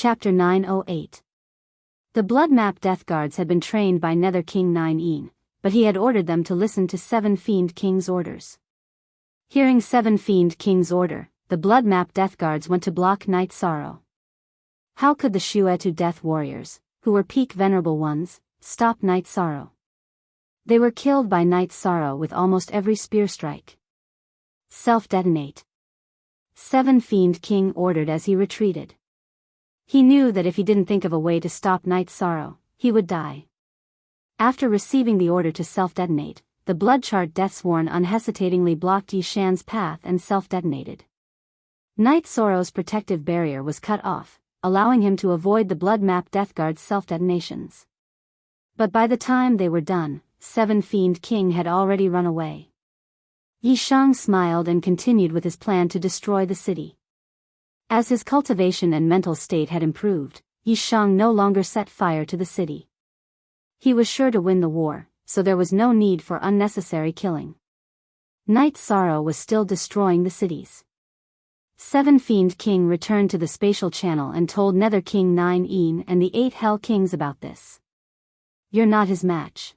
Chapter 908. The Blood Map Death Guards had been trained by Nether King 9 but he had ordered them to listen to 7 Fiend King's orders. Hearing 7 Fiend King's order, the Blood Map Death Guards went to block Night Sorrow. How could the Shuetu Death Warriors, who were peak Venerable Ones, stop Night Sorrow? They were killed by Night Sorrow with almost every spear strike. Self-detonate. 7 Fiend King ordered as he retreated. He knew that if he didn't think of a way to stop Night Sorrow, he would die. After receiving the order to self-detonate, the Bloodchart Deathsworn unhesitatingly blocked Yishan's path and self-detonated. Night Sorrow's protective barrier was cut off, allowing him to avoid the Blood Map Death Guard's self-detonations. But by the time they were done, 7 Fiend King had already run away. Yishang smiled and continued with his plan to destroy the city. As his cultivation and mental state had improved, Yishang no longer set fire to the city. He was sure to win the war, so there was no need for unnecessary killing. Night Sorrow was still destroying the cities. 7 Fiend King returned to the spatial channel and told Nether King 9 and the 8 Hell Kings about this. "You're not his match."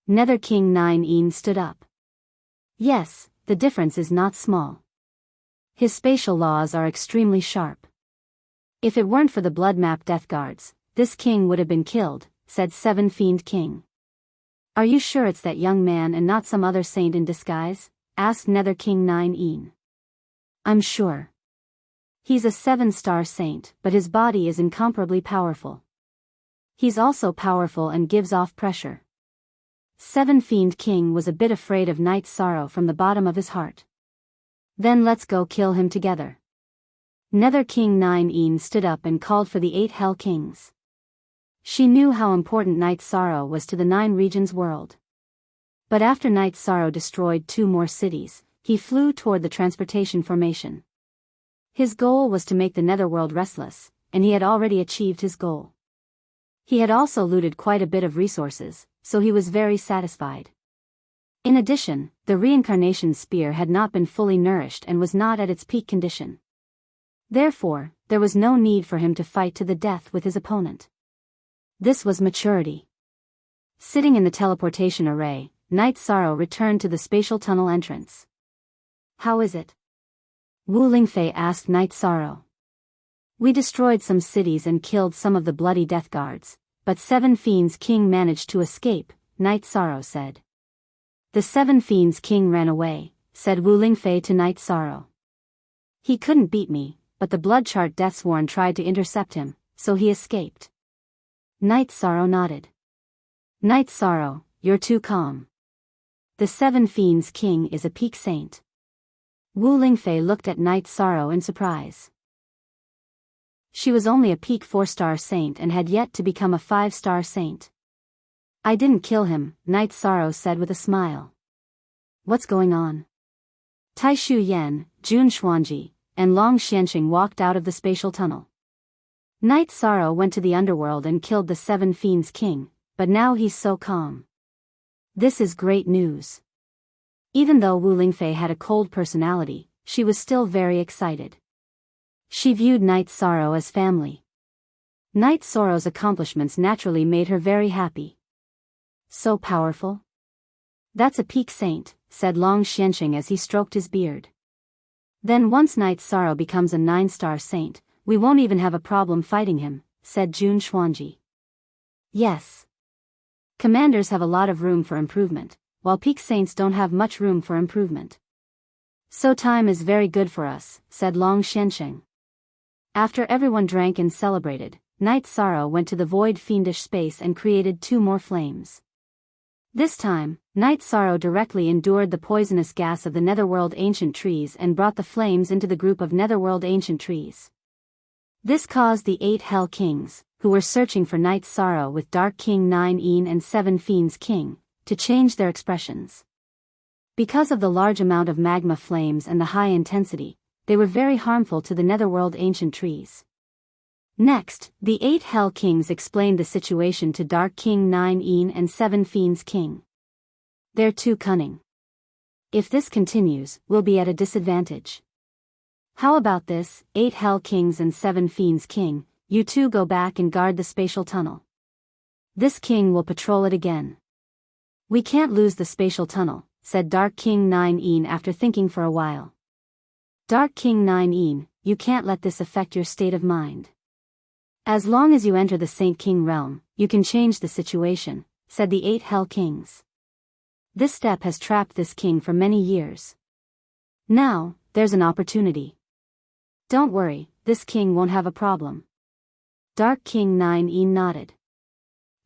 Nether King 9 stood up. "Yes, the difference is not small. His spatial laws are extremely sharp. If it weren't for the Blood Map Death Guards, this king would have been killed," said 7 Fiend King. "Are you sure it's that young man and not some other saint in disguise?" asked Nether King 9. "I'm sure. He's a 7-star saint, but his body is incomparably powerful. He's also powerful and gives off pressure." 7 Fiend King was a bit afraid of Night Sorrow from the bottom of his heart. "Then let's go kill him together." Nether King 9 stood up and called for the 8 Hell Kings. She knew how important Night Sorrow was to the 9 regions world. But after Night Sorrow destroyed 2 more cities, he flew toward the transportation formation. His goal was to make the Netherworld restless, and he had already achieved his goal. He had also looted quite a bit of resources, so he was very satisfied. In addition, the reincarnation spear had not been fully nourished and was not at its peak condition. Therefore, there was no need for him to fight to the death with his opponent. This was maturity. Sitting in the teleportation array, Night Sorrow returned to the spatial tunnel entrance. "How is it?" Wu Lingfei asked Night Sorrow. "We destroyed some cities and killed some of the bloody death guards, but 7 Fiends King managed to escape," Night Sorrow said. "The 7 Fiends King ran away," said Wu Lingfei to Night Sorrow. "He couldn't beat me, but the Bloodchart Deathsworn tried to intercept him, so he escaped." Night Sorrow nodded. "Night Sorrow, you're too calm. The 7 Fiends King is a peak saint." Wu Lingfei looked at Night Sorrow in surprise. She was only a peak 4-star saint and had yet to become a 5-star saint. "I didn't kill him," Night Sorrow said with a smile. "What's going on?" Tai Shu Yan, Jun Xuanji, and Long Xianxing walked out of the spatial tunnel. Night Sorrow went to the underworld and killed the 7 Fiends King, but now he's so calm. This is great news. Even though Wu Lingfei had a cold personality, she was still very excited. She viewed Night Sorrow as family. Night Sorrow's accomplishments naturally made her very happy. "So powerful?" "That's a peak saint," said Long Xianxing as he stroked his beard. "Then once Night Sorrow becomes a 9-star saint, we won't even have a problem fighting him," said Jun Xuanji. "Yes. Commanders have a lot of room for improvement, while peak saints don't have much room for improvement. So time is very good for us," said Long Xianxing. After everyone drank and celebrated, Night Sorrow went to the void fiendish space and created 2 more flames. This time, Night Sorrow directly endured the poisonous gas of the Netherworld Ancient Trees and brought the flames into the group of Netherworld Ancient Trees. This caused the 8 Hell Kings, who were searching for Night Sorrow with Dark King 9 and 7 Fiends King, to change their expressions. Because of the large amount of magma flames and the high intensity, they were very harmful to the Netherworld Ancient Trees. Next, the 8 Hell Kings explained the situation to Dark King 9 and 7 Fiends King. "They're too cunning. If this continues, we'll be at a disadvantage. How about this, 8 Hell Kings and 7 Fiends King? you two go back and guard the spatial tunnel. This king will patrol it again. We can't lose the spatial tunnel, said Dark King 9 after thinking for a while. Dark King 9, you can't let this affect your state of mind. As long as you enter the Saint King realm, you can change the situation, said the 8 Hell Kings. This step has trapped this king for many years. Now, there's an opportunity. Don't worry, this king won't have a problem. Dark King 9 nodded.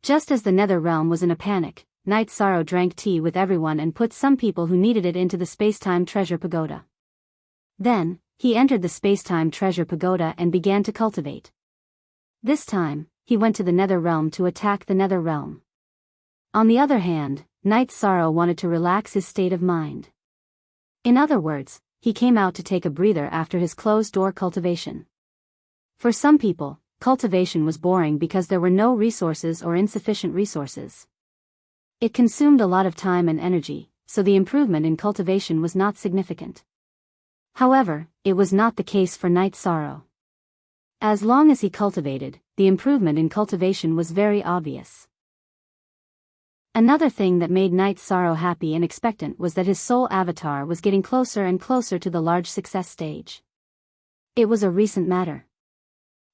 Just as the Nether realm was in a panic, Night Sorrow drank tea with everyone and put some people who needed it into the Spacetime Treasure Pagoda. Then, he entered the Spacetime Treasure Pagoda and began to cultivate. This time, he went to the Nether realm to attack the Nether realm. On the other hand, Night Sorrow wanted to relax his state of mind. In other words, he came out to take a breather after his closed-door cultivation. For some people, cultivation was boring because there were no resources or insufficient resources. It consumed a lot of time and energy, so the improvement in cultivation was not significant. However, it was not the case for Night Sorrow. As long as he cultivated, the improvement in cultivation was very obvious. Another thing that made Night Sorrow happy and expectant was that his soul avatar was getting closer and closer to the large success stage. It was a recent matter.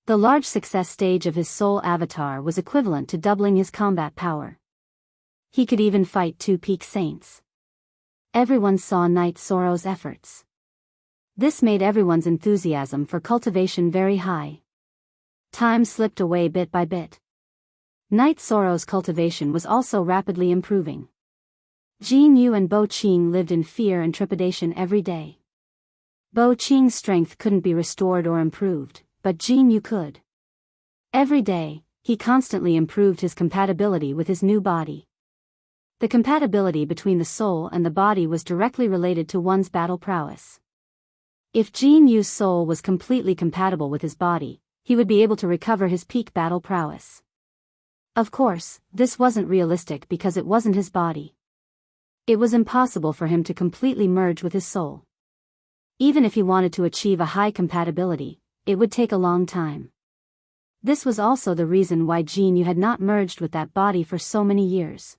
The large success stage of his soul avatar was equivalent to doubling his combat power. He could even fight 2 peak saints. Everyone saw Night Sorrow's efforts. This made everyone's enthusiasm for cultivation very high. Time slipped away bit by bit. Night Sorrow's cultivation was also rapidly improving. Jin Yu and Bo Qing lived in fear and trepidation every day. Bo Qing's strength couldn't be restored or improved, but Jin Yu could. Every day, he constantly improved his compatibility with his new body. The compatibility between the soul and the body was directly related to one's battle prowess. If Jin Yu's soul was completely compatible with his body, he would be able to recover his peak battle prowess. Of course, this wasn't realistic because it wasn't his body. It was impossible for him to completely merge with his soul. Even if he wanted to achieve a high compatibility, it would take a long time. This was also the reason why Jin Yu had not merged with that body for so many years.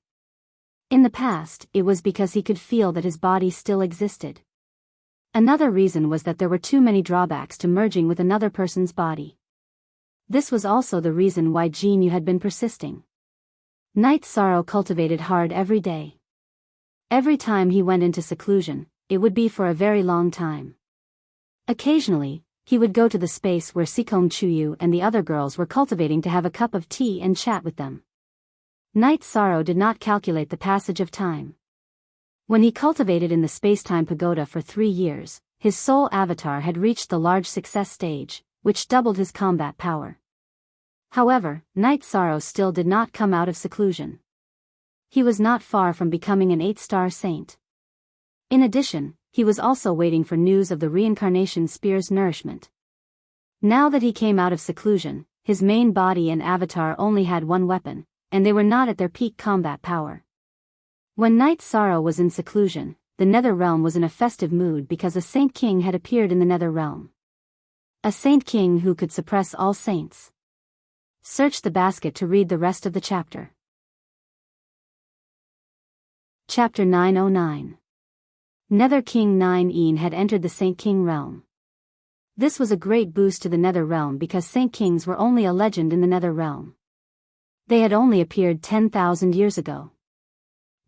In the past, it was because he could feel that his body still existed. Another reason was that there were too many drawbacks to merging with another person's body. This was also the reason why Jin Yu had been persisting. Night Sorrow cultivated hard every day. Every time he went into seclusion, it would be for a very long time. Occasionally, he would go to the space where Sikong Chuyu and the other girls were cultivating to have a cup of tea and chat with them. Night Sorrow did not calculate the passage of time. When he cultivated in the Spacetime Pagoda for 3 years, his soul avatar had reached the large success stage, which doubled his combat power. However, Night Sorrow still did not come out of seclusion. He was not far from becoming an 8-star saint. In addition, he was also waiting for news of the reincarnation spear's nourishment. Now that he came out of seclusion, his main body and avatar only had one weapon, and they were not at their peak combat power. When Night Sorrow was in seclusion, the Nether realm was in a festive mood because a Saint King had appeared in the Nether realm. A Saint King who could suppress all saints. Search the basket to read the rest of the chapter. Chapter 909. Nether King 9 had entered the Saint King realm. This was a great boost to the Nether realm because Saint Kings were only a legend in the Nether realm. They had only appeared 10,000 years ago.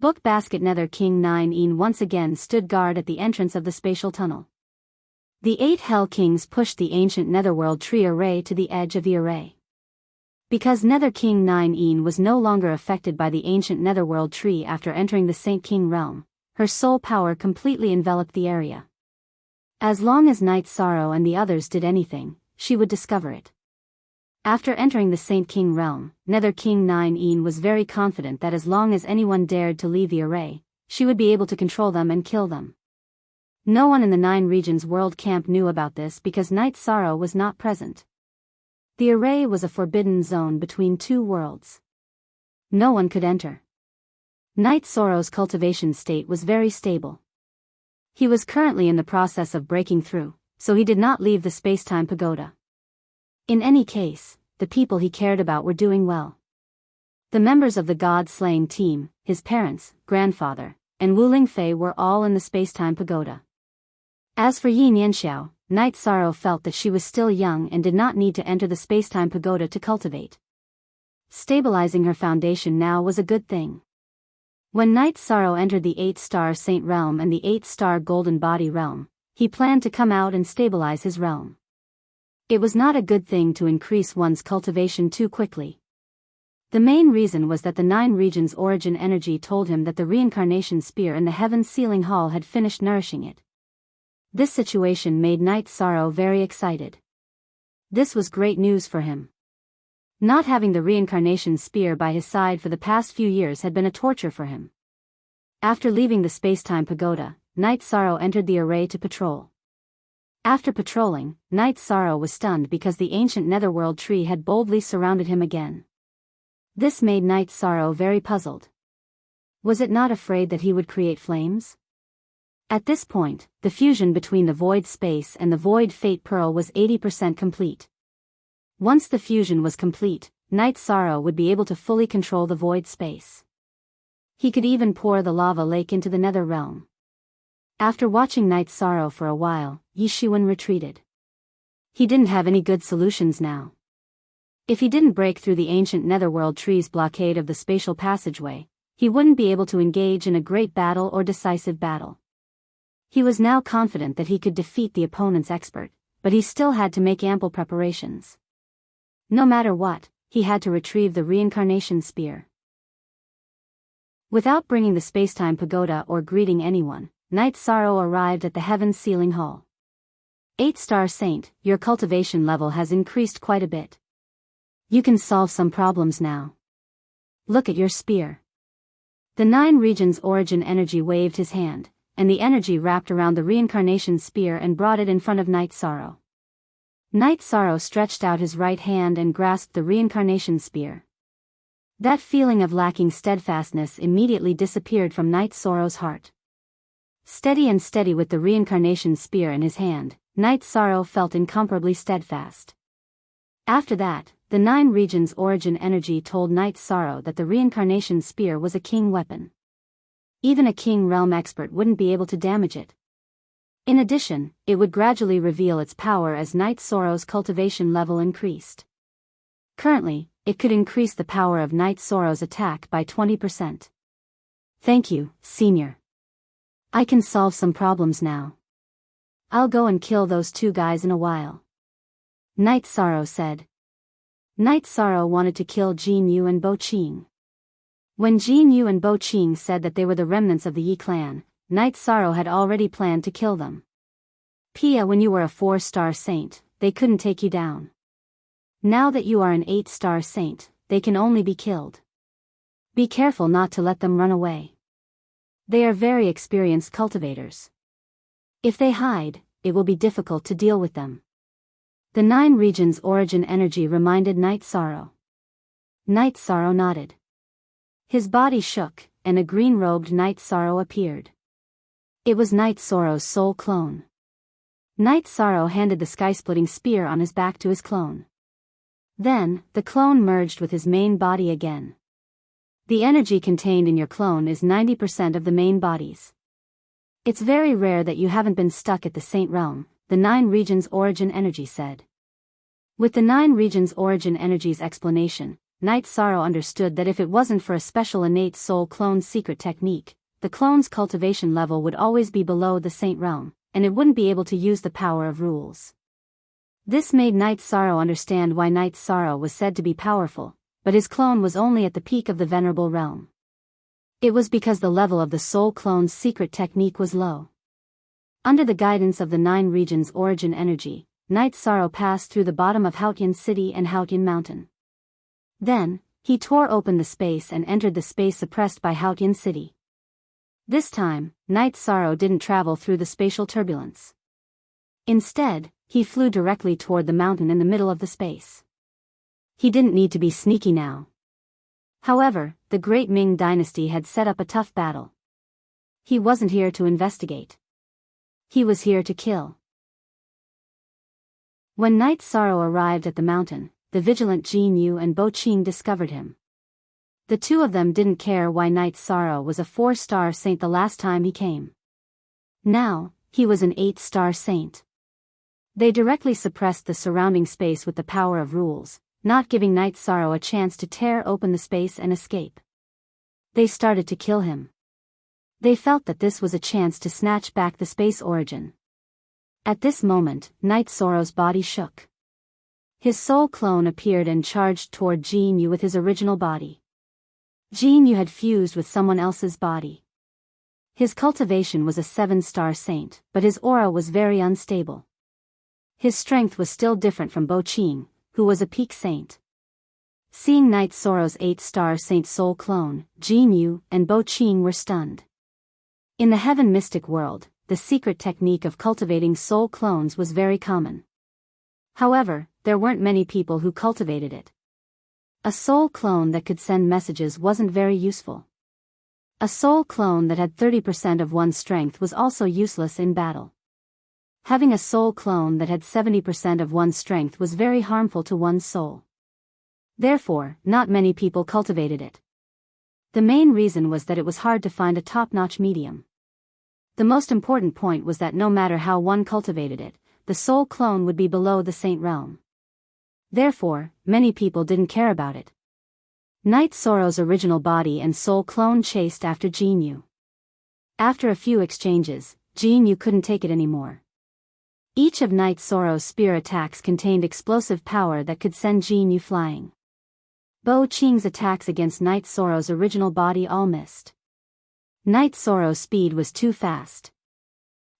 Book basket. Nether King 9 once again stood guard at the entrance of the spatial tunnel. The 8 Hell Kings pushed the ancient Netherworld tree array to the edge of the array. Because Nether King 9 was no longer affected by the ancient Netherworld tree after entering the Saint King realm, her soul power completely enveloped the area. As long as Night Sorrow and the others did anything, she would discover it. After entering the Saint King realm, Nether King 9 was very confident that as long as anyone dared to leave the array, she would be able to control them and kill them. No one in the 9 regions world camp knew about this because Night Sorrow was not present. The array was a forbidden zone between 2 worlds. No one could enter. Night Sorrow's cultivation state was very stable. He was currently in the process of breaking through, so he did not leave the Spacetime Pagoda. In any case, the people he cared about were doing well. The members of the god-slaying team, his parents, grandfather, and Wu Lingfei were all in the space-time pagoda. As for Yin Yanxiao, Night Sorrow felt that she was still young and did not need to enter the space-time pagoda to cultivate. Stabilizing her foundation now was a good thing. When Night Sorrow entered the 8-star Saint Realm and the 8-star Golden Body Realm, he planned to come out and stabilize his realm. It was not a good thing to increase one's cultivation too quickly. The main reason was that the 9 regions' origin energy told him that the reincarnation spear in the Heaven's Sealing Hall had finished nourishing it. This situation made Night Sorrow very excited. This was great news for him. Not having the reincarnation spear by his side for the past few years had been a torture for him. After leaving the space-time pagoda, Night Sorrow entered the array to patrol. After patrolling, Night Sorrow was stunned because the ancient netherworld tree had boldly surrounded him again. This made Night Sorrow very puzzled. Was it not afraid that he would create flames? At this point, the fusion between the void space and the void fate pearl was 80% complete. Once the fusion was complete, Night Sorrow would be able to fully control the void space. He could even pour the lava lake into the nether realm. After watching Night Sorrow for a while, Yi Shiwen retreated. He didn't have any good solutions now. If he didn't break through the ancient netherworld tree's blockade of the spatial passageway, he wouldn't be able to engage in a great battle or decisive battle. He was now confident that he could defeat the opponent's expert, but he still had to make ample preparations. No matter what, he had to retrieve the reincarnation spear. Without bringing the spacetime pagoda or greeting anyone, Night Sorrow arrived at the Heaven's Sealing Hall. 8-star Saint, your cultivation level has increased quite a bit. You can solve some problems now. Look at your spear. The 9 regions origin energy waved his hand, and the energy wrapped around the reincarnation spear and brought it in front of Night Sorrow. Night Sorrow stretched out his right hand and grasped the reincarnation spear. That feeling of lacking steadfastness immediately disappeared from Night Sorrow's heart. Steady with the reincarnation spear in his hand, Night Sorrow felt incomparably steadfast. After that, the 9 regions origin energy told Night Sorrow that the reincarnation spear was a king weapon. Even a king realm expert wouldn't be able to damage it. In addition, it would gradually reveal its power as Night Sorrow's cultivation level increased. Currently, it could increase the power of Night Sorrow's attack by 20%. Thank you, Senior. I can solve some problems now. I'll go and kill those 2 guys in a while. Night Sorrow said. Night Sorrow wanted to kill Jin Yu and Bo Qing. When Jin Yu and Bo Qing said that they were the remnants of the Yi clan, Night Sorrow had already planned to kill them. Pia, when you were a 4-star saint, they couldn't take you down. Now that you are an 8-star saint, they can only be killed. Be careful not to let them run away. They are very experienced cultivators. If they hide, it will be difficult to deal with them. The 9 regions origin energy reminded Night Sorrow. Night Sorrow nodded. His body shook, and a green-robed Night Sorrow appeared. It was Night Sorrow's soul clone. Night Sorrow handed the sky-splitting spear on his back to his clone. Then, the clone merged with his main body again. The energy contained in your clone is 90% of the main body's. It's very rare that you haven't been stuck at the Saint Realm, the 9 regions origin energy said. With the 9 regions origin energy's explanation, Night Sorrow understood that if it wasn't for a special innate soul clone secret technique, the clone's cultivation level would always be below the Saint Realm, and it wouldn't be able to use the power of rules. This made Night Sorrow understand why Night Sorrow was said to be powerful, but his clone was only at the peak of the Venerable Realm. It was because the level of the soul clone's secret technique was low. Under the guidance of the 9 regions origin energy, Night Sorrow passed through the bottom of Haotian City and Haotian Mountain. Then, he tore open the space and entered the space suppressed by Haotian City. This time, Night Sorrow didn't travel through the spatial turbulence. Instead, he flew directly toward the mountain in the middle of the space. He didn't need to be sneaky now. However, the Great Ming Dynasty had set up a tough battle. He wasn't here to investigate. He was here to kill. When Night Sorrow arrived at the mountain, the vigilant Jin Yu and Bo Qing discovered him. The two of them didn't care why Night Sorrow was a 4-star saint the last time he came. Now, he was an 8-star saint. They directly suppressed the surrounding space with the power of rules, not giving Night Sorrow a chance to tear open the space and escape. They started to kill him. They felt that this was a chance to snatch back the space origin. At this moment, Night Sorrow's body shook. His soul clone appeared and charged toward Jin Yu with his original body. Jin Yu had fused with someone else's body. His cultivation was a 7-star saint, but his aura was very unstable. His strength was still different from Bo Qing, who was a peak saint. Seeing Night Sorrow's 8-star saint soul clone, Jin Yu and Bo Qing were stunned. In the heaven mystic world, the secret technique of cultivating soul clones was very common. However, there weren't many people who cultivated it. A soul clone that could send messages wasn't very useful. A soul clone that had 30% of one's strength was also useless in battle. Having a soul clone that had 70% of one's strength was very harmful to one's soul. Therefore, not many people cultivated it. The main reason was that it was hard to find a top-notch medium. The most important point was that no matter how one cultivated it, the soul clone would be below the saint realm. Therefore, many people didn't care about it. Night Sorrow's original body and soul clone chased after Jin Yu. After a few exchanges, Jin Yu couldn't take it anymore. Each of Night Sorrow's spear attacks contained explosive power that could send Jin Yu flying. Bo Qing's attacks against Night Sorrow's original body all missed. Night Sorrow's speed was too fast.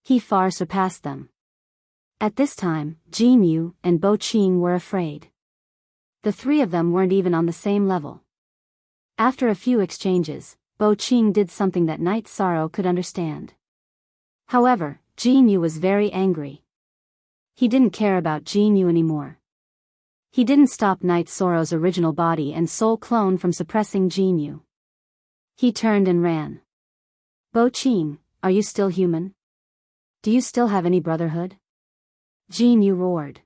He far surpassed them. At this time, Jin Yu and Bo Qing were afraid. The three of them weren't even on the same level. After a few exchanges, Bo Qing did something that Night Sorrow could understand. However, Jin Yu was very angry. He didn't care about Jin Yu anymore. He didn't stop Night Sorrow's original body and soul clone from suppressing Jin Yu. He turned and ran. Bo Qing, are you still human? Do you still have any brotherhood? Jin Yu roared.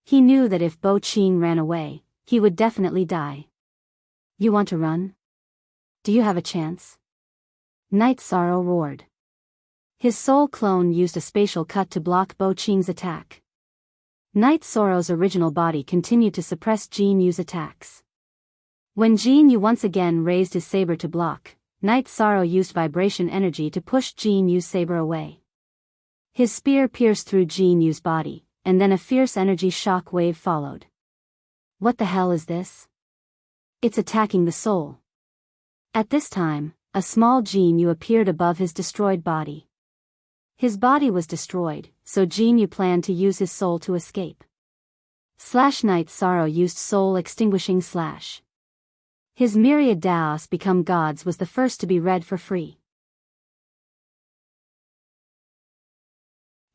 He knew that if Bo Qing ran away, he would definitely die. You want to run? Do you have a chance? Night Sorrow roared. His soul clone used a spatial cut to block Bo Qing's attack. Night Sorrow's original body continued to suppress Jin Yu's attacks. When Jin Yu once again raised his saber to block, Night Sorrow used vibration energy to push Jin Yu's saber away. His spear pierced through Jin Yu's body, and then a fierce energy shock wave followed. What the hell is this? It's attacking the soul. At this time, a small Jin Yu appeared above his destroyed body. His body was destroyed, so Jin Yu planned to use his soul to escape. Night Sorrow used soul extinguishing /. His myriad Daos become gods was the first to be read for free.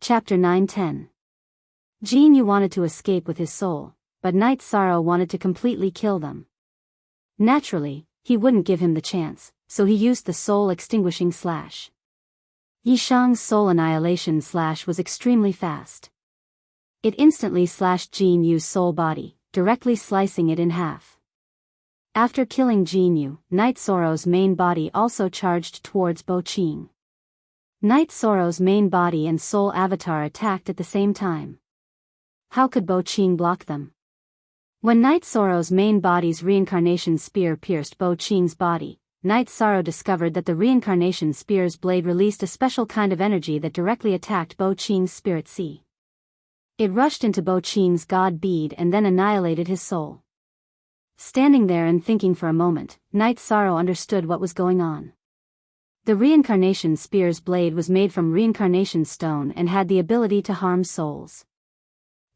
Chapter 9-10. Jin Yu wanted to escape with his soul, but Night Sorrow wanted to completely kill them. Naturally, he wouldn't give him the chance, so he used the soul extinguishing /. Yishang's soul annihilation / was extremely fast. It instantly slashed Jin Yu's soul body, directly slicing it in half. After killing Jin Yu, Night Sorrow's main body also charged towards Bo Qing. Night Sorrow's main body and soul avatar attacked at the same time. How could Bo Qing block them? When Night Sorrow's main body's reincarnation spear pierced Bo Qing's body, Night Sorrow discovered that the reincarnation spear's blade released a special kind of energy that directly attacked Bo Qing's spirit sea. It rushed into Bo Qing's god bead and then annihilated his soul. Standing there and thinking for a moment, Night Sorrow understood what was going on. The reincarnation spear's blade was made from reincarnation stone and had the ability to harm souls.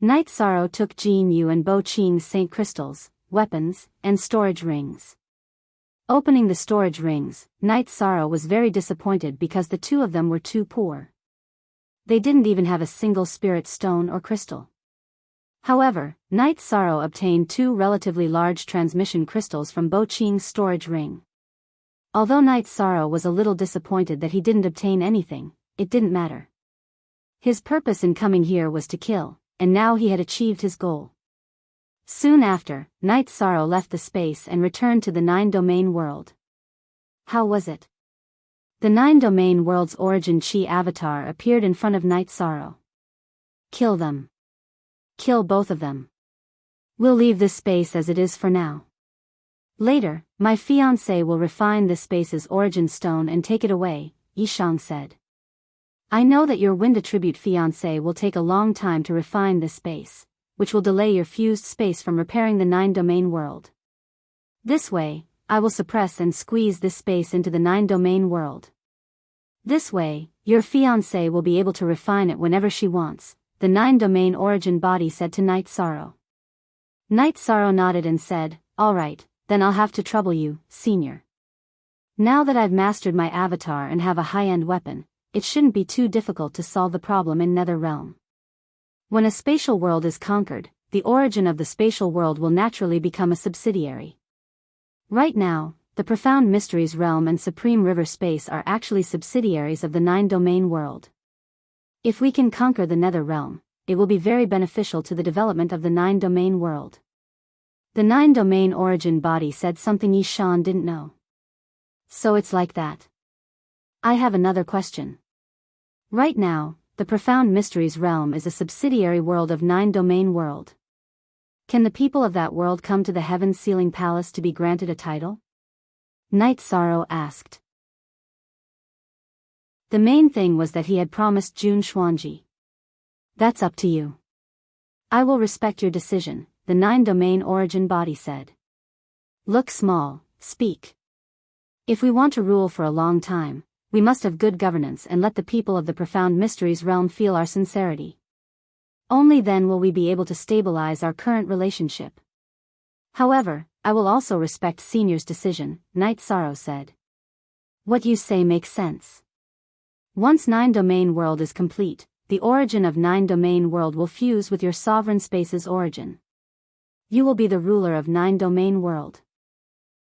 Night Sorrow took Jin Yu and Bo Qing's saint crystals, weapons, and storage rings. Opening the storage rings, Night Sorrow was very disappointed because the two of them were too poor. They didn't even have a single spirit stone or crystal. However, Night Sorrow obtained 2 relatively large transmission crystals from Bo Qing's storage ring. Although Night Sorrow was a little disappointed that he didn't obtain anything, it didn't matter. His purpose in coming here was to kill, and now he had achieved his goal. Soon after, Night Sorrow left the space and returned to the 9-domain world. How was it? The 9-domain world's origin Chi avatar appeared in front of Night Sorrow. Kill them. Kill both of them. We'll leave this space as it is for now. Later, my fiancé will refine this space's origin stone and take it away, Yishang said. I know that your wind attribute fiancé will take a long time to refine this space, which will delay your fused space from repairing the 9-domain world. This way, I will suppress and squeeze this space into the 9-domain world. This way, your fiancé will be able to refine it whenever she wants, the 9-domain origin body said to Night Sorrow. Night Sorrow nodded and said, all right, then I'll have to trouble you, Senior. Now that I've mastered my avatar and have a high-end weapon, it shouldn't be too difficult to solve the problem in Nether Realm. When a spatial world is conquered, the origin of the spatial world will naturally become a subsidiary. Right now, the Profound Mysteries Realm and Supreme River Space are actually subsidiaries of the 9-domain world. If we can conquer the Nether Realm, it will be very beneficial to the development of the 9-domain world. The 9-domain origin body said something Yishan didn't know. So it's like that. I have another question. Right now, the Profound Mysteries Realm is a subsidiary world of 9-domain world. Can the people of that world come to the Heaven Sealing Palace to be granted a title? Night Sorrow asked. The main thing was that he had promised Jun Xuanji. That's up to you. I will respect your decision, the 9-domain origin body said. Look small, speak. If we want to rule for a long time, we must have good governance and let the people of the Profound Mysteries Realm feel our sincerity. Only then will we be able to stabilize our current relationship. However, I will also respect Senior's decision, Night Sorrow said. What you say makes sense. Once 9-domain world is complete, the origin of 9-domain world will fuse with your sovereign space's origin. You will be the ruler of 9-domain world.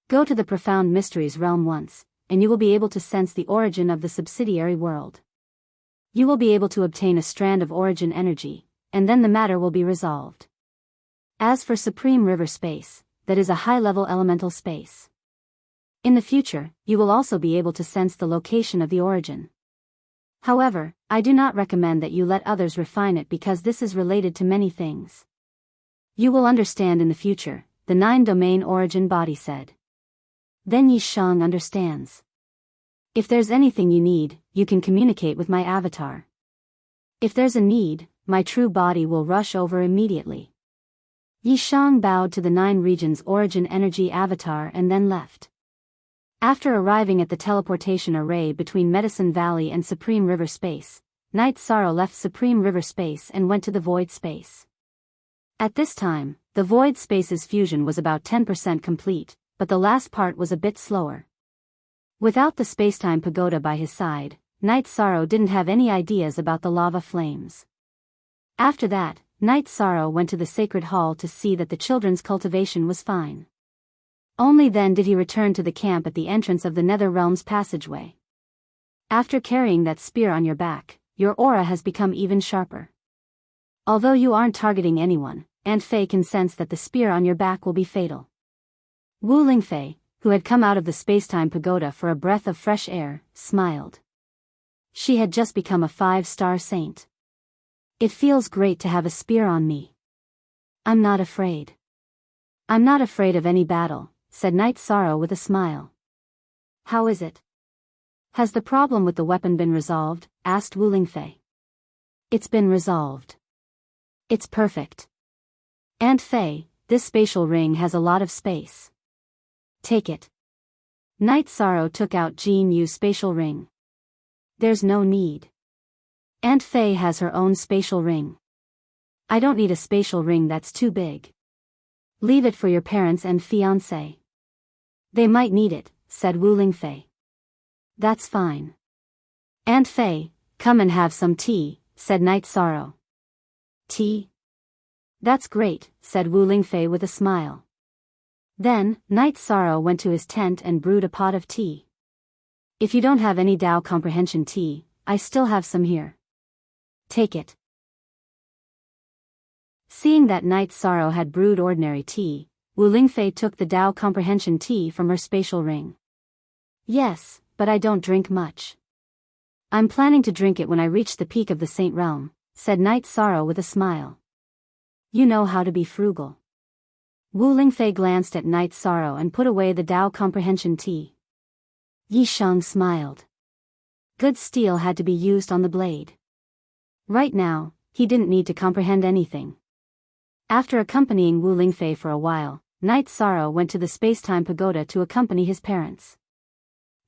Go to the Profound Mysteries Realm once, and you will be able to sense the origin of the subsidiary world. You will be able to obtain a strand of origin energy, and then the matter will be resolved. As for Supreme River Space, that is a high-level elemental space. In the future, you will also be able to sense the location of the origin. However, I do not recommend that you let others refine it because this is related to many things. You will understand in the future, the 9-domain origin body said. Then Yishang understands. If there's anything you need, you can communicate with my avatar. If there's a need, my true body will rush over immediately. Yishang bowed to the 9 regions origin energy avatar and then left. After arriving at the teleportation array between Medicine Valley and Supreme River Space, Night Sorrow left Supreme River Space and went to the Void Space. At this time, the Void Space's fusion was about 10% complete, but the last part was a bit slower. Without the Spacetime Pagoda by his side, Night Sorrow didn't have any ideas about the lava flames. After that, Night Sorrow went to the Sacred Hall to see that the children's cultivation was fine. Only then did he return to the camp at the entrance of the Nether Realm's passageway. After carrying that spear on your back, your aura has become even sharper. Although you aren't targeting anyone, Aunt Fei can sense that the spear on your back will be fatal. Wu Lingfei, who had come out of the Spacetime Pagoda for a breath of fresh air, smiled. She had just become a 5-star saint. It feels great to have a spear on me. I'm not afraid. I'm not afraid of any battle, said Night Sorrow with a smile. How is it? Has the problem with the weapon been resolved? Asked Wu Lingfei. It's been resolved. It's perfect. Aunt Fei, this spatial ring has a lot of space. Take it. Night Sorrow took out Jean Yu's spatial ring. There's no need. Aunt Fei has her own spatial ring. I don't need a spatial ring that's too big. Leave it for your parents and fiancé. They might need it, said Wu Lingfei. That's fine. Aunt Fei, come and have some tea, said Night Sorrow. Tea? That's great, said Wu Lingfei with a smile. Then, Night Sorrow went to his tent and brewed a pot of tea. If you don't have any Tao comprehension tea, I still have some here. Take it. Seeing that Night Sorrow had brewed ordinary tea, Wu Lingfei took the Tao Comprehension tea from her spatial ring. Yes, but I don't drink much. I'm planning to drink it when I reach the peak of the Saint Realm, said Night Sorrow with a smile. You know how to be frugal. Wu Lingfei glanced at Night Sorrow and put away the Tao Comprehension tea. Yi Shang smiled. Good steel had to be used on the blade. Right now, he didn't need to comprehend anything. After accompanying Wu Lingfei for a while, Night Sorrow went to the Space-Time Pagoda to accompany his parents.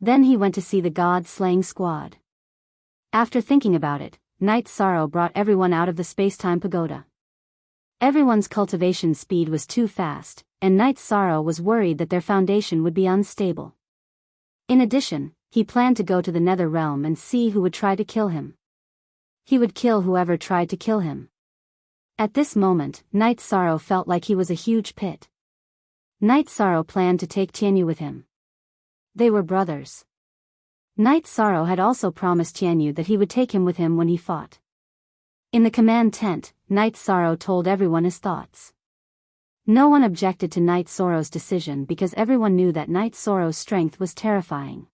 Then he went to see the God-slaying squad. After thinking about it, Night Sorrow brought everyone out of the Space-Time Pagoda. Everyone's cultivation speed was too fast, and Night Sorrow was worried that their foundation would be unstable. In addition, he planned to go to the Nether Realm and see who would try to kill him. He would kill whoever tried to kill him. At this moment, Night Sorrow felt like he was a huge pit. Night Sorrow planned to take Tianyu with him. They were brothers. Night Sorrow had also promised Tianyu that he would take him with him when he fought. In the command tent, Night Sorrow told everyone his thoughts. No one objected to Night Sorrow's decision because everyone knew that Night Sorrow's strength was terrifying.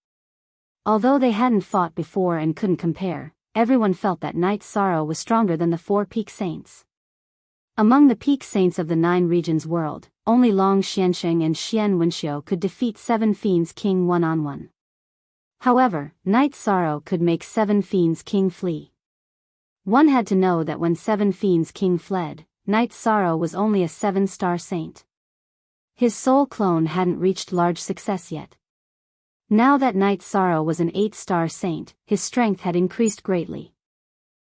Although they hadn't fought before and couldn't compare, everyone felt that Night Sorrow was stronger than the 4 peak saints. Among the peak saints of the 9 regions world, only Long Xiansheng and Xian Wenxiu could defeat 7 Fiends King one-on-one. However, Night Sorrow could make 7 Fiends King flee. One had to know that when 7 Fiends King fled, Night Sorrow was only a 7-star saint. His soul clone hadn't reached large success yet. Now that Night Sorrow was an 8-star saint, his strength had increased greatly.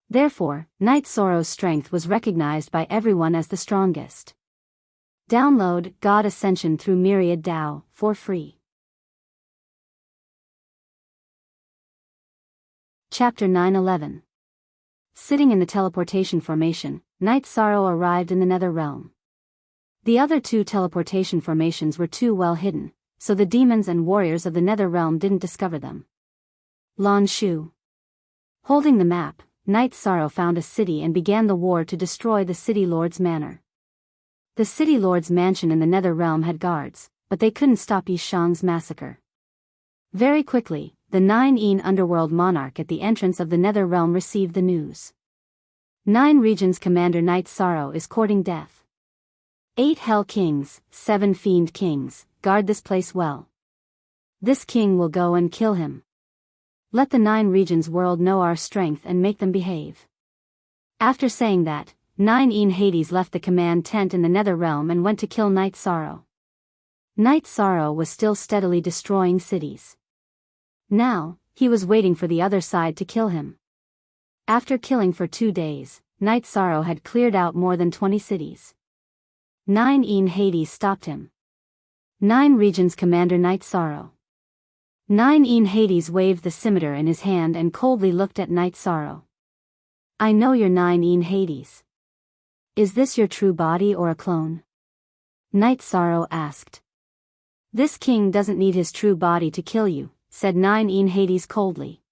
Therefore, Night Sorrow's strength was recognized by everyone as the strongest. Download God Ascension through Myriad DAO for free. Chapter 9:11. Sitting in the teleportation formation, Night Sorrow arrived in the Nether Realm. The other 2 teleportation formations were too well hidden, so the demons and warriors of the Nether Realm didn't discover them. Lan Shu. Holding the map, Night Sorrow found a city and began the war to destroy the City Lord's manor. The City Lord's mansion in the Nether Realm had guards, but they couldn't stop Yi Shang's massacre. Very quickly, the 9 underworld monarch at the entrance of the Nether Realm received the news. 9 regions commander Night Sorrow is courting death. 8 Hell Kings, 7 Fiend Kings, guard this place well. This king will go and kill him. Let the 9 regions world know our strength and make them behave. After saying that, 9 Hades left the command tent in the Nether Realm and went to kill Night Sorrow. Night Sorrow was still steadily destroying cities. Now, he was waiting for the other side to kill him. After killing for 2 days, Night Sorrow had cleared out more than 20 cities. 9 Hades stopped him. 9 regions commander Night Sorrow. 9 Hades waved the scimitar in his hand and coldly looked at Night Sorrow. I know you're 9 Hades. Is this your true body or a clone? Night Sorrow asked. This king doesn't need his true body to kill you, said 9 Hades coldly.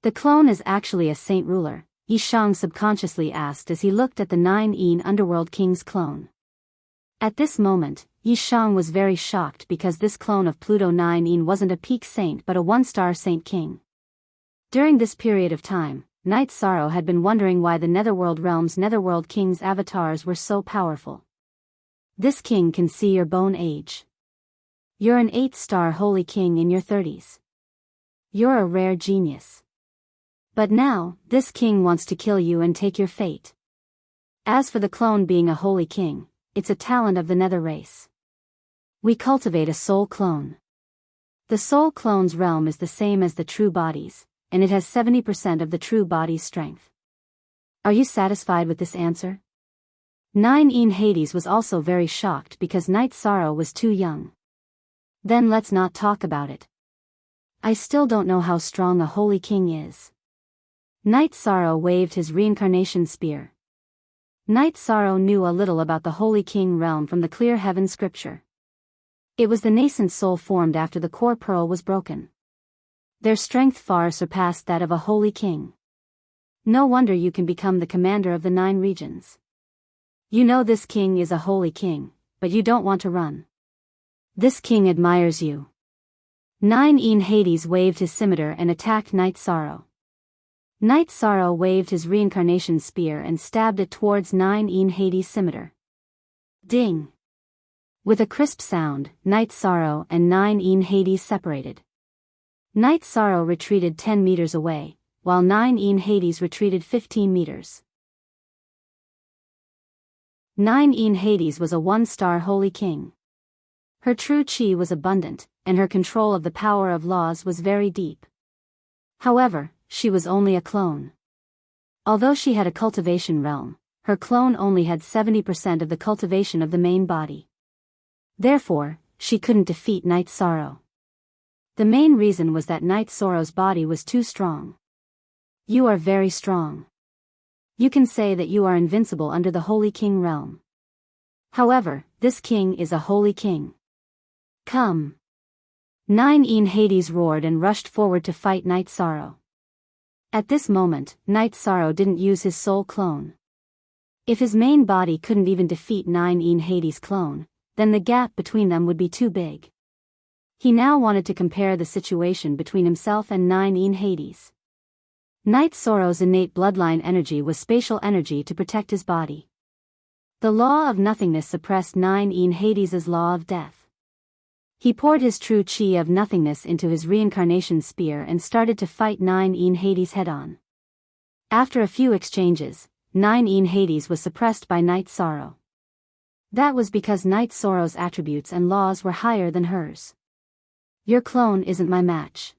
The clone is actually a saint ruler, Yi Shang subconsciously asked as he looked at the 9 underworld king's clone. At this moment, Yi Shang was very shocked because this clone of Pluto 9 wasn't a peak saint but a 1-star saint king. During this period of time, Night Sorrow had been wondering why the Netherworld realm's Netherworld king's avatars were so powerful. This king can see your bone age. You're an 8-star holy king in your 30s. You're a rare genius. But now, this king wants to kill you and take your fate. As for the clone being a holy king, it's a talent of the Nether race. We cultivate a soul clone. The soul clone's realm is the same as the true body's, and it has 70% of the true body's strength. Are you satisfied with this answer? 9 Hades was also very shocked because Night Sorrow was too young. Then let's not talk about it. I still don't know how strong a holy king is. Night Sorrow waved his reincarnation spear. Night Sorrow knew a little about the holy king realm from the clear heaven scripture. It was the nascent soul formed after the core pearl was broken. Their strength far surpassed that of a holy king. No wonder you can become the commander of the 9 regions. You know this king is a holy king, but you don't want to run. This king admires you. 9 Hades waved his scimitar and attacked Night Sorrow. Night Sorrow waved his reincarnation spear and stabbed it towards 9 Hades' scimitar. Ding! With a crisp sound, Night Sorrow and 9 Hades separated. Night Sorrow retreated 10 meters away, while 9 Hades retreated 15 meters. 9 Hades was a one-star holy king. Her true chi was abundant, and her control of the power of laws was very deep. However, she was only a clone. Although she had a cultivation realm, her clone only had 70% of the cultivation of the main body. Therefore, she couldn't defeat Night Sorrow. The main reason was that Night Sorrow's body was too strong. You are very strong. You can say that you are invincible under the Holy King realm. However, this king is a holy king. Come. 9 Hades roared and rushed forward to fight Night Sorrow. At this moment, Night Sorrow didn't use his soul clone. If his main body couldn't even defeat 9 Hades' clone, then the gap between them would be too big. He now wanted to compare the situation between himself and 9 Hades. Night Sorrow's innate bloodline energy was spatial energy to protect his body. The law of nothingness suppressed 9 Hades' law of death. He poured his true chi of nothingness into his reincarnation spear and started to fight 9 Hades head-on. After a few exchanges, 9 Hades was suppressed by Night Sorrow. That was because Night Sorrow's attributes and laws were higher than hers. Your clone isn't my match.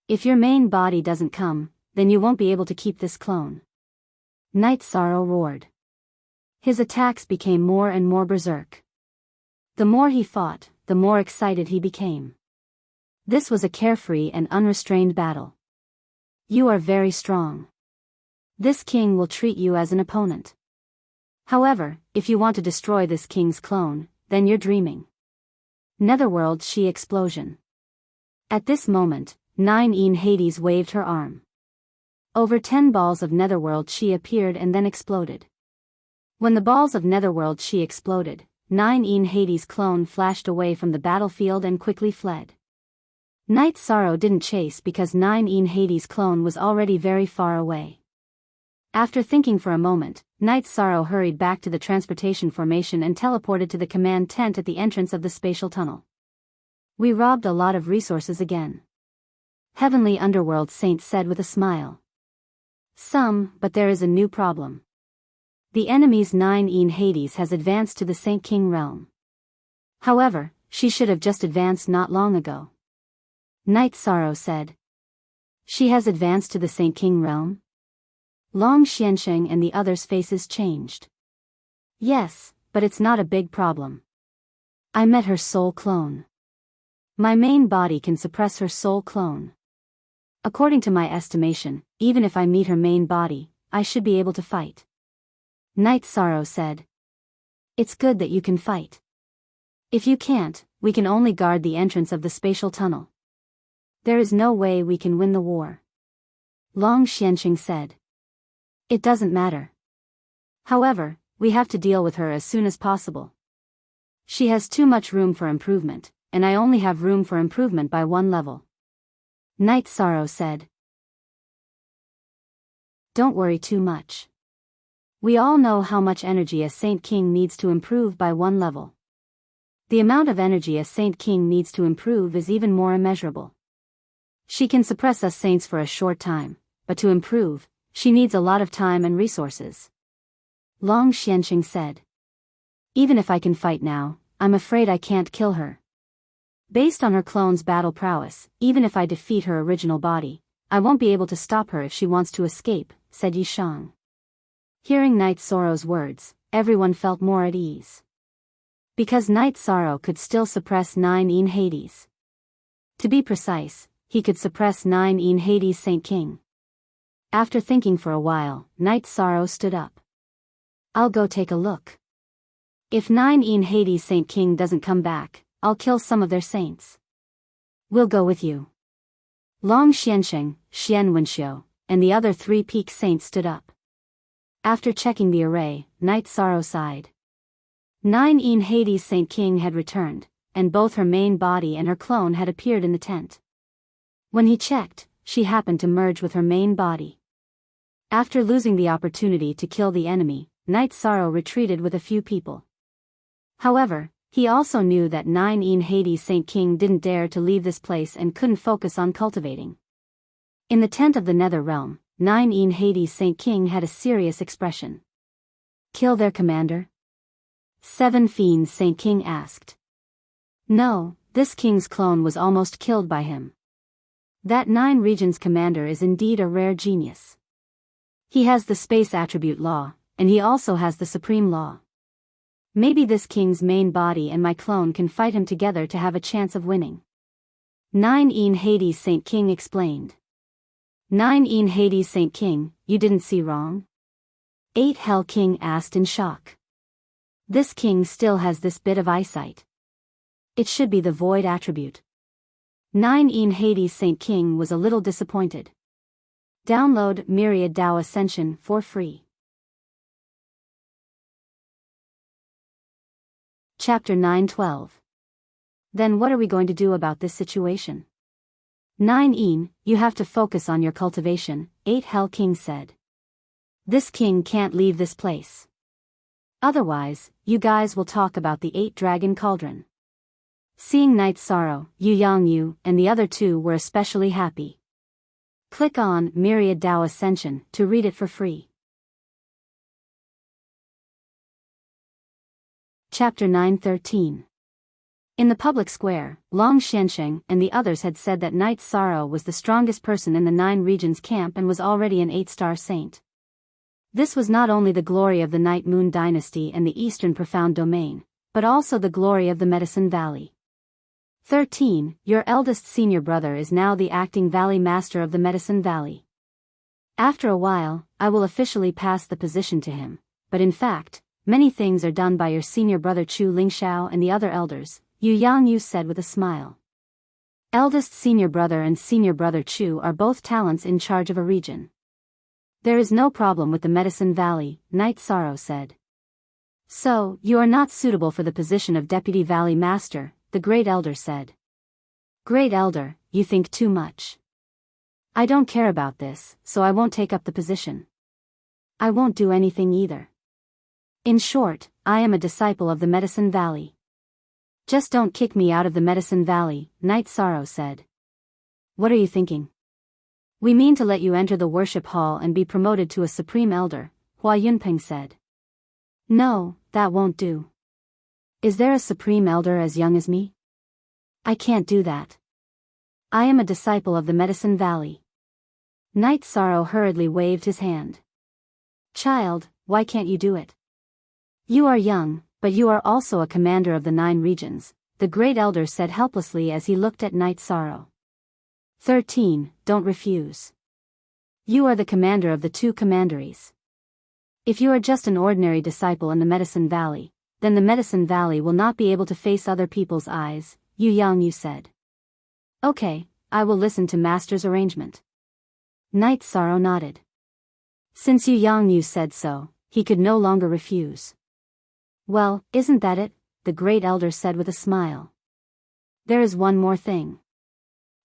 If your main body doesn't come, then you won't be able to keep this clone. Night Sorrow roared. His attacks became more and more berserk. The more he fought, the more excited he became. This was a carefree and unrestrained battle. You are very strong. This king will treat you as an opponent. However, if you want to destroy this king's clone, then you're dreaming. Netherworld Chi explosion. At this moment, 9 Hades waved her arm. Over 10 balls of Netherworld Chi appeared and then exploded. When the balls of Netherworld Chi exploded, 9 Hades' clone flashed away from the battlefield and quickly fled. Night Sorrow didn't chase because 9 Hades' clone was already very far away. After thinking for a moment, Night Sorrow hurried back to the transportation formation and teleported to the command tent at the entrance of the spatial tunnel. We robbed a lot of resources again. Heavenly Underworld Saint said with a smile. But there is a new problem. The enemy's 9 Hades has advanced to the Saint King realm. However, she should have just advanced not long ago. Night Sorrow said. She has advanced to the Saint King realm? Long Xiansheng and the others' faces changed. Yes, but it's not a big problem. I met her soul clone. My main body can suppress her soul clone. According to my estimation, even if I meet her main body, I should be able to fight. Night Sorrow said. It's good that you can fight. If you can't, we can only guard the entrance of the spatial tunnel. There is no way we can win the war. Long Xiansheng said. It doesn't matter. However, we have to deal with her as soon as possible. She has too much room for improvement, and I only have room for improvement by 1 level. Night Sorrow said. Don't worry too much. We all know how much energy a Saint King needs to improve by 1 level. The amount of energy a Saint King needs to improve is even more immeasurable. She can suppress us saints for a short time, but to improve, she needs a lot of time and resources. Long Xiansheng said. Even if I can fight now, I'm afraid I can't kill her. Based on her clone's battle prowess, even if I defeat her original body, I won't be able to stop her if she wants to escape, said Yishang. Hearing Night Sorrow's words, everyone felt more at ease. Because Night Sorrow could still suppress 9 Hades. To be precise, he could suppress 9 Hades' Saint King. After thinking for a while, Night Sorrow stood up. I'll go take a look. If 9 Hades' Saint King doesn't come back, I'll kill some of their saints. We'll go with you. Long Xiansheng, Xian Wenxiu, and the other 3 peak saints stood up. After checking the array, Night Sorrow sighed. 9 in Hades Saint King had returned, and both her main body and her clone had appeared in the tent. When he checked, she happened to merge with her main body. After losing the opportunity to kill the enemy, Night Sorrow retreated with a few people. However, he also knew that 9 in Hades Saint King didn't dare to leave this place and couldn't focus on cultivating. In the tent of the Nether Realm, 9 in Hades Saint King had a serious expression. Kill their commander? 7 Fiends Saint King asked. No, this king's clone was almost killed by him. That 9 regions commander is indeed a rare genius. He has the space attribute law, and he also has the supreme law. Maybe this king's main body and my clone can fight him together to have a chance of winning. 9 in Hades Saint King explained. 9 in Hades Saint King, you didn't see wrong? 8 Hell King asked in shock. This king still has this bit of eyesight. It should be the void attribute. 9 in Hades Saint King was a little disappointed. Download Myriad DAO Ascension for free. Chapter 9:12. Then what are we going to do about this situation? 9 in, you have to focus on your cultivation, 8 Hell King said. This king can't leave this place. Otherwise, you guys will talk about the 8 Dragon Cauldron. Seeing Night Sorrow, Yu Yangyu, and the other two were especially happy. Click on Myriad DAO Ascension to read it for free. Chapter 9:13. In the public square, Long Xiansheng and the others had said that Night Sorrow was the strongest person in the 9 regions camp and was already an 8-star saint. This was not only the glory of the Night Moon Dynasty and the Eastern Profound Domain, but also the glory of the Medicine Valley. 13. Your eldest senior brother is now the acting Valley Master of the Medicine Valley. After a while, I will officially pass the position to him, but in fact, many things are done by your senior brother Chu Lingxiao and the other elders, Yu Yangyu said with a smile. Eldest senior brother and senior brother Chu are both talents in charge of a region. There is no problem with the Medicine Valley, Night Sorrow said. So, you are not suitable for the position of Deputy Valley Master, the Great Elder said. Great Elder, you think too much. I don't care about this, so I won't take up the position. I won't do anything either. In short, I am a disciple of the Medicine Valley. Just don't kick me out of the Medicine Valley, Night Sorrow said. What are you thinking? We mean to let you enter the worship hall and be promoted to a Supreme Elder, Hua Yunpeng said. No, that won't do. Is there a Supreme Elder as young as me? I can't do that. I am a disciple of the Medicine Valley. Night Sorrow hurriedly waved his hand. Child, why can't you do it? You are young, but you are also a commander of the 9 regions, the Great Elder said helplessly as he looked at Night Sorrow. 13. Don't refuse. You are the commander of the 2 commanderies. If you are just an ordinary disciple in the Medicine Valley, then the Medicine Valley will not be able to face other people's eyes, Yu Yangyu said. Okay, I will listen to Master's arrangement. Night Sorrow nodded. Since Yu Yangyu said so, he could no longer refuse. Well, isn't that it? The Great Elder said with a smile. There is one more thing.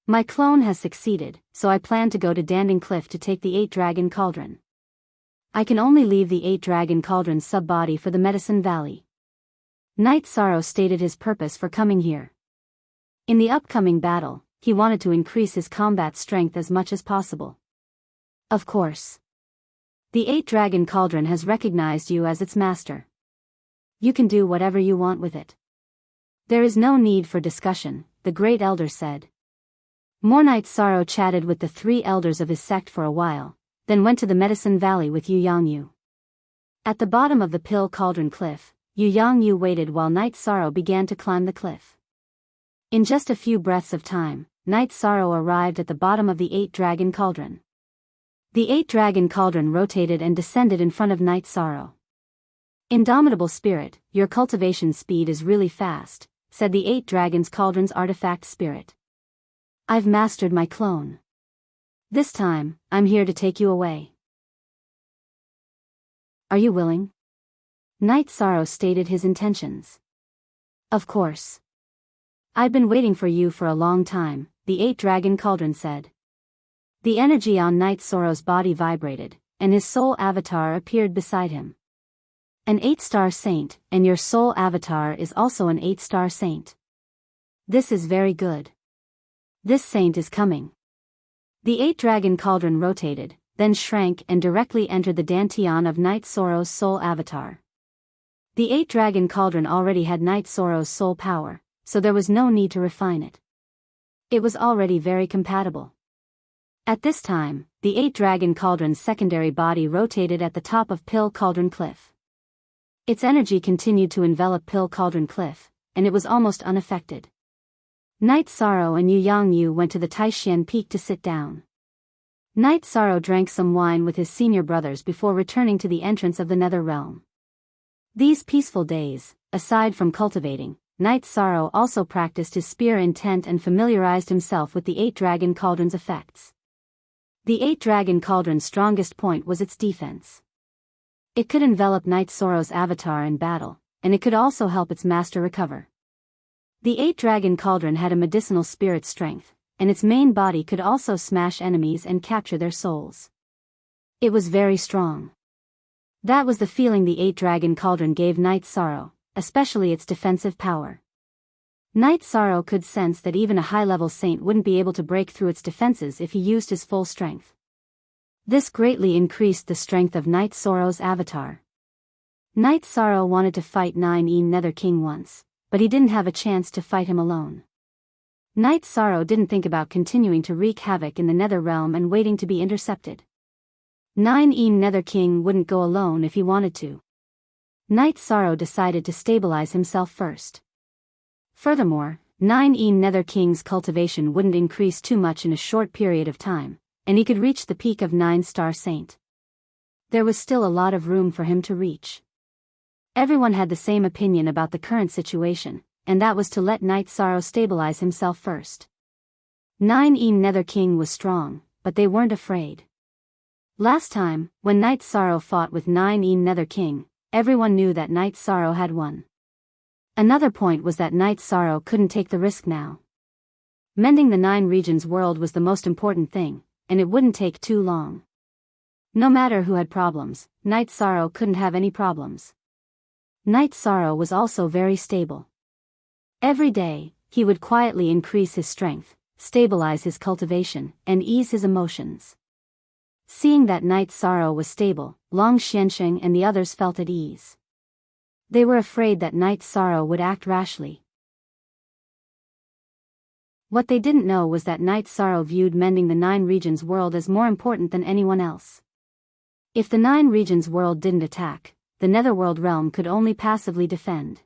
My clone has succeeded, so I plan to go to Danding Cliff to take the 8 Dragon Cauldron. I can only leave the 8 Dragon Cauldron sub-body for the Medicine Valley. Night Sorrow stated his purpose for coming here. In the upcoming battle, he wanted to increase his combat strength as much as possible. Of course. The 8 Dragon Cauldron has recognized you as its master. You can do whatever you want with it. There is no need for discussion, the Great Elder said. More Night Sorrow chatted with the 3 elders of his sect for a while, then went to the Medicine Valley with Yu Yangyu. At the bottom of the Pill Cauldron Cliff, Yu Yangyu waited while Night Sorrow began to climb the cliff. In just a few breaths of time, Night Sorrow arrived at the bottom of the 8 Dragon Cauldron. The 8 Dragon Cauldron rotated and descended in front of Night Sorrow. Indomitable spirit, your cultivation speed is really fast, said the 8 Dragons Cauldron's artifact spirit. I've mastered my clone. This time, I'm here to take you away. Are you willing? Night Sorrow stated his intentions. Of course. I've been waiting for you for a long time, the 8-dragon cauldron said. The energy on Night Sorrow's body vibrated, and his soul avatar appeared beside him. An 8-star saint, and your soul avatar is also an 8-star saint. This is very good. This saint is coming. The 8-dragon cauldron rotated, then shrank and directly entered the dantian of Night Sorrow's soul avatar. The 8-dragon cauldron already had Night Sorrow's soul power, so there was no need to refine it. It was already very compatible. At this time, the 8-dragon cauldron's secondary body rotated at the top of Pill Cauldron Cliff. Its energy continued to envelop Pill Cauldron Cliff, and it was almost unaffected. Night Sorrow and Yu Yangyu went to the Taishan Peak to sit down. Night Sorrow drank some wine with his senior brothers before returning to the entrance of the Nether Realm. These peaceful days, aside from cultivating, Night Sorrow also practiced his spear intent and familiarized himself with the 8-dragon cauldron's effects. The 8-dragon cauldron's strongest point was its defense. It could envelop Night Sorrow's avatar in battle, and it could also help its master recover. The 8-dragon cauldron had a medicinal spirit strength, and its main body could also smash enemies and capture their souls. It was very strong. That was the feeling the 8-dragon cauldron gave Night Sorrow, especially its defensive power. Night Sorrow could sense that even a high-level saint wouldn't be able to break through its defenses if he used his full strength. This greatly increased the strength of Night Sorrow's avatar. Night Sorrow wanted to fight 9 Nether King once, but he didn't have a chance to fight him alone. Night Sorrow didn't think about continuing to wreak havoc in the Nether Realm and waiting to be intercepted. 9 Nether King wouldn't go alone if he wanted to. Night Sorrow decided to stabilize himself first. Furthermore, 9 Nether King's cultivation wouldn't increase too much in a short period of time, and he could reach the peak of 9-star saint. There was still a lot of room for him to reach. Everyone had the same opinion about the current situation, and that was to let Night Sorrow stabilize himself first. 9 Nether King was strong, but they weren't afraid. Last time, when Night Sorrow fought with 9 Nether King, everyone knew that Night Sorrow had won. Another point was that Night Sorrow couldn't take the risk now. Mending the 9 regions world was the most important thing, and it wouldn't take too long. No matter who had problems, Night Sorrow couldn't have any problems. Night Sorrow was also very stable. Every day, he would quietly increase his strength, stabilize his cultivation, and ease his emotions. Seeing that Night Sorrow was stable, Long Xiansheng and the others felt at ease. They were afraid that Night Sorrow would act rashly. What they didn't know was that Night Sorrow viewed mending the 9 regions world as more important than anyone else. If the 9 regions world didn't attack, the Netherworld realm could only passively defend.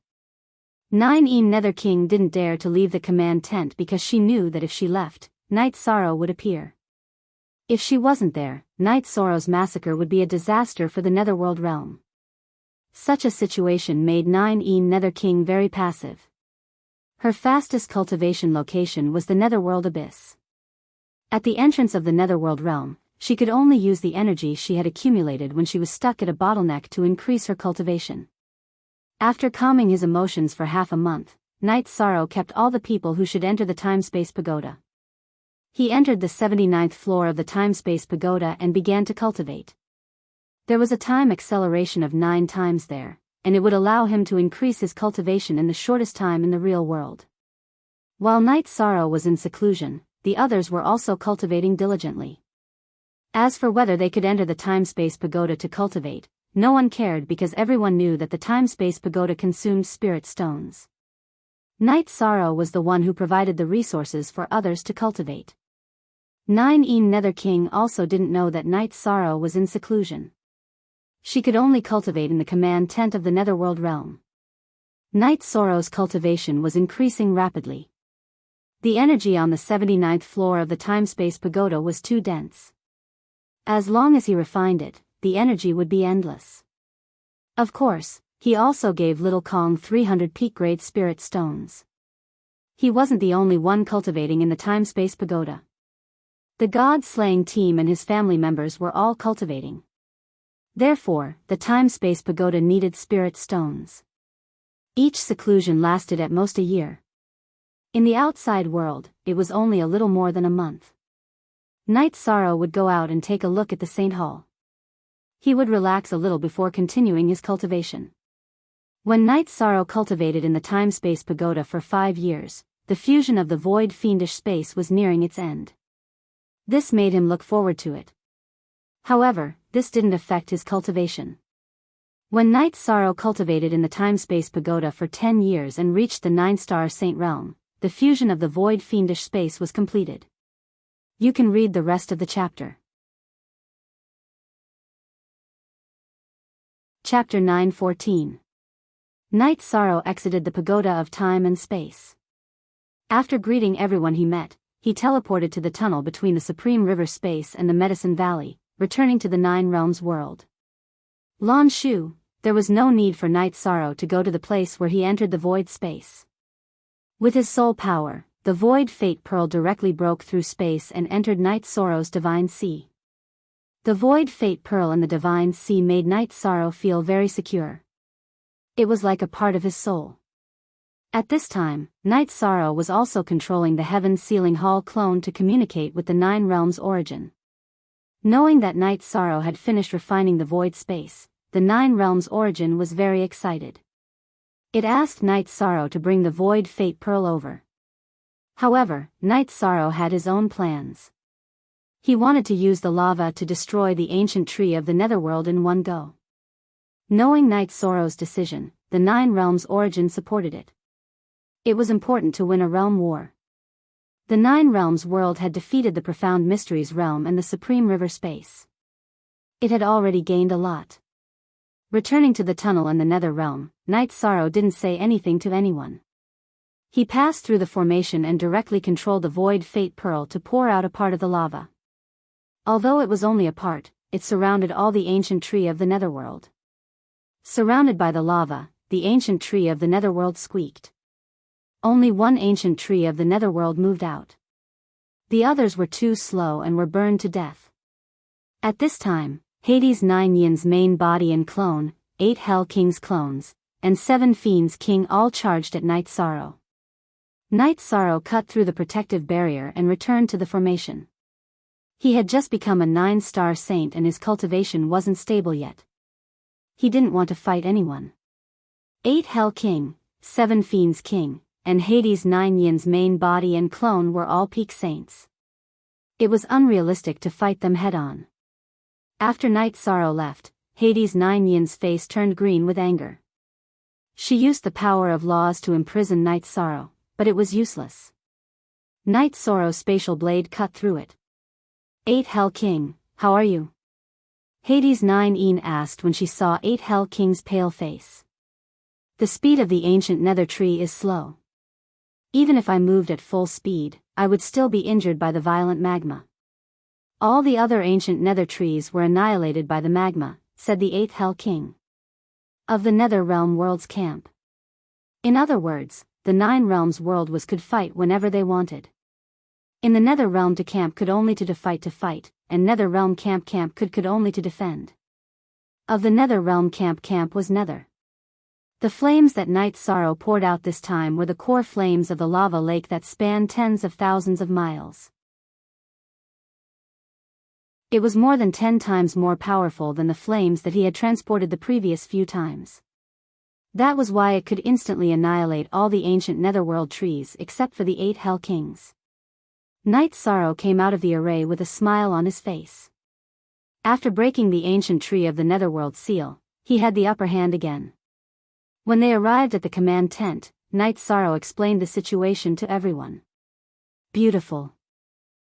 9 Nether King didn't dare to leave the command tent because she knew that if she left, Night Sorrow would appear. If she wasn't there, Night Sorrow's massacre would be a disaster for the Netherworld realm. Such a situation made 9 Nether King very passive. Her fastest cultivation location was the Netherworld Abyss. At the entrance of the Netherworld realm, she could only use the energy she had accumulated when she was stuck at a bottleneck to increase her cultivation. After calming his emotions for half a month, Night Sorrow kept all the people who should enter the Time-Space Pagoda. He entered the 79th floor of the Time-Space Pagoda and began to cultivate. There was a time acceleration of 9 times there, and it would allow him to increase his cultivation in the shortest time in the real world. While Night Sorrow was in seclusion, the others were also cultivating diligently. As for whether they could enter the Time-Space Pagoda to cultivate, no one cared because everyone knew that the Time-Space Pagoda consumed spirit stones. Night Sorrow was the one who provided the resources for others to cultivate. 9 Nether King also didn't know that Night Sorrow was in seclusion. She could only cultivate in the command tent of the Netherworld realm. Night Sorrow's cultivation was increasing rapidly. The energy on the 79th floor of the Time-Space Pagoda was too dense. As long as he refined it, the energy would be endless. Of course, he also gave Little Kong 300 peak-grade spirit stones. He wasn't the only one cultivating in the Time-Space Pagoda. The God-slaying team and his family members were all cultivating. Therefore, the time-space pagoda needed spirit stones. Each seclusion lasted at most a year. In the outside world, it was only a little more than a month. Knight Sorrow would go out and take a look at the Saint Hall. He would relax a little before continuing his cultivation. When Knight Sorrow cultivated in the time-space pagoda for 5 years, the fusion of the void fiendish space was nearing its end. This made him look forward to it. However, this didn't affect his cultivation. When Knight Sorrow cultivated in the time-space pagoda for 10 years and reached the 9-star saint realm, the fusion of the void fiendish space was completed. You can read the rest of the chapter. Chapter 9:14. Knight Sorrow exited the pagoda of time and space. After greeting everyone he met, he teleported to the tunnel between the Supreme River space and the Medicine Valley, returning to the Nine Realms world. Lan Shu, there was no need for Knight Sorrow to go to the place where he entered the void space. With his soul power, the void fate pearl directly broke through space and entered Knight Sorrow's divine sea. The void fate pearl and the divine sea made Knight Sorrow feel very secure. It was like a part of his soul. At this time, Knight Sorrow was also controlling the Heaven Sealing Hall clone to communicate with the Nine Realms origin. Knowing that Knight Sorrow had finished refining the void space, the Nine Realms origin was very excited. It asked Knight Sorrow to bring the void fate pearl over. However, Knight Sorrow had his own plans. He wanted to use the lava to destroy the ancient tree of the Netherworld in one go. Knowing Knight Sorrow's decision, the Nine Realms origin supported it. It was important to win a realm war. The Nine Realms world had defeated the Profound Mysteries realm and the Supreme River space. It had already gained a lot. Returning to the tunnel in the Nether realm, Knight Sorrow didn't say anything to anyone. He passed through the formation and directly controlled the void fate pearl to pour out a part of the lava. Although it was only a part, it surrounded all the ancient tree of the Netherworld. Surrounded by the lava, the ancient tree of the Netherworld squeaked. Only one ancient tree of the Netherworld moved out. The others were too slow and were burned to death. At this time, Hades 9 Yin's main body and clone, 8 Hell King's clones, and 7 Fiends King all charged at Knight Sorrow. Knight Sorrow cut through the protective barrier and returned to the formation. He had just become a 9-star saint and his cultivation wasn't stable yet. He didn't want to fight anyone. 8 Hell King, 7 Fiends King, and Hades 9 Yin's main body and clone were all peak saints. It was unrealistic to fight them head-on. After Knight Sorrow left, Hades 9 Yin's face turned green with anger. She used the power of laws to imprison Knight Sorrow, but it was useless. Knight Sorrow's spatial blade cut through it. 8 Hell King, how are you? Hades 9 Yin asked when she saw 8 Hell King's pale face. The speed of the ancient nether tree is slow. Even if I moved at full speed, I would still be injured by the violent magma. All the other ancient nether trees were annihilated by the magma, said the 8th Hell King. Of the Nether Realm world's camp. In other words, the Nine Realms world could fight whenever they wanted. In the Nether Realm to camp could only to fight, and Nether Realm camp could only to defend. Of the Nether Realm camp was Nether. The flames that Knight Sorrow poured out this time were the core flames of the lava lake that spanned tens of thousands of miles. It was more than 10 times more powerful than the flames that he had transported the previous few times. That was why it could instantly annihilate all the ancient Netherworld trees except for the 8 Hell Kings. Knight Sorrow came out of the array with a smile on his face. After breaking the ancient tree of the Netherworld seal, he had the upper hand again. When they arrived at the command tent, Knight Sorrow explained the situation to everyone. Beautiful.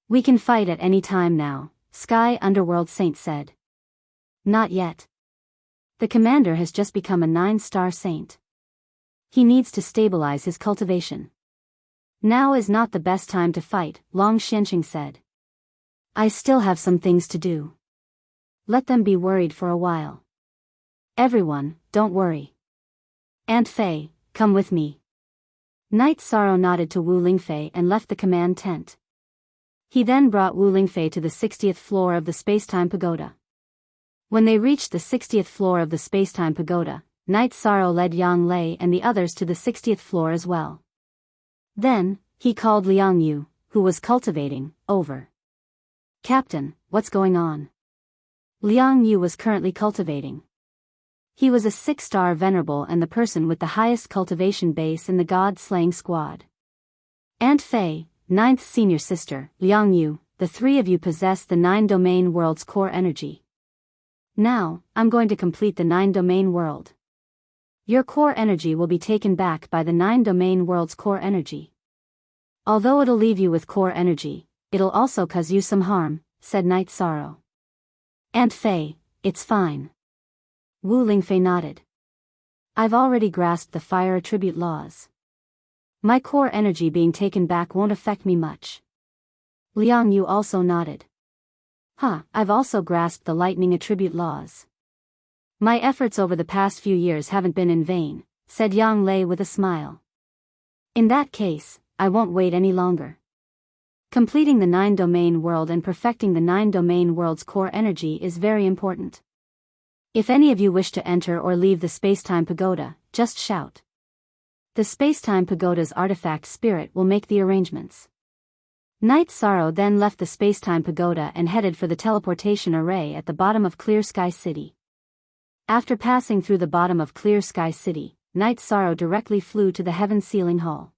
We can fight at any time now, Sky Underworld Saint said. Not yet. The commander has just become a 9-star saint. He needs to stabilize his cultivation. Now is not the best time to fight, Long Xianqing said. I still have some things to do. Let them be worried for a while. Everyone, don't worry. Aunt Fei, come with me. Knight Sorrow nodded to Wu Lingfei and left the command tent. He then brought Wu Lingfei to the 60th floor of the Spacetime Pagoda. When they reached the 60th floor of the Spacetime Pagoda, Night Sorrow led Yang Lei and the others to the 60th floor as well. Then, he called Liang Yu, who was cultivating, over. "Captain, what's going on?" Liang Yu was currently cultivating. He was a 6-star venerable and the person with the highest cultivation base in the God-slaying squad. Aunt Fei, 9th senior sister, Liang Yu, the three of you possess the 9-domain world's core energy. Now, I'm going to complete the 9-domain world. Your core energy will be taken back by the 9-domain world's core energy. Although it'll leave you with core energy, it'll also cause you some harm, said Night Sorrow. Aunt Fei, it's fine. Wu Lingfei nodded. I've already grasped the fire attribute laws. My core energy being taken back won't affect me much. Liang Yu also nodded. I've also grasped the lightning attribute laws. My efforts over the past few years haven't been in vain, said Yang Lei with a smile. In that case, I won't wait any longer. Completing the 9-domain world and perfecting the 9-domain world's core energy is very important. If any of you wish to enter or leave the Spacetime Pagoda, just shout. The Spacetime Pagoda's artifact spirit will make the arrangements. Night Sorrow then left the Spacetime Pagoda and headed for the teleportation array at the bottom of Clear Sky City. After passing through the bottom of Clear Sky City, Night Sorrow directly flew to the Heaven Sealing Hall.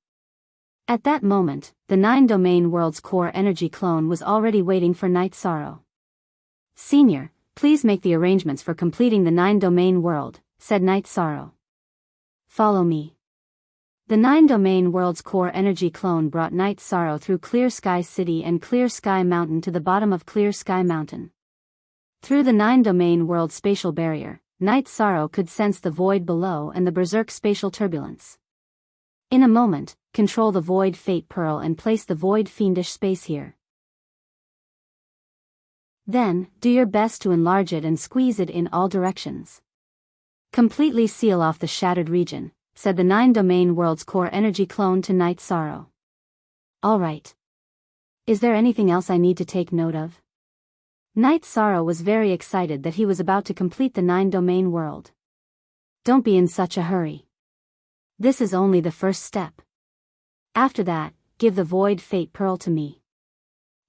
At that moment, the 9-domain world's core energy clone was already waiting for Night Sorrow. Senior, please make the arrangements for completing the 9-domain world, said Night Sorrow. Follow me. The 9-domain world's core energy clone brought Night Sorrow through Clear Sky City and Clear Sky Mountain to the bottom of Clear Sky Mountain. Through the 9-domain world spatial barrier, Night Sorrow could sense the void below and the berserk spatial turbulence. In a moment, control the Void Fate Pearl and place the Void Fiendish Space here. Then, do your best to enlarge it and squeeze it in all directions. Completely seal off the shattered region, said the 9-domain world's core energy clone to Night Sorrow. All right. Is there anything else I need to take note of? Night Sorrow was very excited that he was about to complete the 9-domain world. Don't be in such a hurry. This is only the first step. After that, give the Void Fate Pearl to me.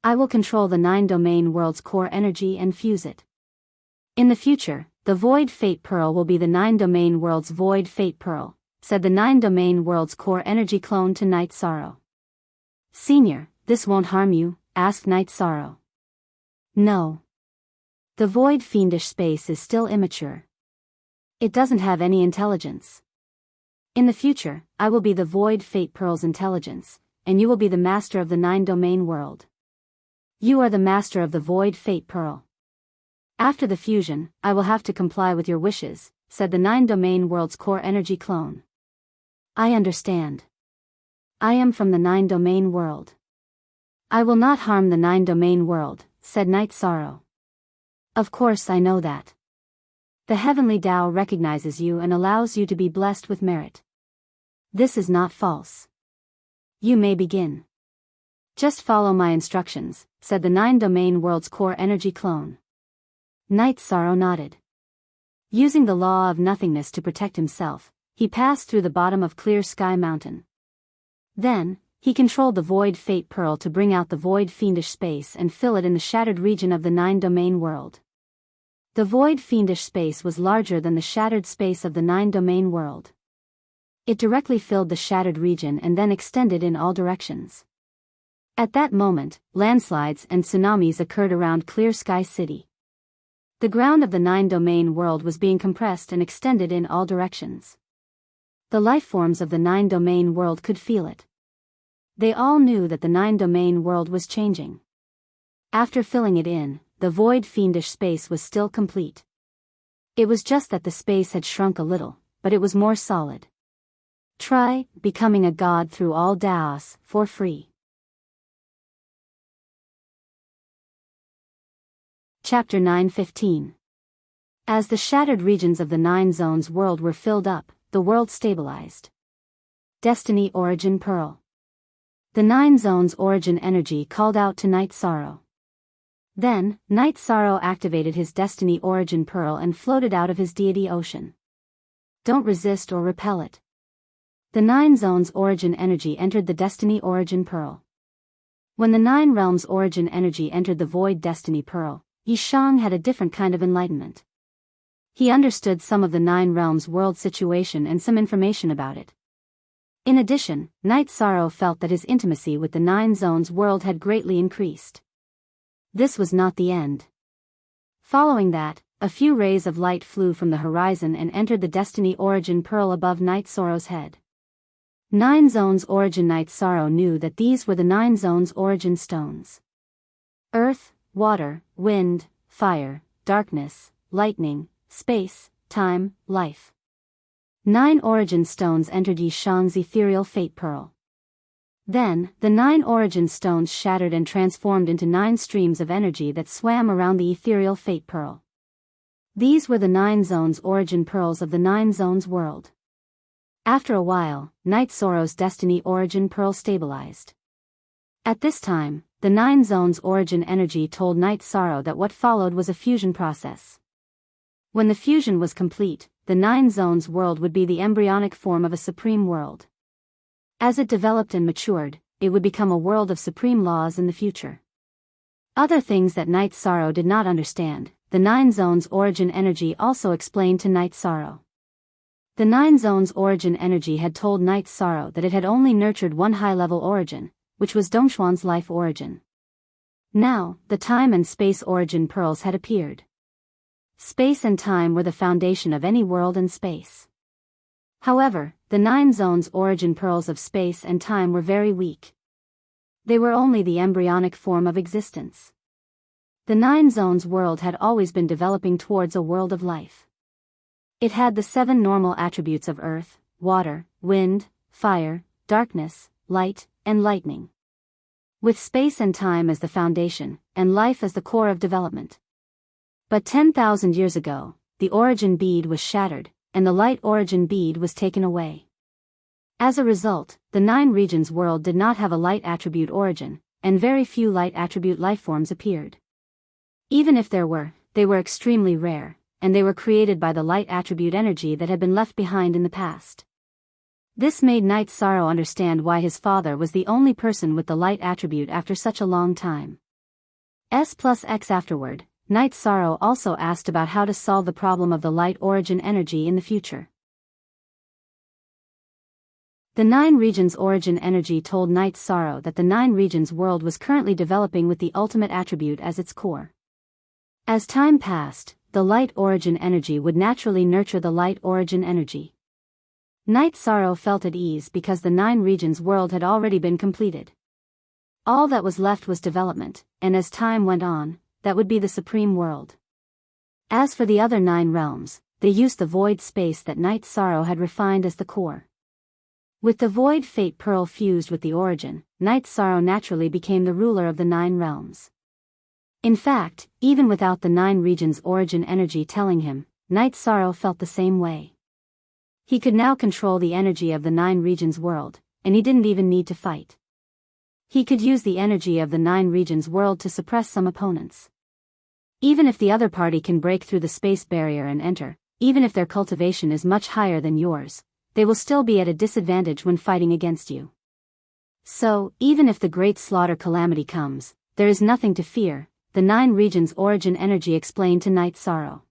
I will control the 9-domain world's core energy and fuse it. In the future, the Void Fate Pearl will be the 9-domain world's Void Fate Pearl, said the 9-domain world's core energy clone to Night Sorrow. Senior, this won't harm you, asked Night Sorrow. No. The Void Fiendish Space is still immature. It doesn't have any intelligence. In the future, I will be the Void Fate Pearl's intelligence, and you will be the master of the 9-domain world. You are the master of the Void Fate Pearl. After the fusion, I will have to comply with your wishes, said the 9-domain world's core energy clone. I understand. I am from the 9-domain world. I will not harm the 9-domain world, said Night Sorrow. Of course I know that. The Heavenly Tao recognizes you and allows you to be blessed with merit. This is not false. You may begin. Just follow my instructions, said the 9-domain world's core energy clone. Night Sorrow nodded. Using the law of nothingness to protect himself, he passed through the bottom of Clear Sky Mountain. Then, he controlled the Void Fate Pearl to bring out the Void Fiendish Space and fill it in the shattered region of the 9-domain world. The Void Fiendish Space was larger than the shattered space of the 9-domain world. It directly filled the shattered region and then extended in all directions. At that moment, landslides and tsunamis occurred around Clear Sky City. The ground of the 9-domain world was being compressed and extended in all directions. The life forms of the 9-domain world could feel it. They all knew that the 9-domain world was changing. After filling it in, the Void Fiendish Space was still complete. It was just that the space had shrunk a little, but it was more solid. Try becoming a god through all Daos for free. Chapter 9:15. As the shattered regions of the 9 zones world were filled up, the world stabilized. Destiny Origin Pearl. The 9 zones origin energy called out to Night Sorrow. Then, Night Sorrow activated his Destiny Origin Pearl and floated out of his deity ocean. Don't resist or repel it. The 9 zones origin energy entered the Destiny Origin Pearl. When the 9 realms origin energy entered the Void Destiny Pearl, Yi Shang had a different kind of enlightenment. He understood some of the 9 realms world situation and some information about it. In addition, Night Sorrow felt that his intimacy with the 9 zones world had greatly increased. This was not the end. Following that, a few rays of light flew from the horizon and entered the Destiny Origin Pearl above Night Sorrow's head. 9 zones origin. Night Sorrow knew that these were the 9 zones origin stones. Earth, water, wind, fire, darkness, lightning, space, time, life. 9 origin stones entered Yi Shang's ethereal fate pearl. Then, the 9 origin stones shattered and transformed into 9 streams of energy that swam around the ethereal fate pearl. These were the 9 zones origin pearls of the 9 zones world. After a while, Night Sorrow's Destiny Origin Pearl stabilized. At this time, the 9 zones origin energy told Night Sorrow that what followed was a fusion process. When the fusion was complete, the 9 zones world would be the embryonic form of a supreme world. As it developed and matured, it would become a world of supreme laws in the future. Other things that Night Sorrow did not understand, the 9 zones origin energy also explained to Night Sorrow. The 9 zones origin energy had told Night Sorrow that it had only nurtured one high-level origin, which was Dongxuan's life origin. Now, the time and space origin pearls had appeared. Space and time were the foundation of any world and space. However, the 9 zones origin pearls of space and time were very weak. They were only the embryonic form of existence. The 9 zones world had always been developing towards a world of life. It had the 7 normal attributes of earth, water, wind, fire, darkness, light, and lightning. With space and time as the foundation, and life as the core of development. But 10,000 years ago, the origin bead was shattered, and the light origin bead was taken away. As a result, the 9 regions world did not have a light attribute origin, and very few light attribute lifeforms appeared. Even if there were, they were extremely rare, and they were created by the light attribute energy that had been left behind in the past. This made Night Sorrow understand why his father was the only person with the light attribute after such a long time. S+X afterward, Night Sorrow also asked about how to solve the problem of the light origin energy in the future. The 9 regions origin energy told Night Sorrow that the 9 regions world was currently developing with the ultimate attribute as its core. As time passed, the light origin energy would naturally nurture the light origin energy. Night Sorrow felt at ease because the 9 regions world had already been completed. All that was left was development, and as time went on, that would be the supreme world. As for the other 9 realms, they used the void space that Night Sorrow had refined as the core. With the void fate pearl fused with the origin, Night Sorrow naturally became the ruler of the 9 realms. In fact, even without the 9 regions origin energy telling him, Night Sorrow felt the same way. He could now control the energy of the 9 regions world, and he didn't even need to fight. He could use the energy of the 9 regions world to suppress some opponents. Even if the other party can break through the space barrier and enter, even if their cultivation is much higher than yours, they will still be at a disadvantage when fighting against you. So, even if the great slaughter calamity comes, there is nothing to fear, the 9 regions origin energy explained to Night Sorrow.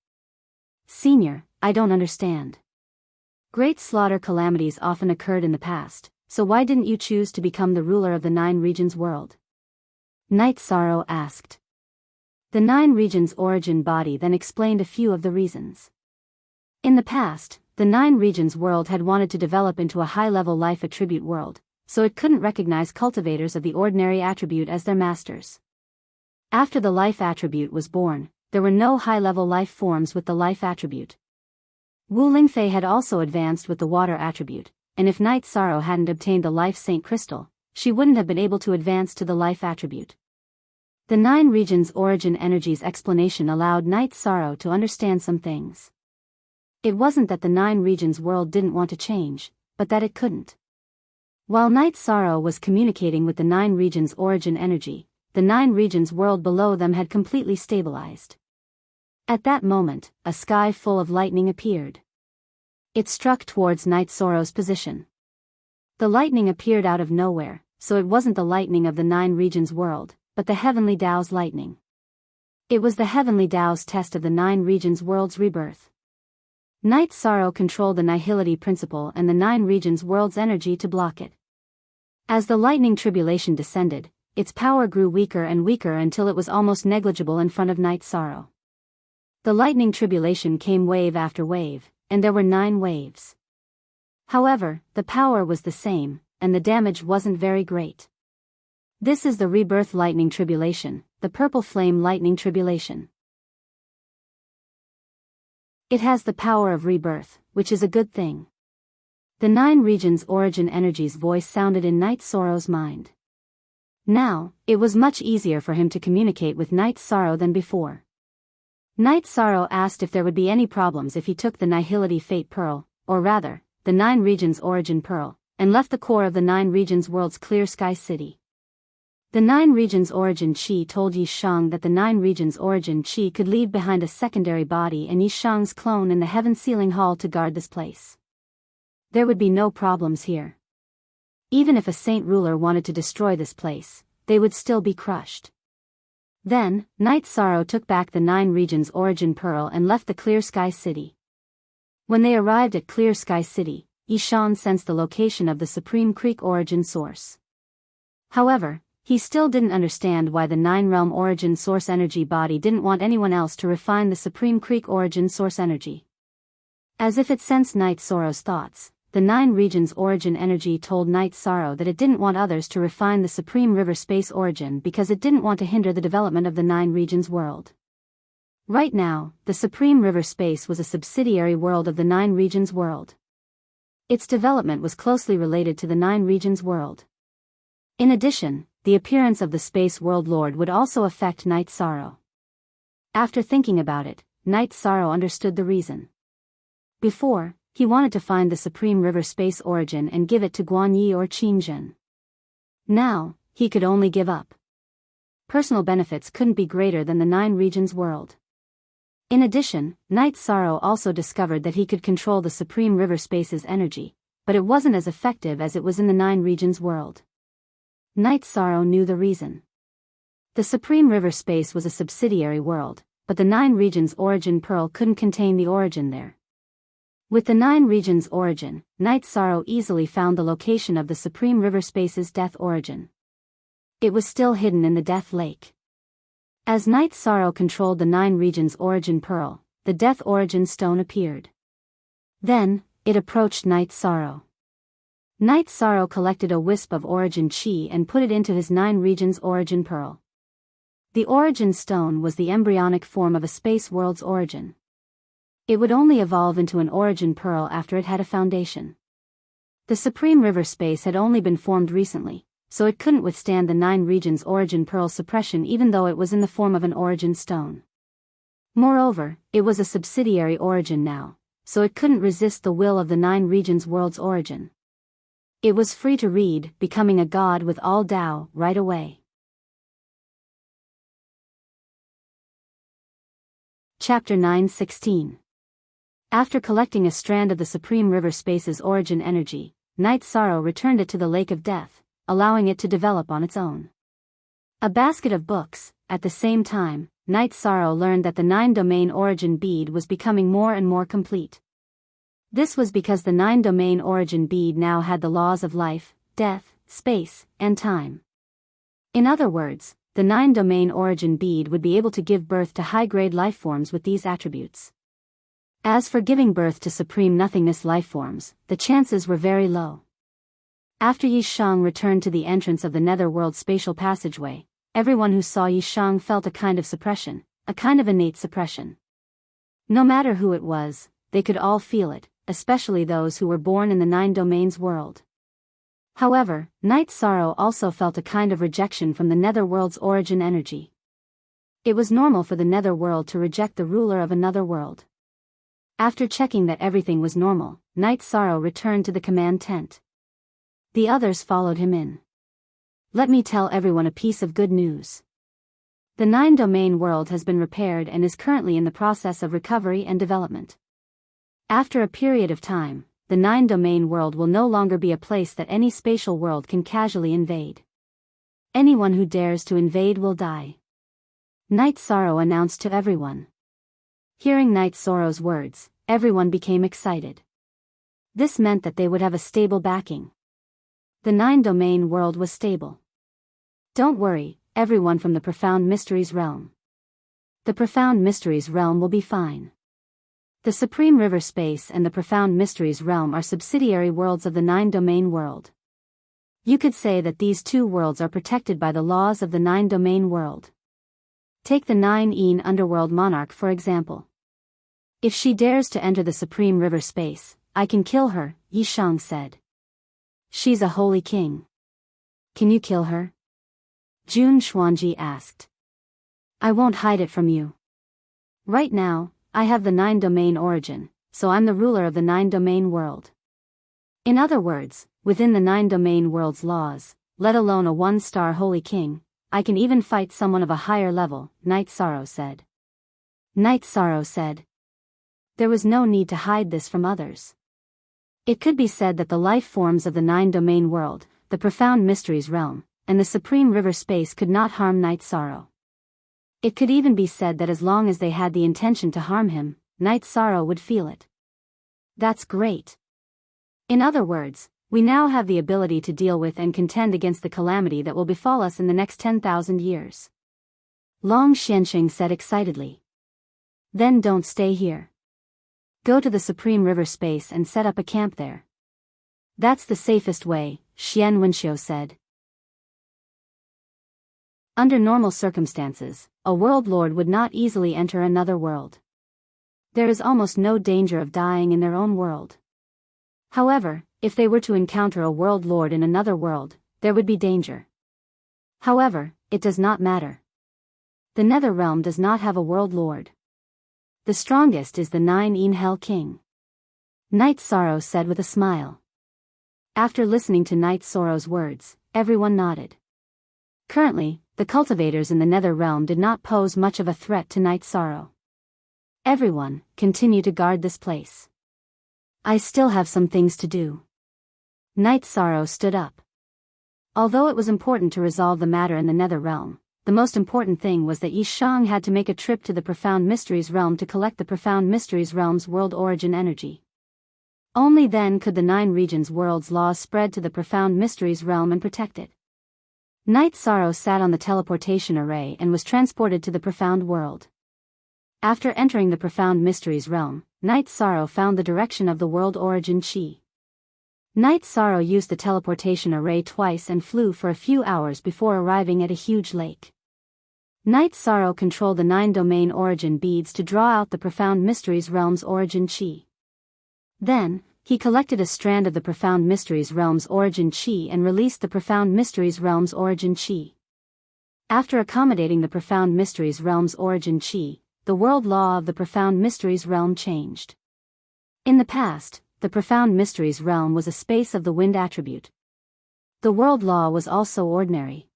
Senior, I don't understand. Great slaughter calamities often occurred in the past, so why didn't you choose to become the ruler of the 9 regions world? Night Sorrow asked. The 9 regions origin body then explained a few of the reasons. In the past, the 9 regions world had wanted to develop into a high-level life attribute world, so it couldn't recognize cultivators of the ordinary attribute as their masters. After the life attribute was born, there were no high-level life forms with the life attribute. Wu Lingfei had also advanced with the water attribute, and if Night Sorrow hadn't obtained the life saint crystal, she wouldn't have been able to advance to the life attribute. The 9 regions origin energy's explanation allowed Night Sorrow to understand some things. It wasn't that the 9 regions world didn't want to change, but that it couldn't. While Night Sorrow was communicating with the 9 regions origin energy, the 9 regions world below them had completely stabilized. At that moment, a sky full of lightning appeared. It struck towards Night Sorrow's position. The lightning appeared out of nowhere, so it wasn't the lightning of the 9 regions world, but the heavenly Tao's lightning. It was the heavenly Tao's test of the 9 regions world's rebirth. Night Sorrow controlled the nihility principle and the 9 regions world's energy to block it. As the lightning tribulation descended, its power grew weaker and weaker until it was almost negligible in front of Night Sorrow. The lightning tribulation came wave after wave, and there were 9 waves. However, the power was the same, and the damage wasn't very great. This is the rebirth lightning tribulation, the purple flame lightning tribulation. It has the power of rebirth, which is a good thing. The 9 regions origin energy's voice sounded in Night Sorrow's mind. Now, it was much easier for him to communicate with Night Sorrow than before. Night Sorrow asked if there would be any problems if he took the Nihility Fate Pearl, or rather, the 9 regions origin pearl, and left the core of the 9 regions world's clear sky city. The 9 regions origin Chi told Yishang that the 9 regions origin Chi could leave behind a secondary body and Yishang's clone in the heaven sealing hall to guard this place. There would be no problems here. Even if a saint ruler wanted to destroy this place, they would still be crushed. Then, Night Sorrow took back the 9 regions origin pearl and left the clear sky city. When they arrived at Clear Sky City, Yishan sensed the location of the Supreme Creek origin source. However, he still didn't understand why the 9-realm origin source energy body didn't want anyone else to refine the Supreme Creek origin source energy. As if it sensed Night Sorrow's thoughts, the 9 regions origin energy told Night Sorrow that it didn't want others to refine the Supreme River Space origin because it didn't want to hinder the development of the 9 regions world. Right now, the Supreme River Space was a subsidiary world of the 9 regions world. Its development was closely related to the 9 regions world. In addition, the appearance of the Space World Lord would also affect Night Sorrow. After thinking about it, Night Sorrow understood the reason. Before, he wanted to find the Supreme River Space origin and give it to Guan Yi or Qingzhen. Now, he could only give up. Personal benefits couldn't be greater than the 9 regions world. In addition, Night Sorrow also discovered that he could control the Supreme River Space's energy, but it wasn't as effective as it was in the 9 regions world. Night Sorrow knew the reason. The Supreme River Space was a subsidiary world, but the 9 regions origin pearl couldn't contain the origin there. With the 9 regions origin, Night Sorrow easily found the location of the Supreme River Space's death origin. It was still hidden in the Death Lake. As Night Sorrow controlled the 9 regions origin pearl, the death origin stone appeared. Then, it approached Night Sorrow. Night Sorrow collected a wisp of origin chi and put it into his 9 regions origin pearl. The origin stone was the embryonic form of a space world's origin. It would only evolve into an origin pearl after it had a foundation. The Supreme River Space had only been formed recently, so it couldn't withstand the 9 regions origin pearl suppression even though it was in the form of an origin stone. Moreover, it was a subsidiary origin now, so it couldn't resist the will of the 9 regions world's origin. It was free to read, becoming a god with all Tao right away. Chapter 9:16. After collecting a strand of the Supreme River Space's origin energy, Night Sorrow returned it to the Lake of Death, allowing it to develop on its own. A basket of books. At the same time, Night Sorrow learned that the 9-domain origin bead was becoming more and more complete. This was because the 9-domain origin bead now had the laws of life, death, space, and time. In other words, the 9-domain origin bead would be able to give birth to high-grade lifeforms with these attributes. As for giving birth to supreme nothingness lifeforms, the chances were very low. After Yishang returned to the entrance of the netherworld spatial passageway, everyone who saw Yishang felt a kind of suppression, a kind of innate suppression. No matter who it was, they could all feel it, especially those who were born in the 9 domains world. However, Night Sorrow also felt a kind of rejection from the netherworld's origin energy. It was normal for the netherworld to reject the ruler of another world. After checking that everything was normal, Night Sorrow returned to the command tent. The others followed him in. "Let me tell everyone a piece of good news," The 9-domain world has been repaired and is currently in the process of recovery and development. After a period of time, the 9-domain world will no longer be a place that any spatial world can casually invade. Anyone who dares to invade will die. Night Sorrow announced to everyone. Hearing Night Sorrow's words, everyone became excited. This meant that they would have a stable backing. The 9-domain world was stable. Don't worry, everyone from the Profound Mysteries realm. The Profound Mysteries realm will be fine. The Supreme River Space and the Profound Mysteries realm are subsidiary worlds of the 9-domain world. You could say that these two worlds are protected by the laws of the 9-domain world. Take the 9-een underworld monarch for example. If she dares to enter the Supreme River Space, I can kill her, Yi Shang said. She's a holy king. Can you kill her? Jun Xuanji asked. I won't hide it from you. Right now, I have the 9-domain origin, so I'm the ruler of the 9-domain world. In other words, within the 9-domain world's laws, let alone a 1-star holy king, I can even fight someone of a higher level, Night Sorrow said. Night Sorrow said. There was no need to hide this from others. It could be said that the life forms of the 9-domain world, the Profound Mysteries realm, and the Supreme River Space could not harm Night Sorrow. It could even be said that as long as they had the intention to harm him, Night Sorrow would feel it. That's great. In other words, we now have the ability to deal with and contend against the calamity that will befall us in the next 10,000 years. Long Xianxing said excitedly. Then don't stay here. Go to the Supreme River Space and set up a camp there. That's the safest way, Xian Wenxiu said. Under normal circumstances, a world lord would not easily enter another world. There is almost no danger of dying in their own world. However, if they were to encounter a world lord in another world, there would be danger. However, it does not matter. The Nether Realm does not have a world lord. The strongest is the 9-een Hell King. Night Sorrow said with a smile. After listening to Night Sorrow's words, everyone nodded. Currently, the cultivators in the Nether Realm did not pose much of a threat to Night Sorrow. Everyone, continue to guard this place. I still have some things to do. Night Sorrow stood up. Although it was important to resolve the matter in the Nether Realm, the most important thing was that Yi Shang had to make a trip to the Profound Mysteries realm to collect the Profound Mysteries realm's world origin energy. Only then could the 9 regions world's laws spread to the Profound Mysteries realm and protect it. Night Sorrow sat on the teleportation array and was transported to the Profound World. After entering the Profound Mysteries realm, Night Sorrow found the direction of the world origin Qi. Night Sorrow used the teleportation array twice and flew for a few hours before arriving at a huge lake. Night Sorrow controlled the 9-domain origin beads to draw out the Profound Mysteries realm's origin Qi. Then, he collected a strand of the Profound Mysteries realm's origin Qi and released the Profound Mysteries realm's origin Qi. After accommodating the Profound Mysteries realm's origin Qi, the world law of the Profound Mysteries realm changed. In the past, the Profound Mysteries realm was a space of the wind attribute. The world law was also ordinary.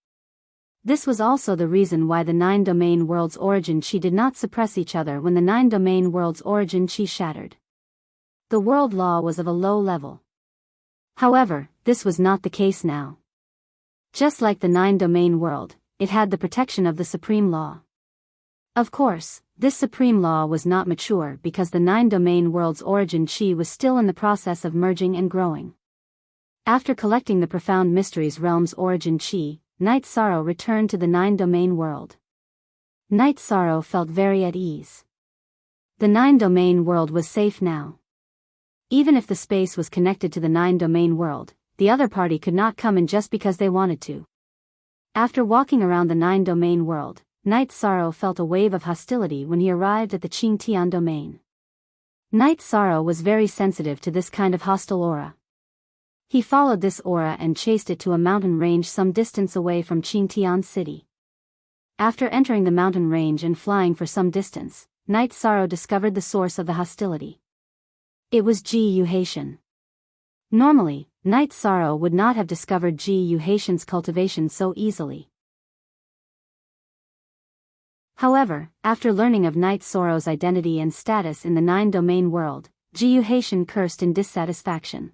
This was also the reason why the 9-domain world's origin Qi did not suppress each other when the 9-domain world's origin Qi shattered. The world law was of a low level. However, this was not the case now. Just like the 9-domain world, it had the protection of the supreme law. Of course, this supreme law was not mature because the 9-domain world's origin Qi was still in the process of merging and growing. After collecting the Profound Mysteries realm's origin Qi, Night Sorrow returned to the 9-domain world. Night Sorrow felt very at ease. The 9-domain world was safe now. Even if the space was connected to the 9-domain world, the other party could not come in just because they wanted to. After walking around the 9-domain world, Night Sorrow felt a wave of hostility when he arrived at the Qingtian domain. Night Sorrow was very sensitive to this kind of hostile aura. He followed this aura and chased it to a mountain range some distance away from Qingtian city. After entering the mountain range and flying for some distance, Night Sorrow discovered the source of the hostility. It was Ji Yu Haitian. Normally, Night Sorrow would not have discovered Ji Yu Haitian's cultivation so easily. However, after learning of Night Sorrow's identity and status in the 9-domain world, Jiyu Haitian cursed in dissatisfaction.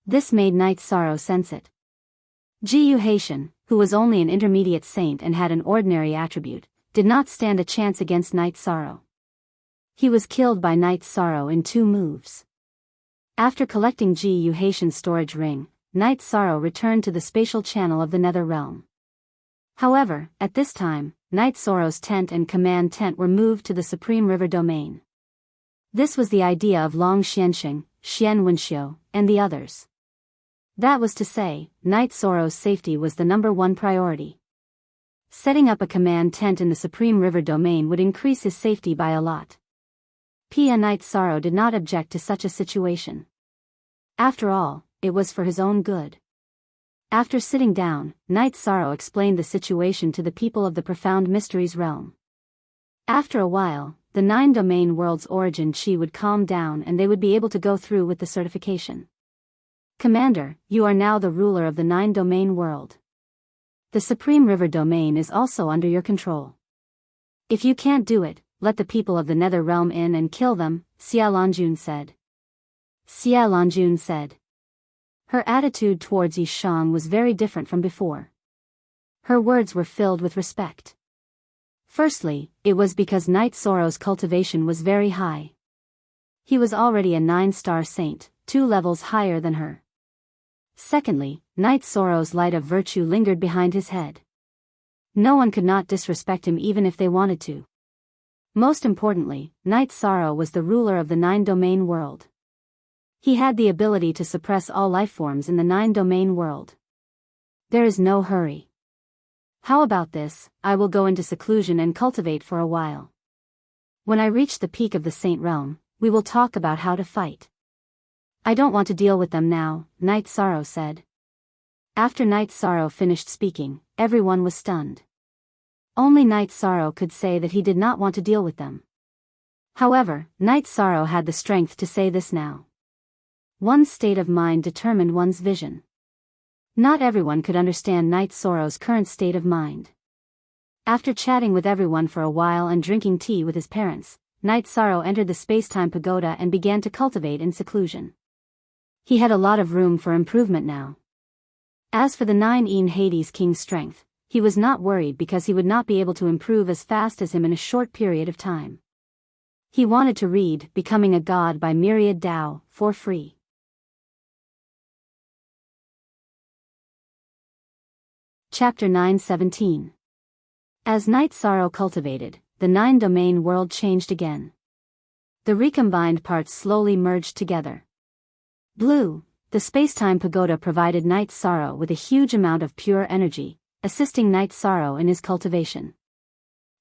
This made Night Sorrow sense it. Jiyu Haitian, who was only an intermediate saint and had an ordinary attribute, did not stand a chance against Night Sorrow. He was killed by Night Sorrow in 2 moves. After collecting Jiyu Haitian's storage ring, Night Sorrow returned to the spatial channel of the Nether Realm. However, at this time, Night Sorrow's tent and command tent were moved to the Supreme River domain. This was the idea of Long Xianxing, Xian Wenxiu, and the others. That was to say, Night Sorrow's safety was the #1 priority. Setting up a command tent in the Supreme River domain would increase his safety by a lot. Pia Night Sorrow did not object to such a situation. After all, it was for his own good. After sitting down, Night Sorrow explained the situation to the people of the Profound Mysteries realm. After a while, the 9-domain world's origin chi would calm down and they would be able to go through with the certification. Commander, you are now the ruler of the 9-domain world. The Supreme River domain is also under your control. If you can't do it, let the people of the Nether Realm in and kill them, Xia Longjun said. Xia Longjun said. Her attitude towards Yishang was very different from before. Her words were filled with respect. Firstly, it was because Night Sorrow's cultivation was very high. He was already a 9-star saint, 2 levels higher than her. Secondly, Night Sorrow's light of virtue lingered behind his head. No one could not disrespect him even if they wanted to. Most importantly, Night Sorrow was the ruler of the 9-domain world. He had the ability to suppress all lifeforms in the 9-domain world. There is no hurry. How about this, I will go into seclusion and cultivate for a while. When I reach the peak of the Saint Realm, we will talk about how to fight. I don't want to deal with them now, Night Sorrow said. After Night Sorrow finished speaking, everyone was stunned. Only Night Sorrow could say that he did not want to deal with them. However, Night Sorrow had the strength to say this now. One's state of mind determined one's vision. Not everyone could understand Night Sorrow's current state of mind. After chatting with everyone for a while and drinking tea with his parents, Night Sorrow entered the space-time pagoda and began to cultivate in seclusion. He had a lot of room for improvement now. As for the 9 Hades King's strength, he was not worried because he would not be able to improve as fast as him in a short period of time. He wanted to read Becoming a God by Myriad Dao for free. Chapter 9:17. As Night Sorrow cultivated, the 9-domain world changed again. The recombined parts slowly merged together. Blue, the space-time pagoda provided Night Sorrow with a huge amount of pure energy, assisting Night Sorrow in his cultivation.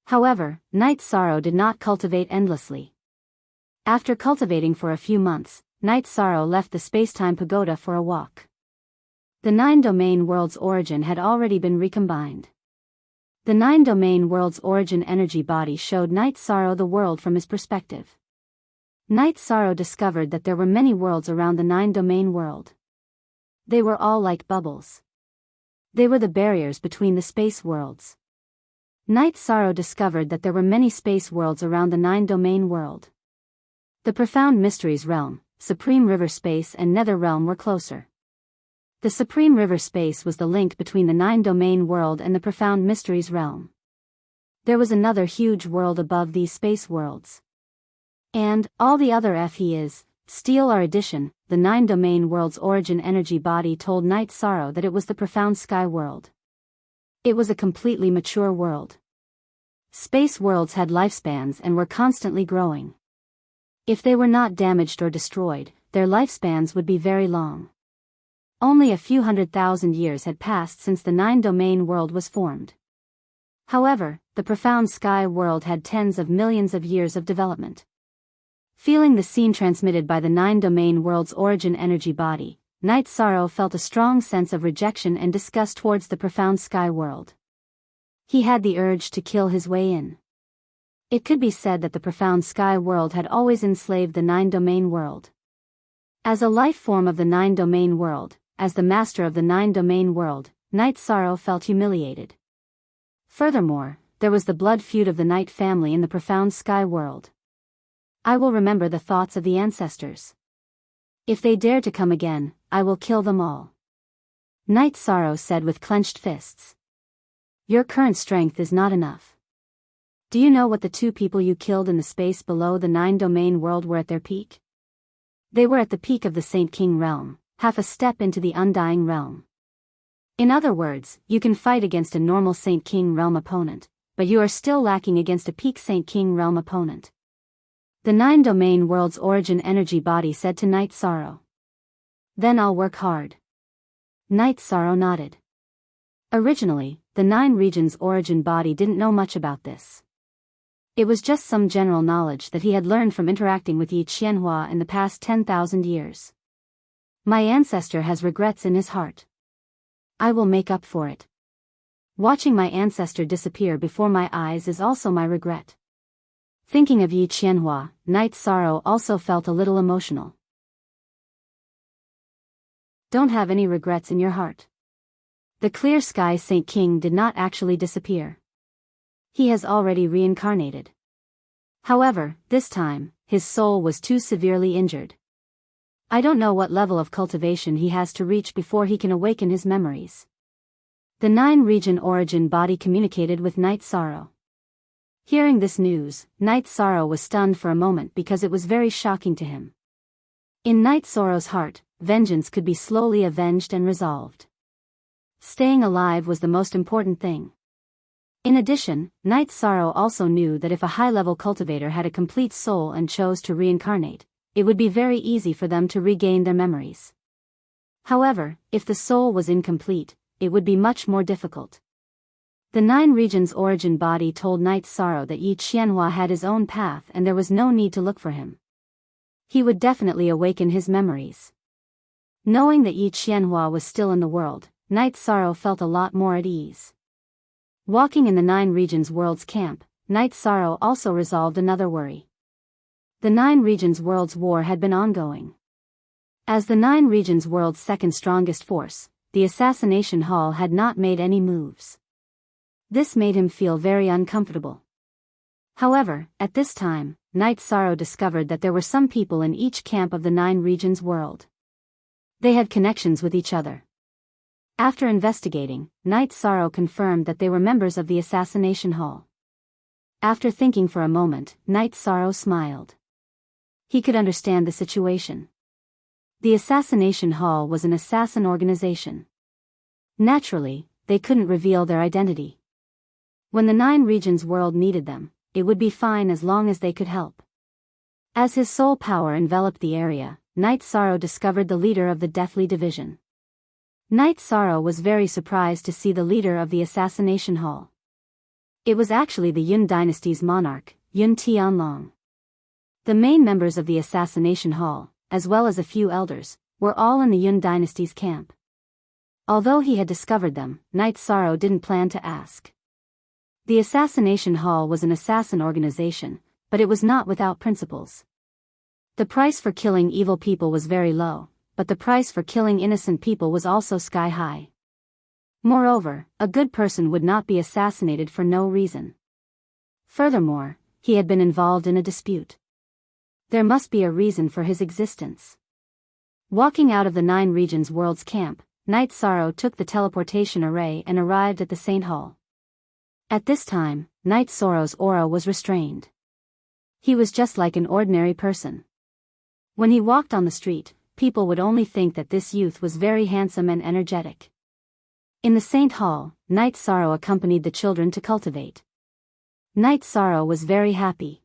However, Night Sorrow did not cultivate endlessly. After cultivating for a few months, Night Sorrow left the space-time pagoda for a walk. The 9-domain world's origin had already been recombined. The 9-domain world's origin energy body showed Night Sorrow the world from his perspective. Night Sorrow discovered that there were many worlds around the 9-domain world. They were all like bubbles. They were the barriers between the space worlds. Night Sorrow discovered that there were many space worlds around the 9-domain world. The Profound Mysteries realm, Supreme River space and Nether realm were closer. The Supreme River space was the link between the 9-domain world and the Profound Mysteries realm. There was another huge world above these space worlds. And, all the other is, steal our addition, the 9-domain world's origin energy body told Night Sorrow that it was the Profound Sky world. It was a completely mature world. Space worlds had lifespans and were constantly growing. If they were not damaged or destroyed, their lifespans would be very long. Only a few 100,000 years had passed since the 9-domain world was formed. However, the Profound Sky world had tens of millions of years of development. Feeling the scene transmitted by the 9-domain world's origin energy body, Night Sorrow felt a strong sense of rejection and disgust towards the Profound Sky world. He had the urge to kill his way in. It could be said that the Profound Sky world had always enslaved the 9-domain world. As a life form of the 9-domain world, as the master of the 9-domain world, Night Sorrow felt humiliated. Furthermore, there was the blood feud of the Night family in the profound sky world. I will remember the thoughts of the ancestors. If they dare to come again, I will kill them all. Night Sorrow said with clenched fists. Your current strength is not enough. Do you know what the 2 people you killed in the space below the 9-domain world were at their peak? They were at the peak of the Saint King realm, half a step into the Undying realm. In other words, you can fight against a normal Saint King realm opponent, but you are still lacking against a peak Saint King realm opponent. The 9-domain world's origin energy body said to Night Sorrow. Then I'll work hard. Night Sorrow nodded. Originally, the 9 regions origin body didn't know much about this. It was just some general knowledge that he had learned from interacting with Yi Qianhua in the past 10,000 years. My ancestor has regrets in his heart. I will make up for it. Watching my ancestor disappear before my eyes is also my regret. Thinking of Yi Qianhua, Night Sorrow also felt a little emotional. Don't have any regrets in your heart. The clear sky Saint King did not actually disappear. He has already reincarnated. However, this time, his soul was too severely injured. I don't know what level of cultivation he has to reach before he can awaken his memories. The 9-region origin body communicated with Night Sorrow. Hearing this news, Night Sorrow was stunned for a moment because it was very shocking to him. In Night Sorrow's heart, vengeance could be slowly avenged and resolved. Staying alive was the most important thing. In addition, Night Sorrow also knew that if a high-level cultivator had a complete soul and chose to reincarnate, it would be very easy for them to regain their memories. However, if the soul was incomplete, it would be much more difficult. The 9 regions origin body told Night Sorrow that Yi Qianhua had his own path and there was no need to look for him. He would definitely awaken his memories. Knowing that Yi Qianhua was still in the world, Night Sorrow felt a lot more at ease. Walking in the 9 regions world's camp, Night Sorrow also resolved another worry. The 9 regions world's war had been ongoing. As the 9 regions world's second strongest force, the assassination hall had not made any moves. This made him feel very uncomfortable. However, at this time, Night Sorrow discovered that there were some people in each camp of the 9 regions world. They had connections with each other. After investigating, Night Sorrow confirmed that they were members of the assassination hall. After thinking for a moment, Night Sorrow smiled. He could understand the situation. The assassination hall was an assassin organization. Naturally, they couldn't reveal their identity. When the 9 regions world needed them, it would be fine as long as they could help. As his soul power enveloped the area, Night Sorrow discovered the leader of the Deathly Division. Night Sorrow was very surprised to see the leader of the assassination hall. It was actually the Yun dynasty's monarch, Yun Tianlong. The main members of the assassination hall, as well as a few elders, were all in the Yun dynasty's camp. Although he had discovered them, Night Sorrow didn't plan to ask. The assassination hall was an assassin organization, but it was not without principles. The price for killing evil people was very low, but the price for killing innocent people was also sky high. Moreover, a good person would not be assassinated for no reason. Furthermore, he had been involved in a dispute. There must be a reason for his existence. Walking out of the 9 regions world's camp, Night Sorrow took the teleportation array and arrived at the Saint Hall. At this time, Night Sorrow's aura was restrained. He was just like an ordinary person. When he walked on the street, people would only think that this youth was very handsome and energetic. In the Saint Hall, Night Sorrow accompanied the children to cultivate. Night Sorrow was very happy.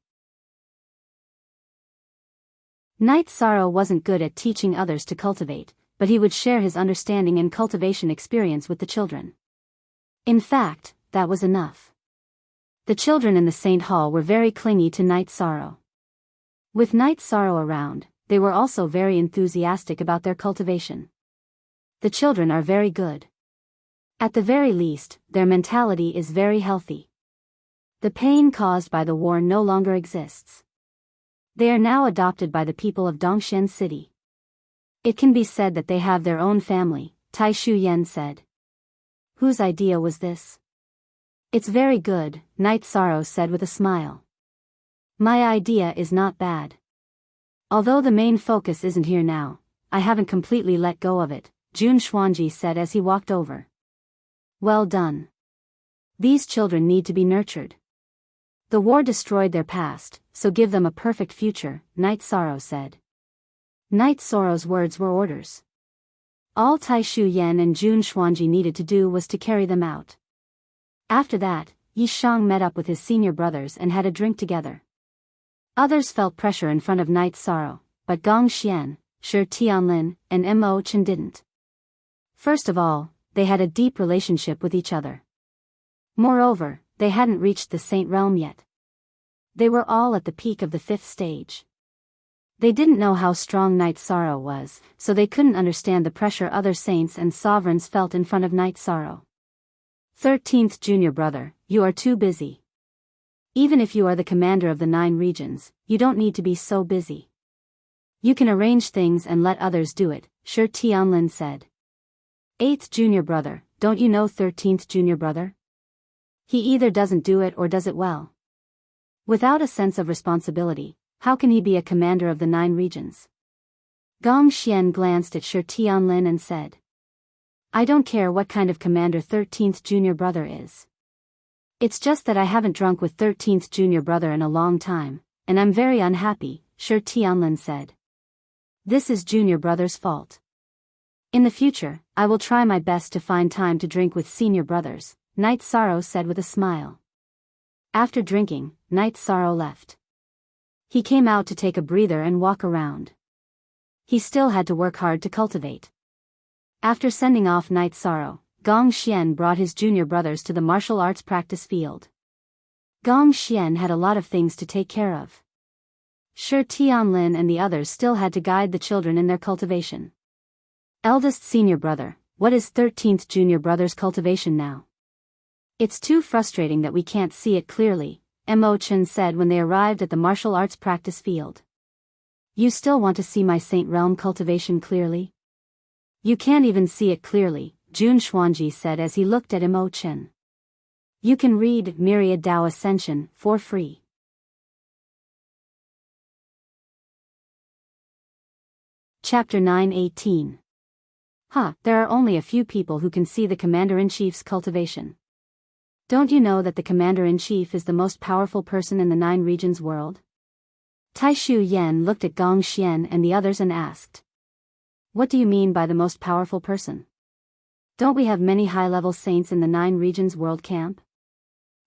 Night Sorrow wasn't good at teaching others to cultivate, but he would share his understanding and cultivation experience with the children. In fact, that was enough. The children in the Saint Hall were very clingy to Night Sorrow. With Night Sorrow around, they were also very enthusiastic about their cultivation. The children are very good. At the very least, their mentality is very healthy. The pain caused by the war no longer exists. They are now adopted by the people of Dongshan City. It can be said that they have their own family, Tai Shu Yen said. Whose idea was this? It's very good, Night Sorrow said with a smile. My idea is not bad. Although the main focus isn't here now, I haven't completely let go of it, Jun Xuanji said as he walked over. Well done. These children need to be nurtured. The war destroyed their past, so give them a perfect future, Night Sorrow said. Night Sorrow's words were orders. All Tai Shu Yan and Jun Xuanji needed to do was to carry them out. After that, Yi Shang met up with his senior brothers and had a drink together. Others felt pressure in front of Night Sorrow, but Gong Xian, Shi Tianlin, and Mo Chen didn't. First of all, they had a deep relationship with each other. Moreover, they hadn't reached the Saint Realm yet. They were all at the peak of the 5th stage. They didn't know how strong Night Sorrow was, so they couldn't understand the pressure other saints and sovereigns felt in front of Night Sorrow. 13th Junior Brother, you are too busy. Even if you are the commander of the 9 regions, you don't need to be so busy. You can arrange things and let others do it, Shi Tianlin said. 8th Junior Brother, don't you know 13th Junior Brother? He either doesn't do it or does it well. Without a sense of responsibility, how can he be a commander of the 9 regions? Gong Xian glanced at Shi Tianlin and said. I don't care what kind of commander 13th Junior Brother is. It's just that I haven't drunk with 13th Junior Brother in a long time, and I'm very unhappy, Shi Tianlin said. This is Junior Brother's fault. In the future, I will try my best to find time to drink with senior brothers, Night Sorrow said with a smile. After drinking, Night Sorrow left. He came out to take a breather and walk around. He still had to work hard to cultivate. After sending off Night Sorrow, Gong Xian brought his junior brothers to the martial arts practice field. Gong Xian had a lot of things to take care of. Shi Tianlin and the others still had to guide the children in their cultivation. Eldest senior brother, what is 13th junior brother's cultivation now? It's too frustrating that we can't see it clearly, Mo Chen said when they arrived at the martial arts practice field. You still want to see my Saint Realm cultivation clearly? You can't even see it clearly, Jun Xuanji said as he looked at Mo Chen. You can read Myriad Tao Ascension for free. Chapter 9:18. There are only a few people who can see the Commander-in-Chief's cultivation. Don't you know that the Commander-in-Chief is the most powerful person in the 9 regions world? Tai Shu Yan looked at Gong Xian and the others and asked. What do you mean by the most powerful person? Don't we have many high-level saints in the 9 regions world camp?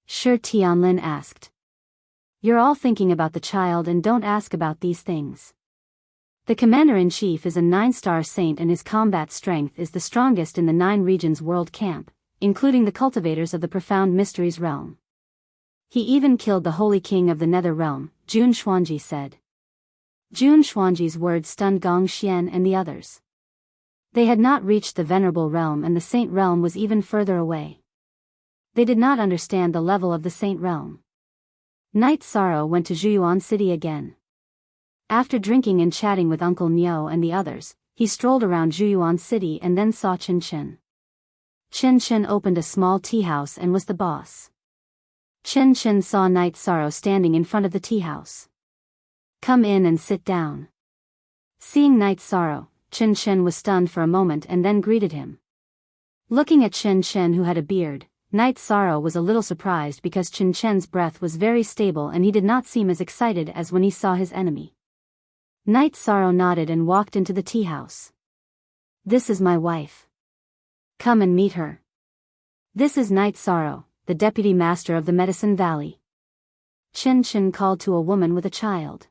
Shi Tianlin asked. You're all thinking about the child and don't ask about these things. The Commander-in-Chief is a 9-star saint and his combat strength is the strongest in the 9 regions world camp, including the cultivators of the Profound Mysteries realm. He even killed the Holy King of the Nether Realm, Jun Xuanji said. Jun Xuanji's words stunned Gong Xian and the others. They had not reached the Venerable Realm and the Saint Realm was even further away. They did not understand the level of the Saint Realm. Night Sorrow went to Zhuyuan City again. After drinking and chatting with Uncle Nio and the others, he strolled around Zhuyuan City and then saw Chen Chen. Chen Chen opened a small tea house and was the boss. Chen Chen saw Night Sorrow standing in front of the tea house. Come in and sit down. Seeing Night Sorrow, Chen Chen was stunned for a moment and then greeted him. Looking at Chen Chen who had a beard, Night Sorrow was a little surprised because Chen Chen's breath was very stable and he did not seem as excited as when he saw his enemy. Night Sorrow nodded and walked into the tea house. This is my wife. Come and meet her. This is Night Sorrow, the deputy master of the Medicine Valley. Chen Chen called to a woman with a child.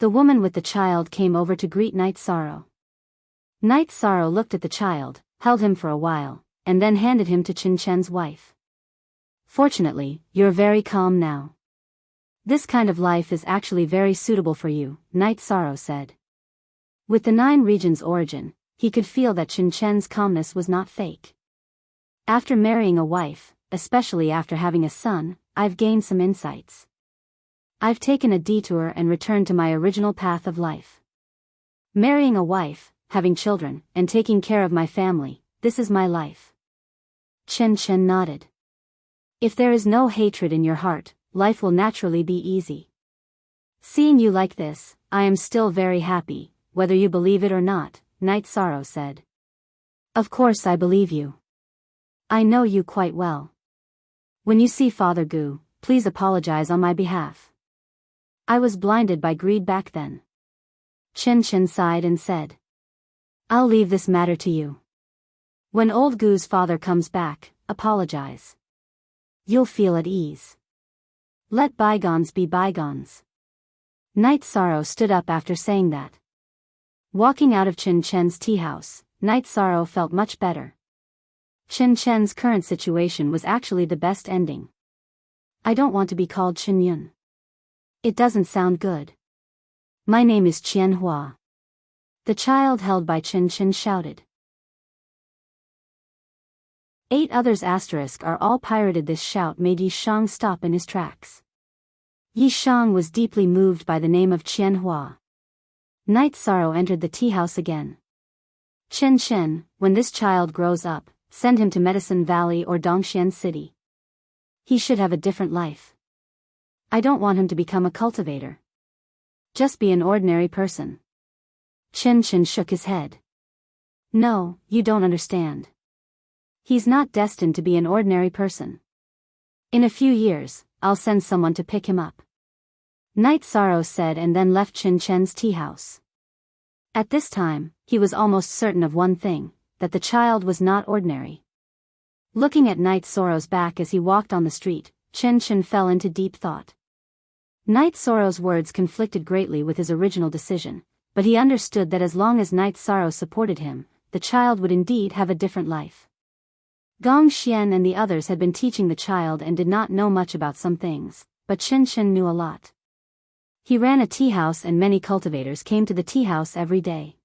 The woman with the child came over to greet Night Sorrow. Night Sorrow looked at the child, held him for a while, and then handed him to Chen Chen's wife. Fortunately, you're very calm now. This kind of life is actually very suitable for you, Night Sorrow said. With the 9 regions origin, he could feel that Chen Chen's calmness was not fake. After marrying a wife, especially after having a son, I've gained some insights. I've taken a detour and returned to my original path of life. Marrying a wife, having children, and taking care of my family, this is my life. Chen Chen nodded. If there is no hatred in your heart, life will naturally be easy. Seeing you like this, I am still very happy, whether you believe it or not, Night Sorrow said. Of course I believe you. I know you quite well. When you see Father Gu, please apologize on my behalf. I was blinded by greed back then. Chen Chen sighed and said. I'll leave this matter to you. When old Gu's father comes back, apologize. You'll feel at ease. Let bygones be bygones. Night Sorrow stood up after saying that. Walking out of Chen Chen's tea house, Night Sorrow felt much better. Chen Chen's current situation was actually the best ending. I don't want to be called Chen Yun. It doesn't sound good. My name is Qian Hua. The child held by Chen Chen shouted. 8 others are all pirated. This shout made Yi Shang stop in his tracks. Yi Shang was deeply moved by the name of Qian Hua. Night Sorrow entered the tea house again. Chen Chen, when this child grows up, send him to Medicine Valley or Dongxian City. He should have a different life. I don't want him to become a cultivator. Just be an ordinary person. Chen Chen shook his head. No, you don't understand. He's not destined to be an ordinary person. In a few years, I'll send someone to pick him up. Night Sorrow said and then left Chen Chen's tea house. At this time, he was almost certain of one thing, that the child was not ordinary. Looking at Night Sorrow's back as he walked on the street, Chen Chen fell into deep thought. Night Sorrow's words conflicted greatly with his original decision, but he understood that as long as Night Sorrow supported him, the child would indeed have a different life. Gong Xian and the others had been teaching the child and did not know much about some things, but Chen Chen knew a lot. He ran a tea house and many cultivators came to the tea house every day.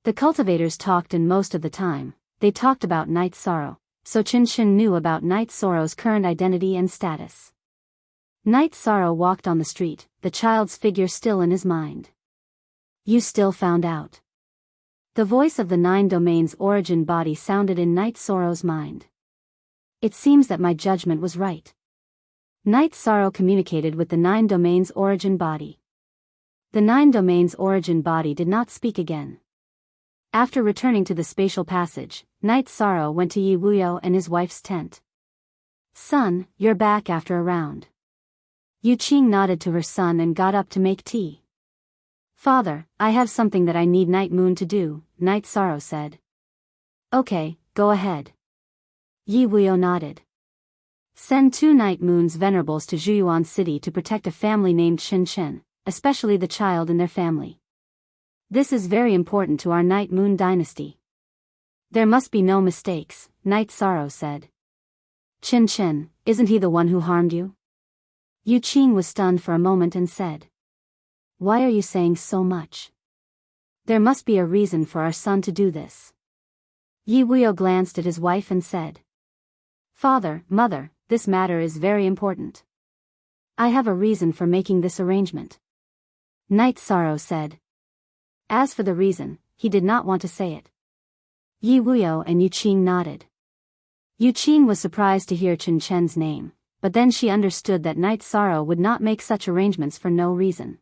The cultivators talked and most of the time, they talked about Night Sorrow, so Chen Chen knew about Night Sorrow's current identity and status. Night Sorrow walked on the street, the child's figure still in his mind. You still found out. The voice of the 9 domains origin body sounded in Night Sorrow's mind. It seems that my judgment was right. Night Sorrow communicated with the 9 domains origin body. The 9 domains origin body did not speak again. After returning to the spatial passage, Night Sorrow went to Yi Wuyo and his wife's tent. Son, you're back after a round. Yu Qing nodded to her son and got up to make tea. Father, I have something that I need Night Moon to do, Night Sorrow said. Okay, go ahead. Yi Wuyo nodded. Send 2 Night Moons Venerables to Zhuyuan City to protect a family named Shen Chen, especially the child and their family. This is very important to our Night Moon dynasty. There must be no mistakes, Night Sorrow said. Chen Chen, isn't he the one who harmed you? Yu Qing was stunned for a moment and said. Why are you saying so much? There must be a reason for our son to do this. Yi Wuyo glanced at his wife and said. Father, Mother, this matter is very important. I have a reason for making this arrangement. Night Sorrow said. As for the reason, he did not want to say it. Yi Wuyo and Yu Qing nodded. Yu Qing was surprised to hear Chen Chen's name, but then she understood that Night Sorrow would not make such arrangements for no reason.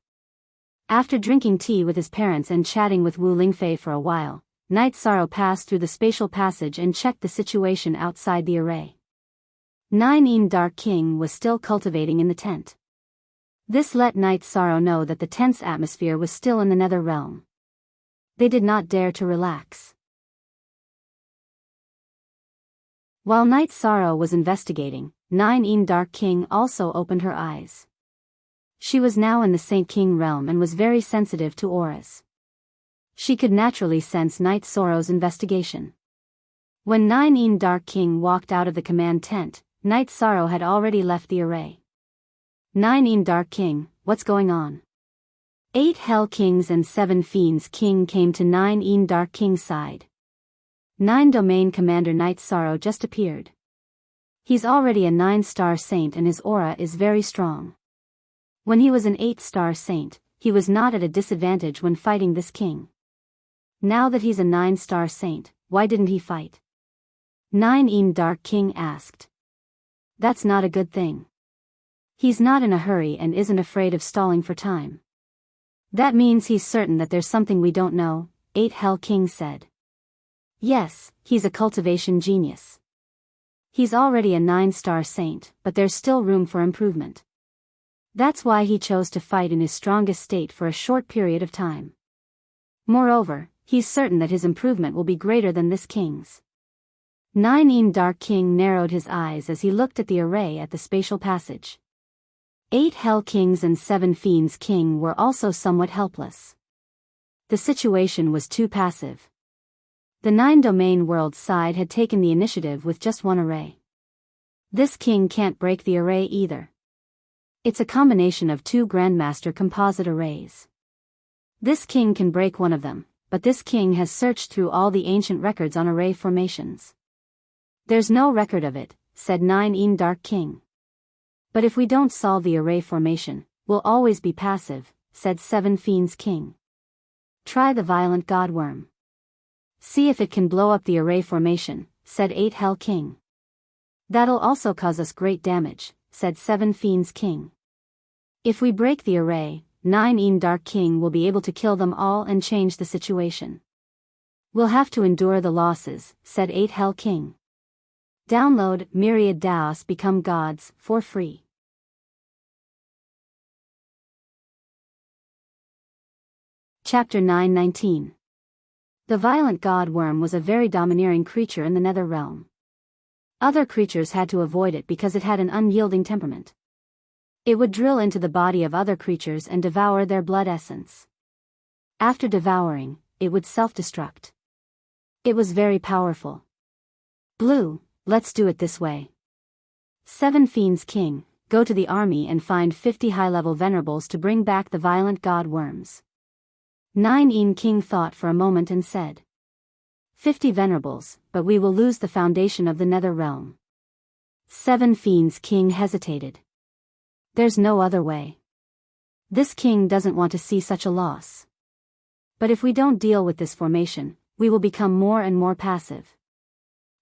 After drinking tea with his parents and chatting with Wu Lingfei for a while, Night Sorrow passed through the spatial passage and checked the situation outside the array. 9 Dark King was still cultivating in the tent. This let Night Sorrow know that the tent's atmosphere was still in the nether realm. They did not dare to relax. While Night Sorrow was investigating, 9 Dark King also opened her eyes. She was now in the Saint King realm and was very sensitive to auras. She could naturally sense Night Sorrow's investigation. When 9 Dark King walked out of the command tent, Night Sorrow had already left the array. 9 Dark King, what's going on? 8 Hell Kings and 7 Fiends King came to 9 Dark King's side. 9 Domain Commander Night Sorrow just appeared. He's already a 9-star saint and his aura is very strong. When he was an 8-star saint, he was not at a disadvantage when fighting this king. Now that he's a 9-star saint, why didn't he fight? 9 Dark King asked. that's not a good thing. He's not in a hurry and isn't afraid of stalling for time. That means he's certain that there's something we don't know, 8 Hell King said. Yes, he's a cultivation genius. He's already a 9-star saint, but there's still room for improvement. That's why he chose to fight in his strongest state for a short period of time. Moreover, he's certain that his improvement will be greater than this king's. 9 Dark King narrowed his eyes as he looked at the array at the spatial passage. 8 Hell Kings and 7 Fiends King were also somewhat helpless. The situation was too passive. The 9 Domain World side had taken the initiative with just one array. This king can't break the array either. It's a combination of 2 Grandmaster composite arrays. This king can break one of them, but this king has searched through all the ancient records on array formations. There's no record of it, said 9 Dark King. But if we don't solve the array formation, we'll always be passive, said 7 Fiends King. Try the Violent Godworm. See if it can blow up the array formation, said 8 Hell King. That'll also cause us great damage, said 7 Fiends King. If we break the array, 9 Dark King will be able to kill them all and change the situation. We'll have to endure the losses, said 8 Hell King. Download Myriad DAOs Become Gods for free. Chapter 919. The Violent God-Worm was a very domineering creature in the Nether Realm. Other creatures had to avoid it because it had an unyielding temperament. It would drill into the body of other creatures and devour their blood essence. After devouring, it would self-destruct. It was very powerful. Blue, let's do it this way. 7 Fiends King, go to the army and find 50 high-level venerables to bring back the Violent God-Worms. 9 King thought for a moment and said. 50 venerables, but we will lose the foundation of the Nether Realm. 7 Fiends King hesitated. There's no other way. This king doesn't want to see such a loss. But if we don't deal with this formation, we will become more and more passive.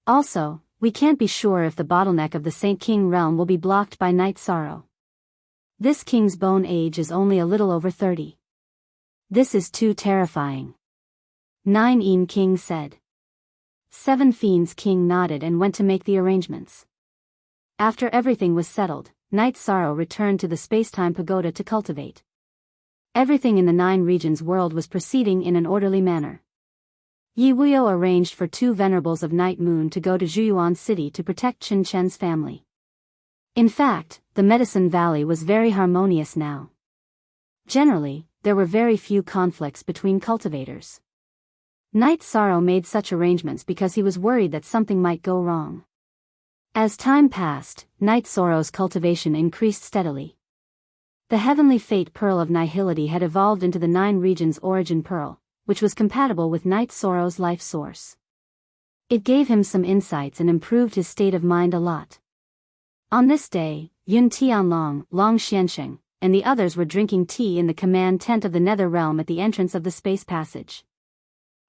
Also, we can't be sure if the bottleneck of the Saint King realm will be blocked by Night Sorrow. This king's bone age is only a little over 30. This is too terrifying. 9 King said. 7 Fiends King nodded and went to make the arrangements. After everything was settled, Night Sorrow returned to the Spacetime Pagoda to cultivate. Everything in the 9 regions world was proceeding in an orderly manner. Yi Wuyo arranged for 2 venerables of Night Moon to go to Zhuyuan City to protect Chen Chen's family. In fact, the Medicine Valley was very harmonious now. Generally, there were very few conflicts between cultivators. Night Sorrow made such arrangements because he was worried that something might go wrong. As time passed, Night Sorrow's cultivation increased steadily. The Heavenly Fate Pearl of Nihility had evolved into the 9 regions Origin Pearl, which was compatible with Night Sorrow's life source. It gave him some insights and improved his state of mind a lot. On this day, Yun Tianlong, Long Xiansheng, and the others were drinking tea in the command tent of the Nether Realm at the entrance of the space passage.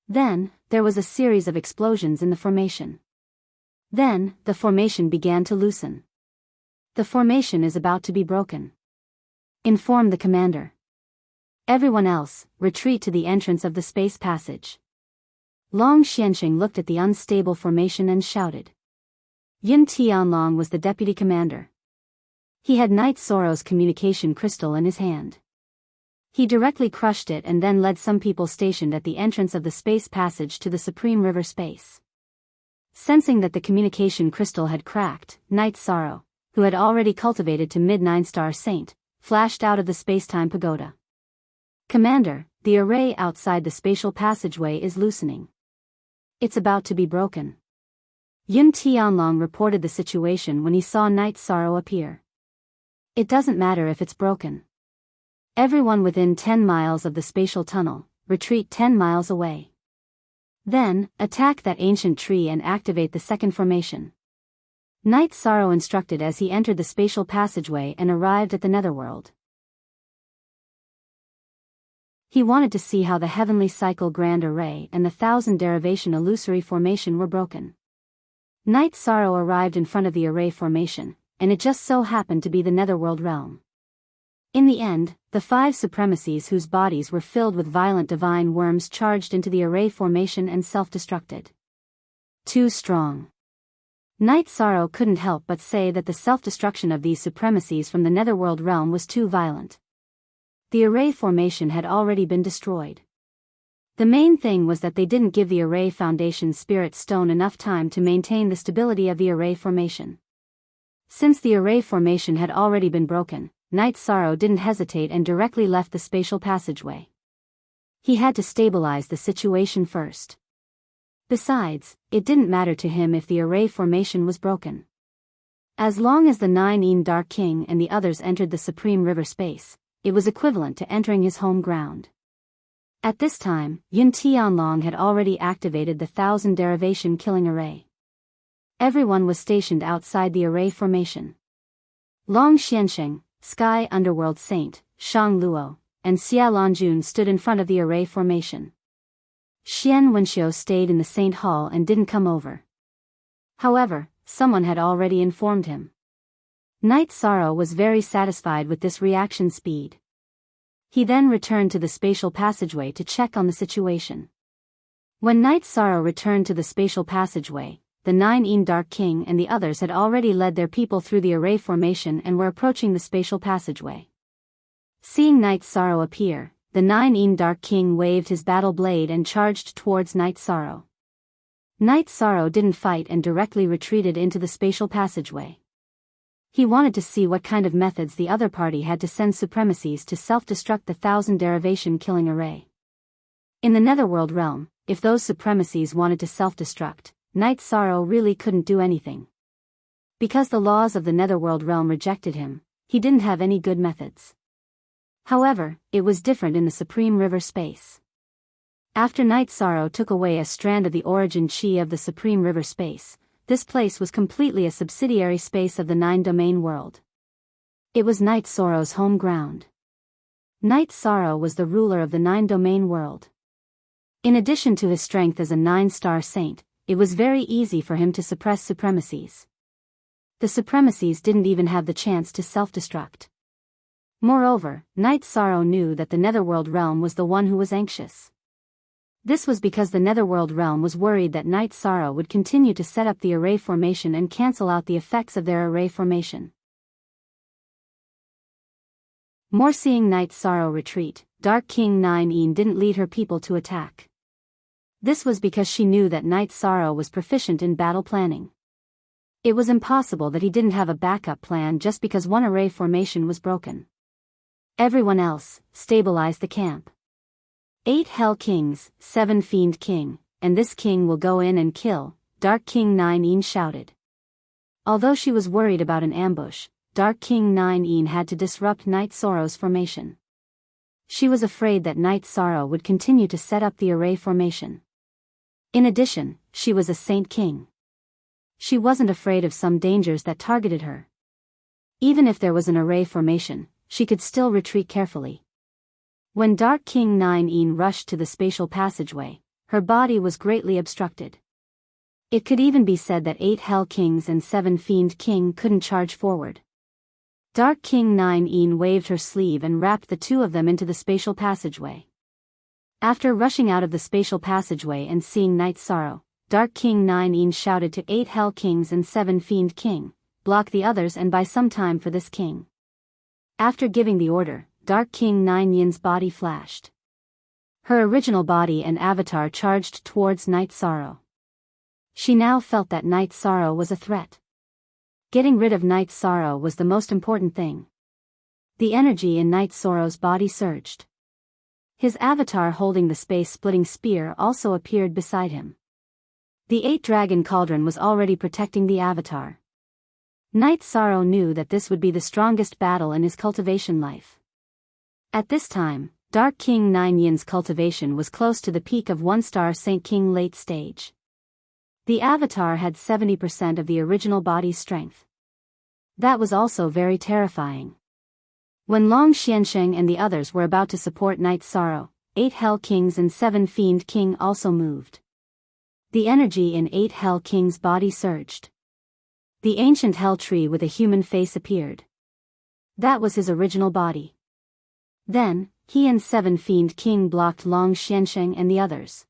Then, there was a series of explosions in the formation. Then, the formation began to loosen. The formation is about to be broken. Inform the commander. Everyone else, retreat to the entrance of the space passage. Long Xiansheng looked at the unstable formation and shouted. Yun Tianlong was the deputy commander. He had Night Sorrow's communication crystal in his hand. He directly crushed it and then led some people stationed at the entrance of the space passage to the Supreme River space. Sensing that the communication crystal had cracked, Night Sorrow, who had already cultivated to mid-9-star saint, flashed out of the spacetime pagoda. Commander, the array outside the spatial passageway is loosening. It's about to be broken. Yun Tianlong reported the situation when he saw Night Sorrow appear. It doesn't matter if it's broken. Everyone within 10 miles of the spatial tunnel, retreat 10 miles away. Then, attack that ancient tree and activate the second formation. Night Sorrow instructed as he entered the spatial passageway and arrived at the Netherworld. He wanted to see how the Heavenly Cycle Grand Array and the 1000 Derivation Illusory Formation were broken. Night Sorrow arrived in front of the array formation, and it just so happened to be the Netherworld realm. In the end, the 5 supremacies whose bodies were filled with violent divine worms charged into the array formation and self-destructed. Too strong. Night Sorrow couldn't help but say that the self-destruction of these supremacies from the Netherworld realm was too violent. The array formation had already been destroyed. The main thing was that they didn't give the array foundation spirit stone enough time to maintain the stability of the array formation. Since the array formation had already been broken, Night Sorrow didn't hesitate and directly left the spatial passageway. He had to stabilize the situation first. Besides, it didn't matter to him if the array formation was broken. As long as the 9 Dark King and the others entered the Supreme River space, it was equivalent to entering his home ground. At this time, Yun Tianlong had already activated the 1000 derivation killing array. Everyone was stationed outside the array formation. Long Xiansheng, Sky Underworld Saint, Shang Luo, and Xia Lanjun stood in front of the array formation. Xian Wenxiu stayed in the Saint Hall and didn't come over. However, someone had already informed him. Night Sorrow was very satisfied with this reaction speed. He then returned to the spatial passageway to check on the situation. When Night Sorrow returned to the spatial passageway, the 9 Dark King and the others had already led their people through the array formation and were approaching the spatial passageway. Seeing Night Sorrow appear, the 9 Dark King waved his battle blade and charged towards Night Sorrow. Night Sorrow didn't fight and directly retreated into the spatial passageway. He wanted to see what kind of methods the other party had to send supremacies to self-destruct the 1000 derivation killing array. In the Netherworld realm, if those supremacies wanted to self-destruct, Night Sorrow really couldn't do anything. Because the laws of the Netherworld realm rejected him, he didn't have any good methods. However, it was different in the Supreme River space. After Night Sorrow took away a strand of the origin chi of the Supreme River space, this place was completely a subsidiary space of the 9-domain world. It was Night Sorrow's home ground. Night Sorrow was the ruler of the 9-domain world. In addition to his strength as a 9-star saint, it was very easy for him to suppress supremacies. The supremacies didn't even have the chance to self-destruct. Moreover, Night Sorrow knew that the Netherworld realm was the one who was anxious. This was because the Netherworld realm was worried that Night Sorrow would continue to set up the array formation and cancel out the effects of their array formation. More seeing Night Sorrow retreat, Dark King 9 didn't lead her people to attack. This was because she knew that Night Sorrow was proficient in battle planning. It was impossible that he didn't have a backup plan just because one array formation was broken. Everyone else stabilized the camp. 8 Hell Kings, 7 Fiend King, and this king will go in and kill, Dark King 9 shouted. Although she was worried about an ambush, Dark King 9 had to disrupt Night Sorrow's formation. She was afraid that Night Sorrow would continue to set up the array formation. In addition, she was a Saint King. She wasn't afraid of some dangers that targeted her. Even if there was an array formation, she could still retreat carefully. When Dark King 9 rushed to the spatial passageway, her body was greatly obstructed. It could even be said that 8 Hell Kings and 7 Fiend King couldn't charge forward. Dark King 9 waved her sleeve and wrapped the two of them into the spatial passageway. After rushing out of the spatial passageway and seeing Night Sorrow, Dark King 9 shouted to 8 Hell Kings and 7 Fiend King, "Block the others and buy some time for this king." After giving the order, Dark King 9's body flashed. Her original body and avatar charged towards Night Sorrow. She now felt that Night Sorrow was a threat. Getting rid of Night Sorrow was the most important thing. The energy in Night Sorrow's body surged. His avatar holding the space-splitting spear also appeared beside him. The 8-dragon cauldron was already protecting the avatar. Night Sorrow knew that this would be the strongest battle in his cultivation life. At this time, Dark King 9's cultivation was close to the peak of 1-star Saint King late stage. The avatar had 70% of the original body's strength. That was also very terrifying. When Long Xiansheng and the others were about to support Night Sorrow, 8 Hell Kings and 7 Fiend King also moved. The energy in 8 Hell King's body surged. The ancient hell tree with a human face appeared. That was his original body. Then, he and Seven Fiend King blocked Long Xiansheng and the others.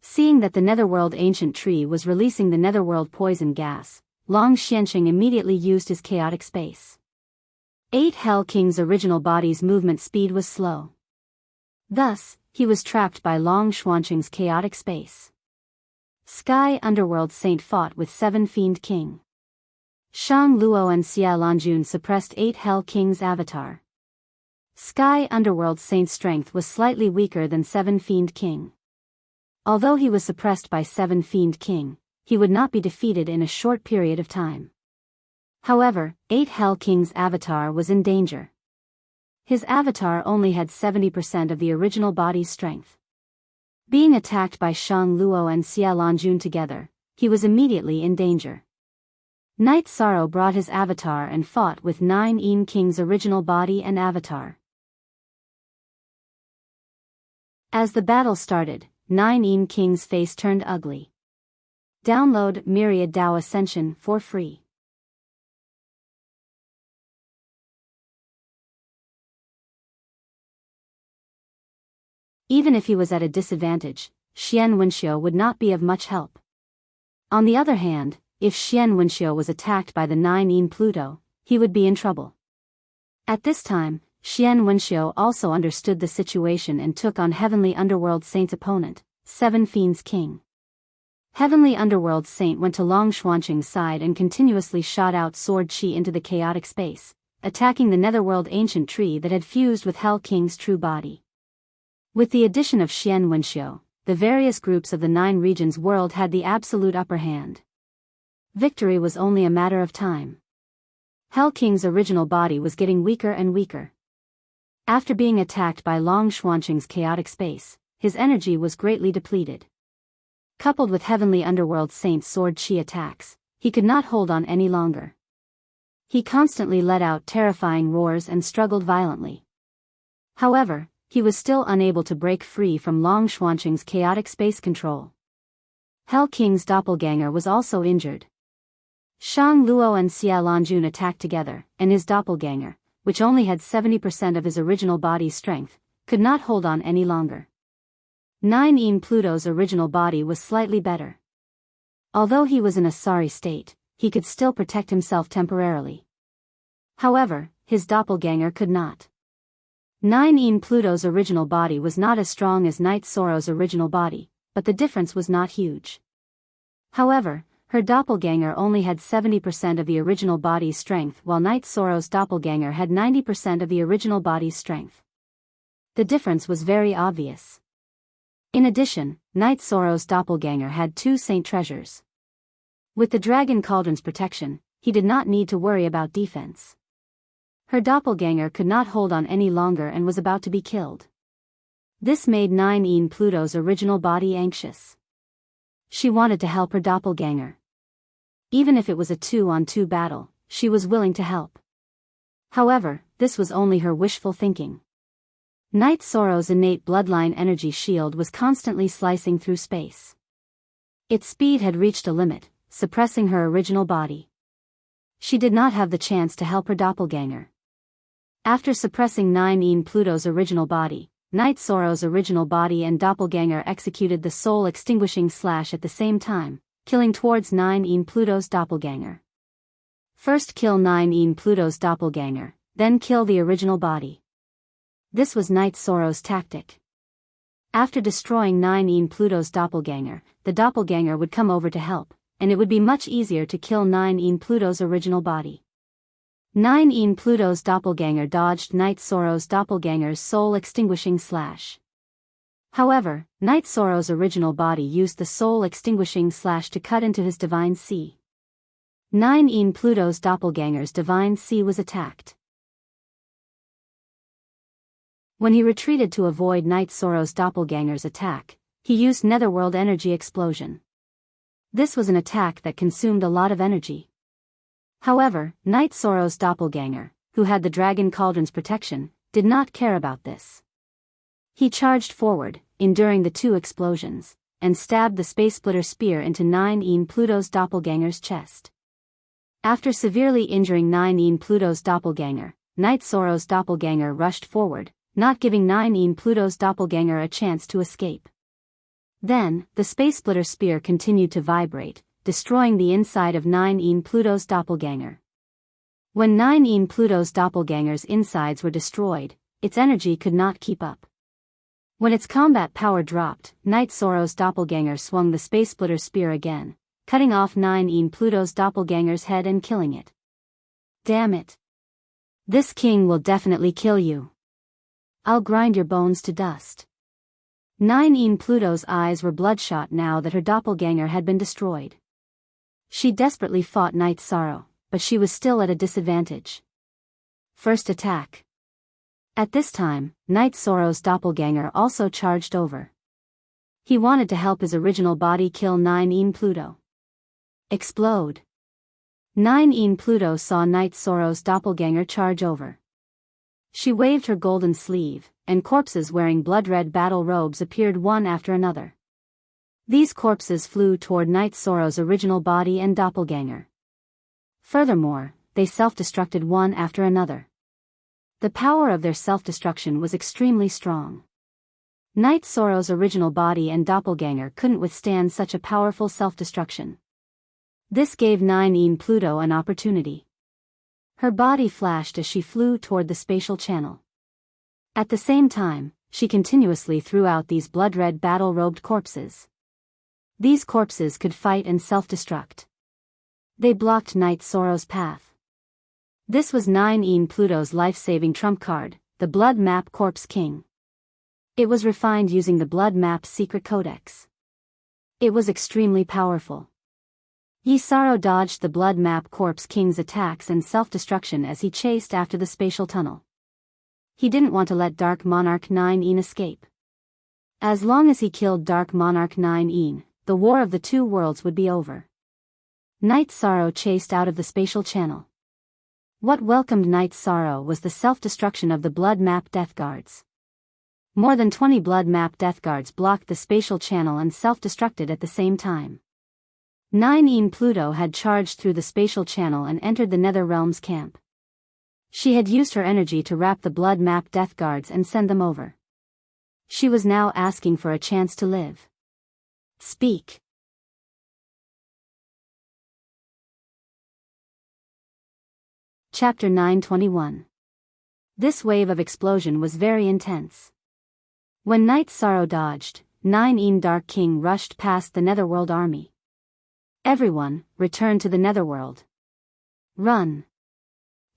Seeing that the Netherworld ancient tree was releasing the Netherworld poison gas, Long Xiansheng immediately used his chaotic space. 8 Hell King's original body's movement speed was slow. Thus, he was trapped by Long Xuansheng's chaotic space. Sky Underworld Saint fought with 7 Fiend King. Shang Luo and Xia Lanjun suppressed 8 Hell King's avatar. Sky Underworld Saint's strength was slightly weaker than 7 Fiend King. Although he was suppressed by 7 Fiend King, he would not be defeated in a short period of time. However, 8 Hell King's avatar was in danger. His avatar only had 70% of the original body's strength. Being attacked by Shang Luo and Xia Lanjun together, he was immediately in danger. Night Sorrow brought his avatar and fought with 9 Yin King's original body and avatar. As the battle started, 9 Yin King's face turned ugly. Download Myriad Dao Ascension for free. Even if he was at a disadvantage, Xian Wenxiu would not be of much help. On the other hand, if Xian Wenxiu was attacked by the 9 Yin Pluto, he would be in trouble. At this time, Xian Wenxiu also understood the situation and took on Heavenly Underworld Saint's opponent, 7 Fiends King. Heavenly Underworld Saint went to Long Xuansheng's side and continuously shot out sword chi into the chaotic space, attacking the Netherworld ancient tree that had fused with Hell King's true body. With the addition of Xian Wenxiu, the various groups of the 9 regions world had the absolute upper hand. Victory was only a matter of time. Hell King's original body was getting weaker and weaker. After being attacked by Long Xuansheng's chaotic space, his energy was greatly depleted. Coupled with Heavenly Underworld Saint's sword chi attacks, he could not hold on any longer. He constantly let out terrifying roars and struggled violently. However, he was still unable to break free from Long Xuansheng's chaotic space control. Hell King's doppelganger was also injured. Shang Luo and Xia Lanjun attacked together, and his doppelganger, which only had 70% of his original body's strength, could not hold on any longer. 9 Yin Pluto's original body was slightly better. Although he was in a sorry state, he could still protect himself temporarily. However, his doppelganger could not. 9 Yin Pluto's original body was not as strong as Night Sorrow's original body, but the difference was not huge. However, her doppelganger only had 70% of the original body's strength while Night Sorrow's doppelganger had 90% of the original body's strength. The difference was very obvious. In addition, Night Sorrow's doppelganger had 2 saint treasures. With the Dragon Cauldron's protection, he did not need to worry about defense. Her doppelganger could not hold on any longer and was about to be killed. This made 9 Yin Pluto's original body anxious. She wanted to help her doppelganger. Even if it was a 2-on-2 battle, she was willing to help. However, this was only her wishful thinking. Night Sorrow's innate bloodline energy shield was constantly slicing through space. Its speed had reached a limit, suppressing her original body. She did not have the chance to help her doppelganger. After suppressing 9 Yin Pluto's original body, Night Sorrow's original body and doppelganger executed the soul-extinguishing slash at the same time, killing towards 9 Yin Pluto's doppelganger. First kill 9 Yin Pluto's doppelganger, then kill the original body. This was Night Sorrow's tactic. After destroying 9 Yin Pluto's doppelganger, the doppelganger would come over to help, and it would be much easier to kill 9 Yin Pluto's original body. 9 Yin Pluto's doppelganger dodged Night Sorrow's doppelganger's soul-extinguishing slash. However, Night Sorrow's original body used the soul-extinguishing slash to cut into his Divine Sea. 9 Yin Pluto's doppelganger's Divine Sea was attacked. When he retreated to avoid Night Sorrow's doppelganger's attack, he used Netherworld Energy Explosion. This was an attack that consumed a lot of energy. However, Night Sorrow's doppelganger, who had the Dragon Cauldron's protection, did not care about this. He charged forward, enduring the 2 explosions, and stabbed the Space Splitter spear into 9 Yin Pluto's doppelganger's chest. After severely injuring 9 Pluto's doppelganger, Knight Zoro's doppelganger rushed forward, not giving 9 Pluto's doppelganger a chance to escape. Then, the space splitter spear continued to vibrate, destroying the inside of 9 Pluto's doppelganger. When 9 Pluto's doppelganger's insides were destroyed, its energy could not keep up. When its combat power dropped, Knight Zoro's doppelganger swung the space splitter spear again, cutting off 9 Pluto's doppelganger's head and killing it. Damn it. This king will definitely kill you. I'll grind your bones to dust. 9 Pluto's eyes were bloodshot now that her doppelganger had been destroyed. She desperately fought Knight Zoro, but she was still at a disadvantage. First attack. At this time, Knight Zoro's doppelganger also charged over. He wanted to help his original body kill 9 Pluto. Explode. 9 Pluto saw Knight Zoro's doppelganger charge over. She waved her golden sleeve, and corpses wearing blood-red battle robes appeared one after another. These corpses flew toward Knight Zoro's original body and doppelganger. Furthermore, they self-destructed one after another. The power of their self-destruction was extremely strong. Knight Zoro's original body and doppelganger couldn't withstand such a powerful self-destruction. This gave 9 Pluto an opportunity. Her body flashed as she flew toward the spatial channel. At the same time, she continuously threw out these blood-red battle-robed corpses. These corpses could fight and self-destruct. They blocked Knight Zoro's path. This was 9 Pluto's life-saving trump card, the Blood Map Corpse King. It was refined using the Blood Map Secret Codex. It was extremely powerful. Zoro dodged the Blood Map Corpse King's attacks and self-destruction as he chased after the spatial tunnel. He didn't want to let Dark Monarch 9 escape. As long as he killed Dark Monarch 9, the War of the Two Worlds would be over. Knight Zoro chased out of the spatial channel. What welcomed Knight Zoro was the self-destruction of the Blood Map Death Guards. More than 20 Blood Map Death Guards blocked the spatial channel and self-destructed at the same time. 9 Pluto had charged through the spatial channel and entered the Nether Realm's camp. She had used her energy to wrap the Blood Map Death Guards and send them over. She was now asking for a chance to live. Speak. Chapter 921. This wave of explosion was very intense. When Knight Zoro dodged, 9 Dark King rushed past the Netherworld army. Everyone, return to the Netherworld. Run.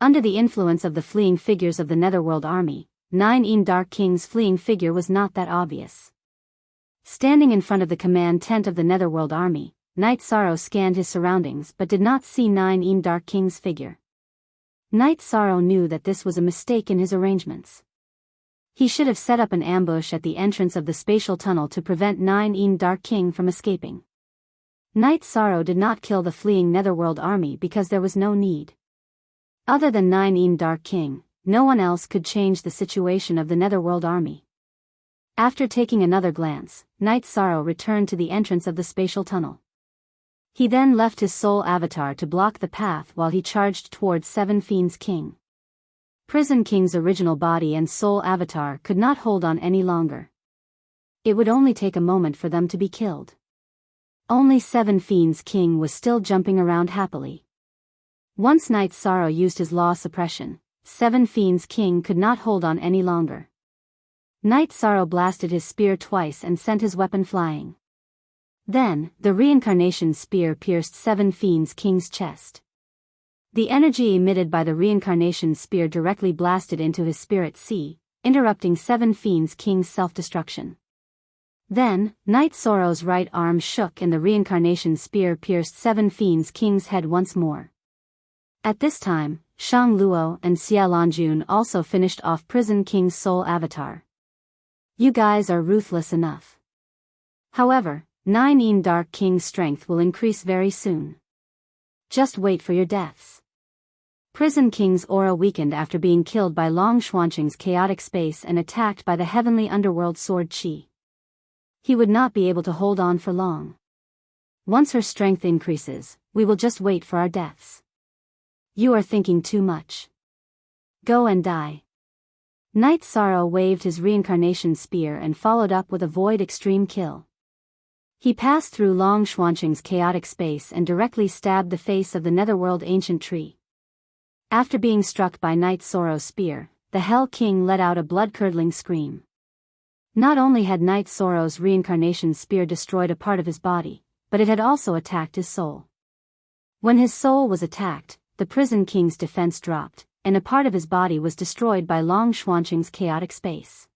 Under the influence of the fleeing figures of the Netherworld army, 9 Dark King's fleeing figure was not that obvious. Standing in front of the command tent of the Netherworld army, Knight Zoro scanned his surroundings but did not see 9 Dark King's figure. Knight Zoro knew that this was a mistake in his arrangements. He should have set up an ambush at the entrance of the spatial tunnel to prevent 9 Dark King from escaping. Knight Zoro did not kill the fleeing Netherworld army because there was no need. Other than 9 Dark King, no one else could change the situation of the Netherworld army. After taking another glance, Knight Zoro returned to the entrance of the spatial tunnel. He then left his soul avatar to block the path while he charged towards Seven Fiends King. Prison King's original body and soul avatar could not hold on any longer. It would only take a moment for them to be killed. Only Seven Fiends King was still jumping around happily. Once Knight Zoro used his law suppression, Seven Fiends King could not hold on any longer. Knight Zoro blasted his spear twice and sent his weapon flying. Then, the reincarnation spear pierced Seven Fiends King's chest. The energy emitted by the reincarnation spear directly blasted into his spirit sea, interrupting Seven Fiends King's self-destruction. Then, Knight Zoro's right arm shook and the reincarnation spear pierced Seven Fiends King's head once more. At this time, Shang Luo and Xia Lanjun also finished off Prison King's soul avatar. You guys are ruthless enough. However, 9 Dark King's strength will increase very soon. Just wait for your deaths. Prison King's aura weakened after being killed by Long Xuanqing's chaotic space and attacked by the heavenly underworld sword Qi. He would not be able to hold on for long. Once her strength increases, we will just wait for our deaths. You are thinking too much. Go and die. Night Sorrow waved his reincarnation spear and followed up with a void extreme kill. He passed through Long Xuanqing's chaotic space and directly stabbed the face of the Netherworld ancient tree. After being struck by Night Sorrow's spear, the Hell King let out a blood-curdling scream. Not only had Night Sorrow's reincarnation spear destroyed a part of his body, but it had also attacked his soul. When his soul was attacked, the Prison King's defense dropped, and a part of his body was destroyed by Long Xuanqing's chaotic space.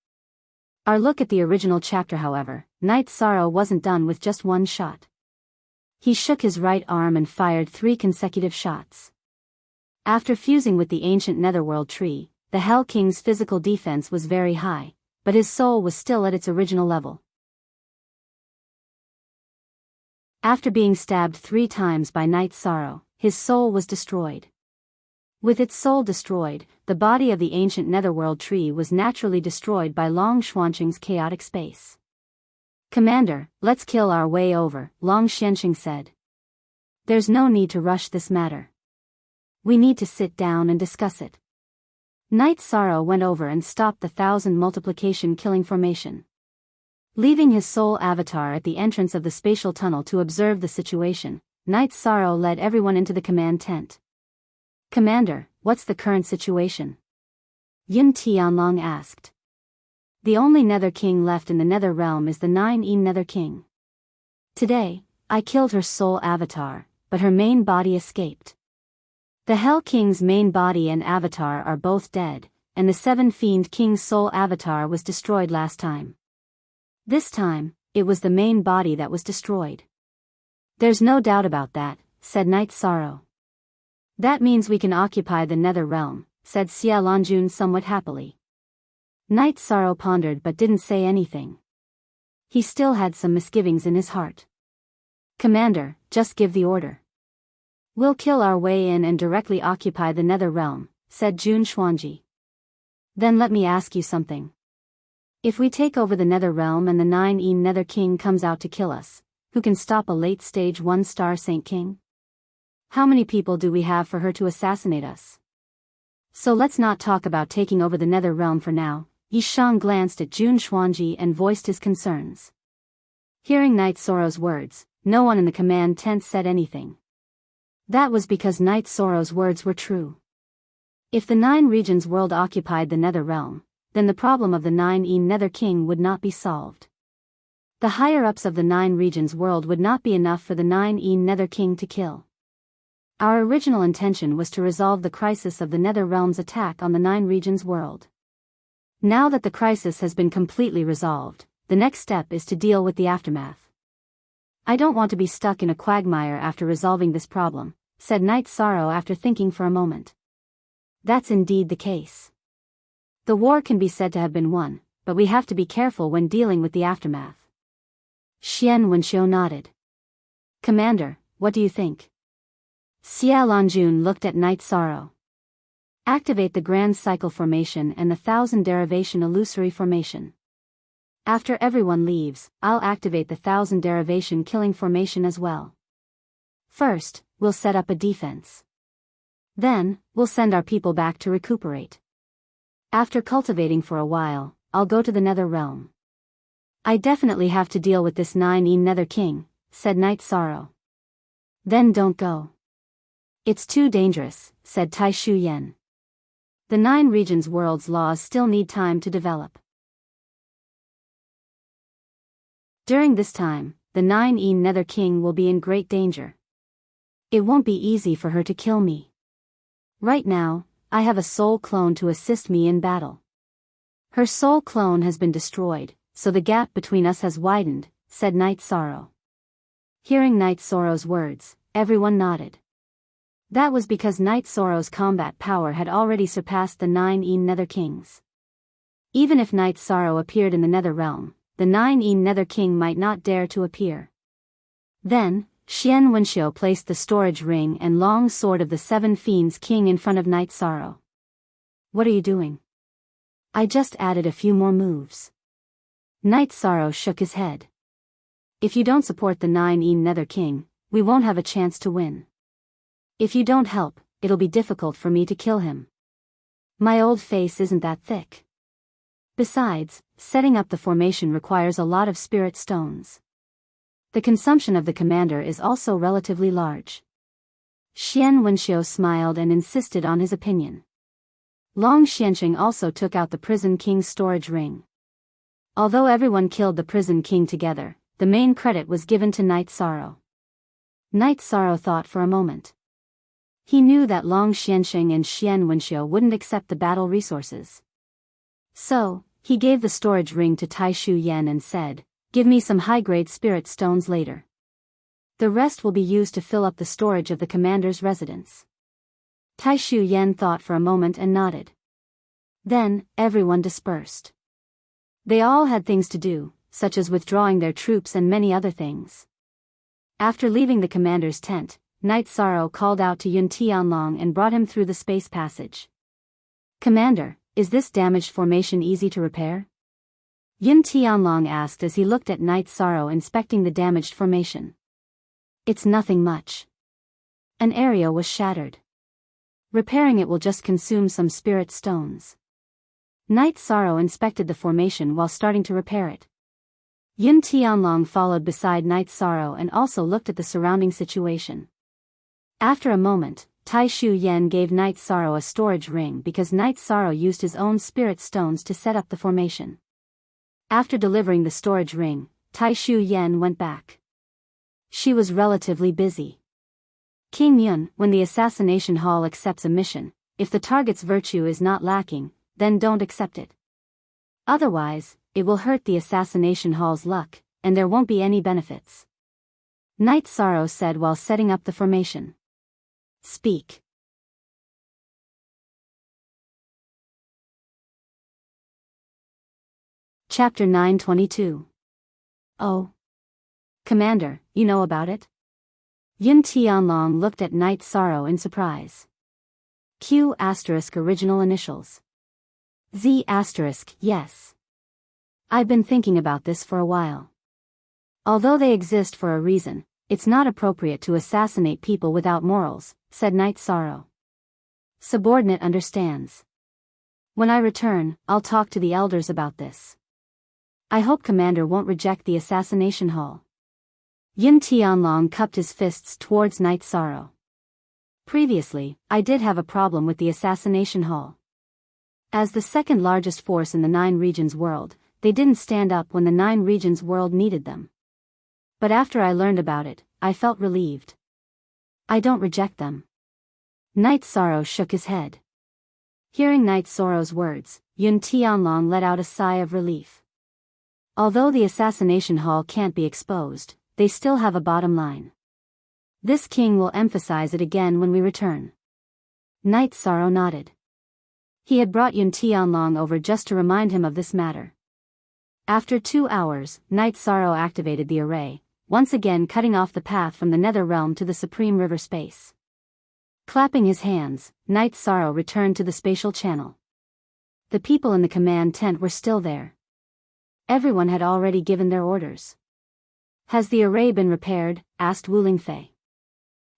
Our look at the original chapter, however, Night Sorrow wasn't done with just one shot. He shook his right arm and fired 3 consecutive shots. After fusing with the ancient Netherworld tree, the Hell King's physical defense was very high, but his soul was still at its original level. After being stabbed 3 times by Night Sorrow, his soul was destroyed. With its soul destroyed, the body of the ancient Netherworld tree was naturally destroyed by Long Xuanqing's chaotic space. Commander, let's kill our way over, Long Xuanqing said. There's no need to rush this matter. We need to sit down and discuss it. Night Sorrow went over and stopped the 1,000 multiplication killing formation. Leaving his soul avatar at the entrance of the spatial tunnel to observe the situation, Night Sorrow led everyone into the command tent. Commander, what's the current situation? Yin Tianlong asked. The only Nether King left in the Nether Realm is the 9 Nether King. Today, I killed her soul avatar, but her main body escaped. The Hell King's main body and avatar are both dead, and the 7 Fiend King's soul avatar was destroyed last time. This time, it was the main body that was destroyed. There's no doubt about that, said Night Sorrow. That means we can occupy the Nether Realm, said Xia Longjun somewhat happily. Night Sorrow pondered but didn't say anything. He still had some misgivings in his heart. Commander, just give the order. We'll kill our way in and directly occupy the Nether Realm, said Jun Xuanji. Then let me ask you something. If we take over the Nether Realm and the 9 Nether King comes out to kill us, who can stop a late-stage 1-star Saint King? How many people do we have for her to assassinate us? So let's not talk about taking over the Nether Realm for now. Yishang glanced at Jun Xuanji and voiced his concerns. Hearing Night Sorrow's words, no one in the command tent said anything. That was because Night Sorrow's words were true. If the 9 regions world occupied the Nether Realm, then the problem of the 9 Nether King would not be solved. The higher-ups of the 9 regions world would not be enough for the 9 Nether King to kill. Our original intention was to resolve the crisis of the Nether Realm's attack on the 9 regions world. Now that the crisis has been completely resolved, the next step is to deal with the aftermath. I don't want to be stuck in a quagmire after resolving this problem, said Night Sorrow after thinking for a moment. That's indeed the case. The war can be said to have been won, but we have to be careful when dealing with the aftermath. Xian Wenxiu nodded. Commander, what do you think? Xia Longjun looked at Night Sorrow. Activate the Grand Cycle Formation and the 1,000 Derivation Illusory Formation. After everyone leaves, I'll activate the 1,000 Derivation Killing Formation as well. First, we'll set up a defense. Then, we'll send our people back to recuperate. After cultivating for a while, I'll go to the Nether Realm. I definitely have to deal with this 9 Nether King, said Night Sorrow. Then don't go. It's too dangerous, said Tai Shu Yen. The 9 regions world's laws still need time to develop. During this time, the 9 Nether King will be in great danger. It won't be easy for her to kill me. Right now, I have a soul clone to assist me in battle. Her soul clone has been destroyed, so the gap between us has widened, said Night Sorrow. Hearing Night Sorrow's words, everyone nodded. That was because Night Sorrow's combat power had already surpassed the 9 Nether Kings. Even if Night Sorrow appeared in the Nether Realm, the 9 Nether King might not dare to appear. Then, Xian Wenxiu placed the storage ring and long sword of the 7 Fiends King in front of Night Sorrow. What are you doing? I just added a few more moves. Night Sorrow shook his head. If you don't support the 9 Nether King, we won't have a chance to win. If you don't help, it'll be difficult for me to kill him. My old face isn't that thick. Besides, setting up the formation requires a lot of spirit stones. The consumption of the commander is also relatively large. Xian Wenxiu smiled and insisted on his opinion. Long Xianqing also took out the prison king's storage ring. Although everyone killed the prison king together, the main credit was given to Night Sorrow. Night Sorrow thought for a moment. He knew that Long Xianqing and Xian Wenxiu wouldn't accept the battle resources. So, he gave the storage ring to Tai Shu Yan and said, "Give me some high-grade spirit stones later. The rest will be used to fill up the storage of the commander's residence." Tai Shu Yan thought for a moment and nodded. Then, everyone dispersed. They all had things to do, such as withdrawing their troops and many other things. After leaving the commander's tent, Night Sorrow called out to Yun Tianlong and brought him through the space passage. "Commander, is this damaged formation easy to repair?" Yun Tianlong asked as he looked at Night Sorrow inspecting the damaged formation. "It's nothing much. An area was shattered. Repairing it will just consume some spirit stones." Night Sorrow inspected the formation while starting to repair it. Yun Tianlong followed beside Night Sorrow and also looked at the surrounding situation. After a moment, Tai Shu Yan gave Night Sorrow a storage ring because Night Sorrow used his own spirit stones to set up the formation. After delivering the storage ring, Tai Shu Yan went back. She was relatively busy. "King Yun, when the assassination hall accepts a mission, if the target's virtue is not lacking, then don't accept it. Otherwise, it will hurt the assassination hall's luck, and there won't be any benefits," Night Sorrow said while setting up the formation. "Speak." Chapter 922. "Oh. Commander, you know about it?" Yun Tianlong looked at Night Sorrow in surprise. Q** original initials. Z**, yes. I've been thinking about this for a while. Although they exist for a reason, it's not appropriate to assassinate people without morals, said Night Sorrow. Subordinate understands. When I return, I'll talk to the elders about this. I hope Commander won't reject the assassination hall. Yun Tianlong cupped his fists towards Night Sorrow. Previously, I did have a problem with the assassination hall. As the second largest force in the 9 regions world, they didn't stand up when the 9 regions world needed them. But after I learned about it, I felt relieved. I don't reject them. Night Sorrow shook his head. Hearing Night Sorrow's words, Yun Tianlong let out a sigh of relief. Although the assassination hall can't be exposed, they still have a bottom line. This king will emphasize it again when we return. Night Sorrow nodded. He had brought Yun Tianlong over just to remind him of this matter. After 2 hours, Night Sorrow activated the array, once again cutting off the path from the Nether Realm to the Supreme River space. Clapping his hands, Night Sorrow returned to the spatial channel. The people in the command tent were still there. Everyone had already given their orders. "Has the array been repaired?" asked Wu Lingfei.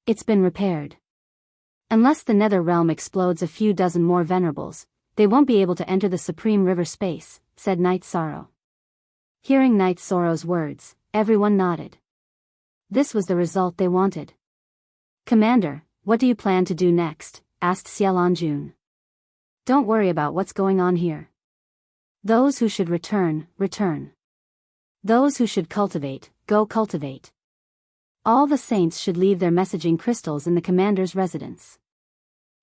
"It's been repaired. Unless the Nether Realm explodes a few dozen more venerables, they won't be able to enter the Supreme River space," said Night Sorrow. Hearing Night Sorrow's words, everyone nodded. This was the result they wanted. "Commander, what do you plan to do next?" asked Xiaolongjun. "Don't worry about what's going on here. Those who should return, return. Those who should cultivate, go cultivate. All the saints should leave their messaging crystals in the commander's residence.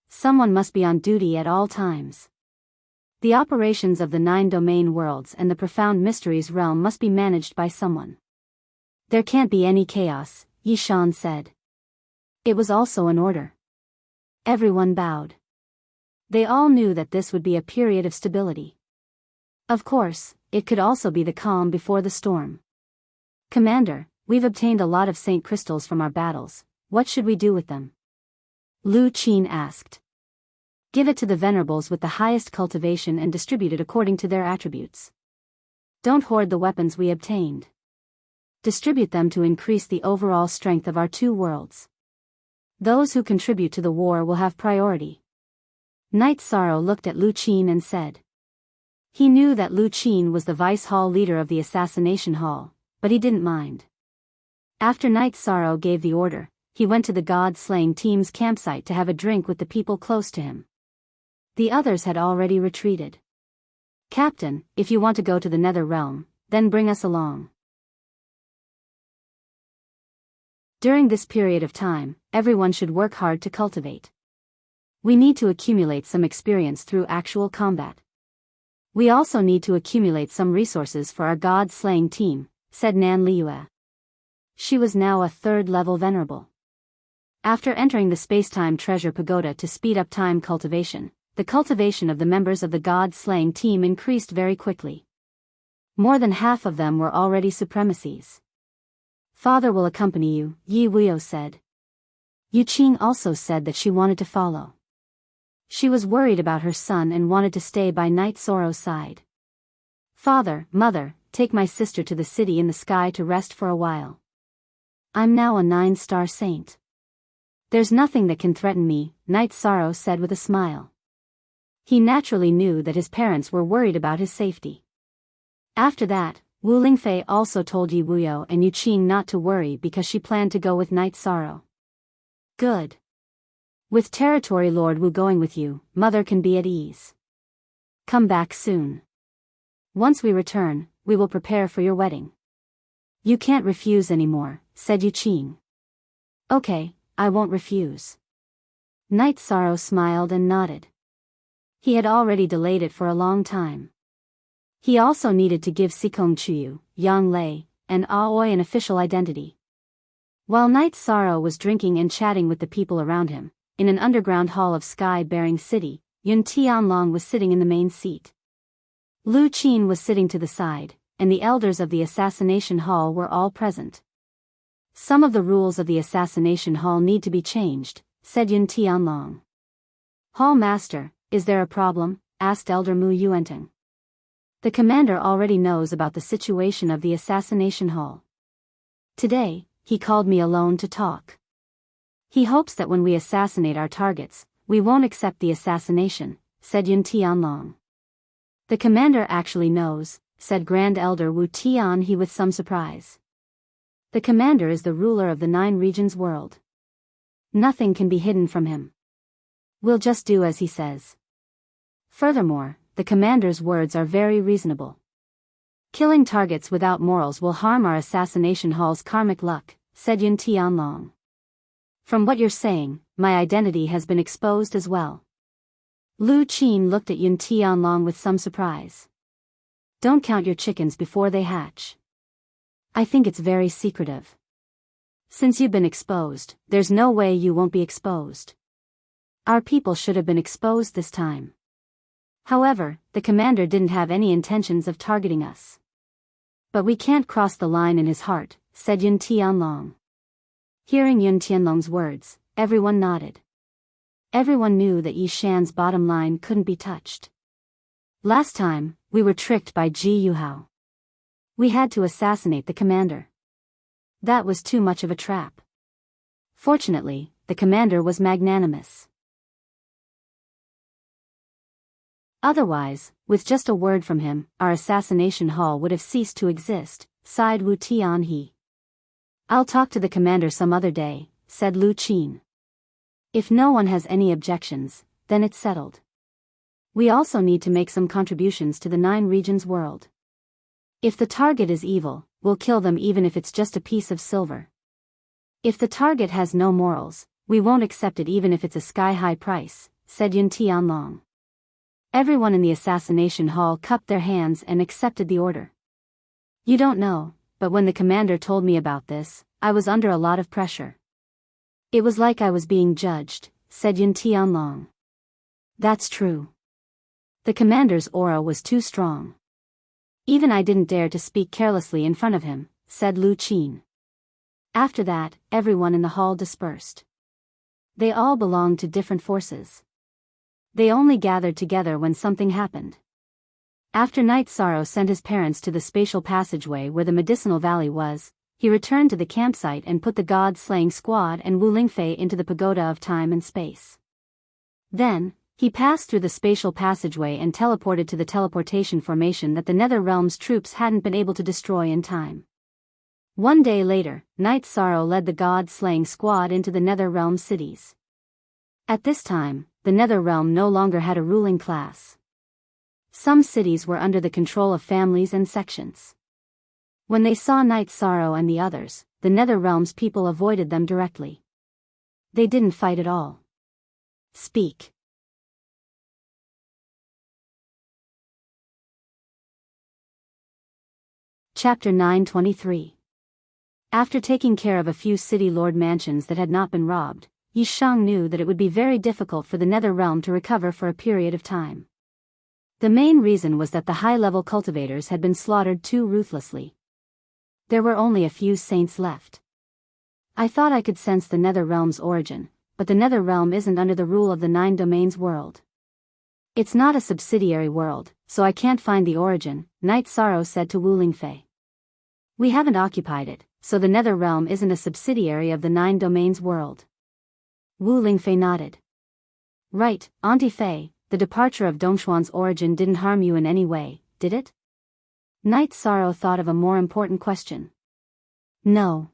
Someone must be on duty at all times. The operations of the 9 domain worlds and the profound mysteries realm must be managed by someone. There can't be any chaos," Yishan said. It was also an order. Everyone bowed. They all knew that this would be a period of stability. Of course, it could also be the calm before the storm. "Commander, we've obtained a lot of saint crystals from our battles. What should we do with them?" Lu Qin asked. "Give it to the venerables with the highest cultivation and distribute it according to their attributes. Don't hoard the weapons we obtained. Distribute them to increase the overall strength of our 2 worlds. Those who contribute to the war will have priority. Night Sorrow looked at Lu Qin and said. He knew that Lu Qin was the vice hall leader of the assassination hall, but he didn't mind. After Night Sorrow gave the order, he went to the god-slaying team's campsite to have a drink with the people close to him. The others had already retreated. Captain, if you want to go to the Nether Realm, then bring us along. During this period of time, everyone should work hard to cultivate. We need to accumulate some experience through actual combat. We also need to accumulate some resources for our god-slaying team, said Nan Liyue. She was now a 3rd-level venerable. After entering the space-time treasure pagoda to speed up time cultivation, the cultivation of the members of the god-slaying team increased very quickly. More than half of them were already supremacies. Father will accompany you, Yi Wuyo said. Yu Qing also said that she wanted to follow. She was worried about her son and wanted to stay by Night Sorrow's side. Father, mother, take my sister to the city in the sky to rest for a while. I'm now a 9-star saint. There's nothing that can threaten me, Night Sorrow said with a smile. He naturally knew that his parents were worried about his safety. After that, Wu Lingfei also told Yi Wuyo and Yu Qing not to worry because she planned to go with Night Sorrow. Good. With Territory Lord Wu going with you, Mother can be at ease. Come back soon. Once we return, we will prepare for your wedding. You can't refuse anymore, said Yu Qing. Okay, I won't refuse. Night Sorrow smiled and nodded. He had already delayed it for a long time. He also needed to give Sikong Chuyu, Yang Lei, and Aoi an official identity. While Night Sorrow was drinking and chatting with the people around him, in an underground hall of sky-bearing city, Yun Tianlong was sitting in the main seat. Lu Qin was sitting to the side, and the elders of the assassination hall were all present. Some of the rules of the assassination hall need to be changed, said Yun Tianlong. Hall Master, is there a problem? Asked Elder Mu Yuenteng. The commander already knows about the situation of the assassination hall. Today, he called me alone to talk. He hopes that when we assassinate our targets, we won't accept the assassination, said Yun Tianlong. The commander actually knows, said Grand Elder Wu Tianhe with some surprise. The commander is the ruler of the 9 regions world. Nothing can be hidden from him. We'll just do as he says. Furthermore, the commander's words are very reasonable. Killing targets without morals will harm our assassination hall's karmic luck, said Yun Tianlong. From what you're saying, my identity has been exposed as well. Lu Qin looked at Yun Tianlong with some surprise. Don't count your chickens before they hatch. I think it's very secretive. Since you've been exposed, there's no way you won't be exposed. Our people should have been exposed this time. However, the commander didn't have any intentions of targeting us. But we can't cross the line in his heart, said Yun Tianlong. Hearing Yun Tianlong's words, everyone nodded. Everyone knew that Yi Shan's bottom line couldn't be touched. Last time, we were tricked by Ji Yuhao. We had to assassinate the commander. That was too much of a trap. Fortunately, the commander was magnanimous. Otherwise, with just a word from him, our assassination hall would have ceased to exist, sighed Wu Tianhe. I'll talk to the commander some other day, said Lu Qin. If no one has any objections, then it's settled. We also need to make some contributions to the 9 regions world. If the target is evil, we'll kill them even if it's just a piece of silver. If the target has no morals, we won't accept it even if it's a sky-high price, said Yun Tianlong. Everyone in the assassination hall cupped their hands and accepted the order. You don't know, but when the commander told me about this, I was under a lot of pressure. It was like I was being judged, said Yun Tianlong. That's true. The commander's aura was too strong. Even I didn't dare to speak carelessly in front of him, said Lu Qin. After that, everyone in the hall dispersed. They all belonged to different forces. They only gathered together when something happened. After Night Sorrow sent his parents to the spatial passageway where the medicinal valley was, he returned to the campsite and put the god-slaying squad and Wu Lingfei into the pagoda of time and space. Then, he passed through the spatial passageway and teleported to the teleportation formation that the Nether Realm's troops hadn't been able to destroy in time. One day later, Night Sorrow led the god-slaying squad into the Nether Realm cities. At this time, the Nether Realm no longer had a ruling class. Some cities were under the control of families and sections. When they saw Night Sorrow and the others, the Nether Realm's people avoided them directly. They didn't fight at all. Speak. Chapter 923. After taking care of a few city lord mansions that had not been robbed, Yi Shang knew that it would be very difficult for the Nether Realm to recover for a period of time. The main reason was that the high-level cultivators had been slaughtered too ruthlessly. There were only a few saints left. I thought I could sense the Nether Realm's origin, but the Nether Realm isn't under the rule of the 9 Domains world. It's not a subsidiary world, so I can't find the origin, Night Sorrow said to Wu Lingfei. We haven't occupied it, so the Nether Realm isn't a subsidiary of the 9 Domains world. Wu Lingfei nodded. Right, Auntie Fei, the departure of Dongxuan's origin didn't harm you in any way, did it? Night Sorrow thought of a more important question. No.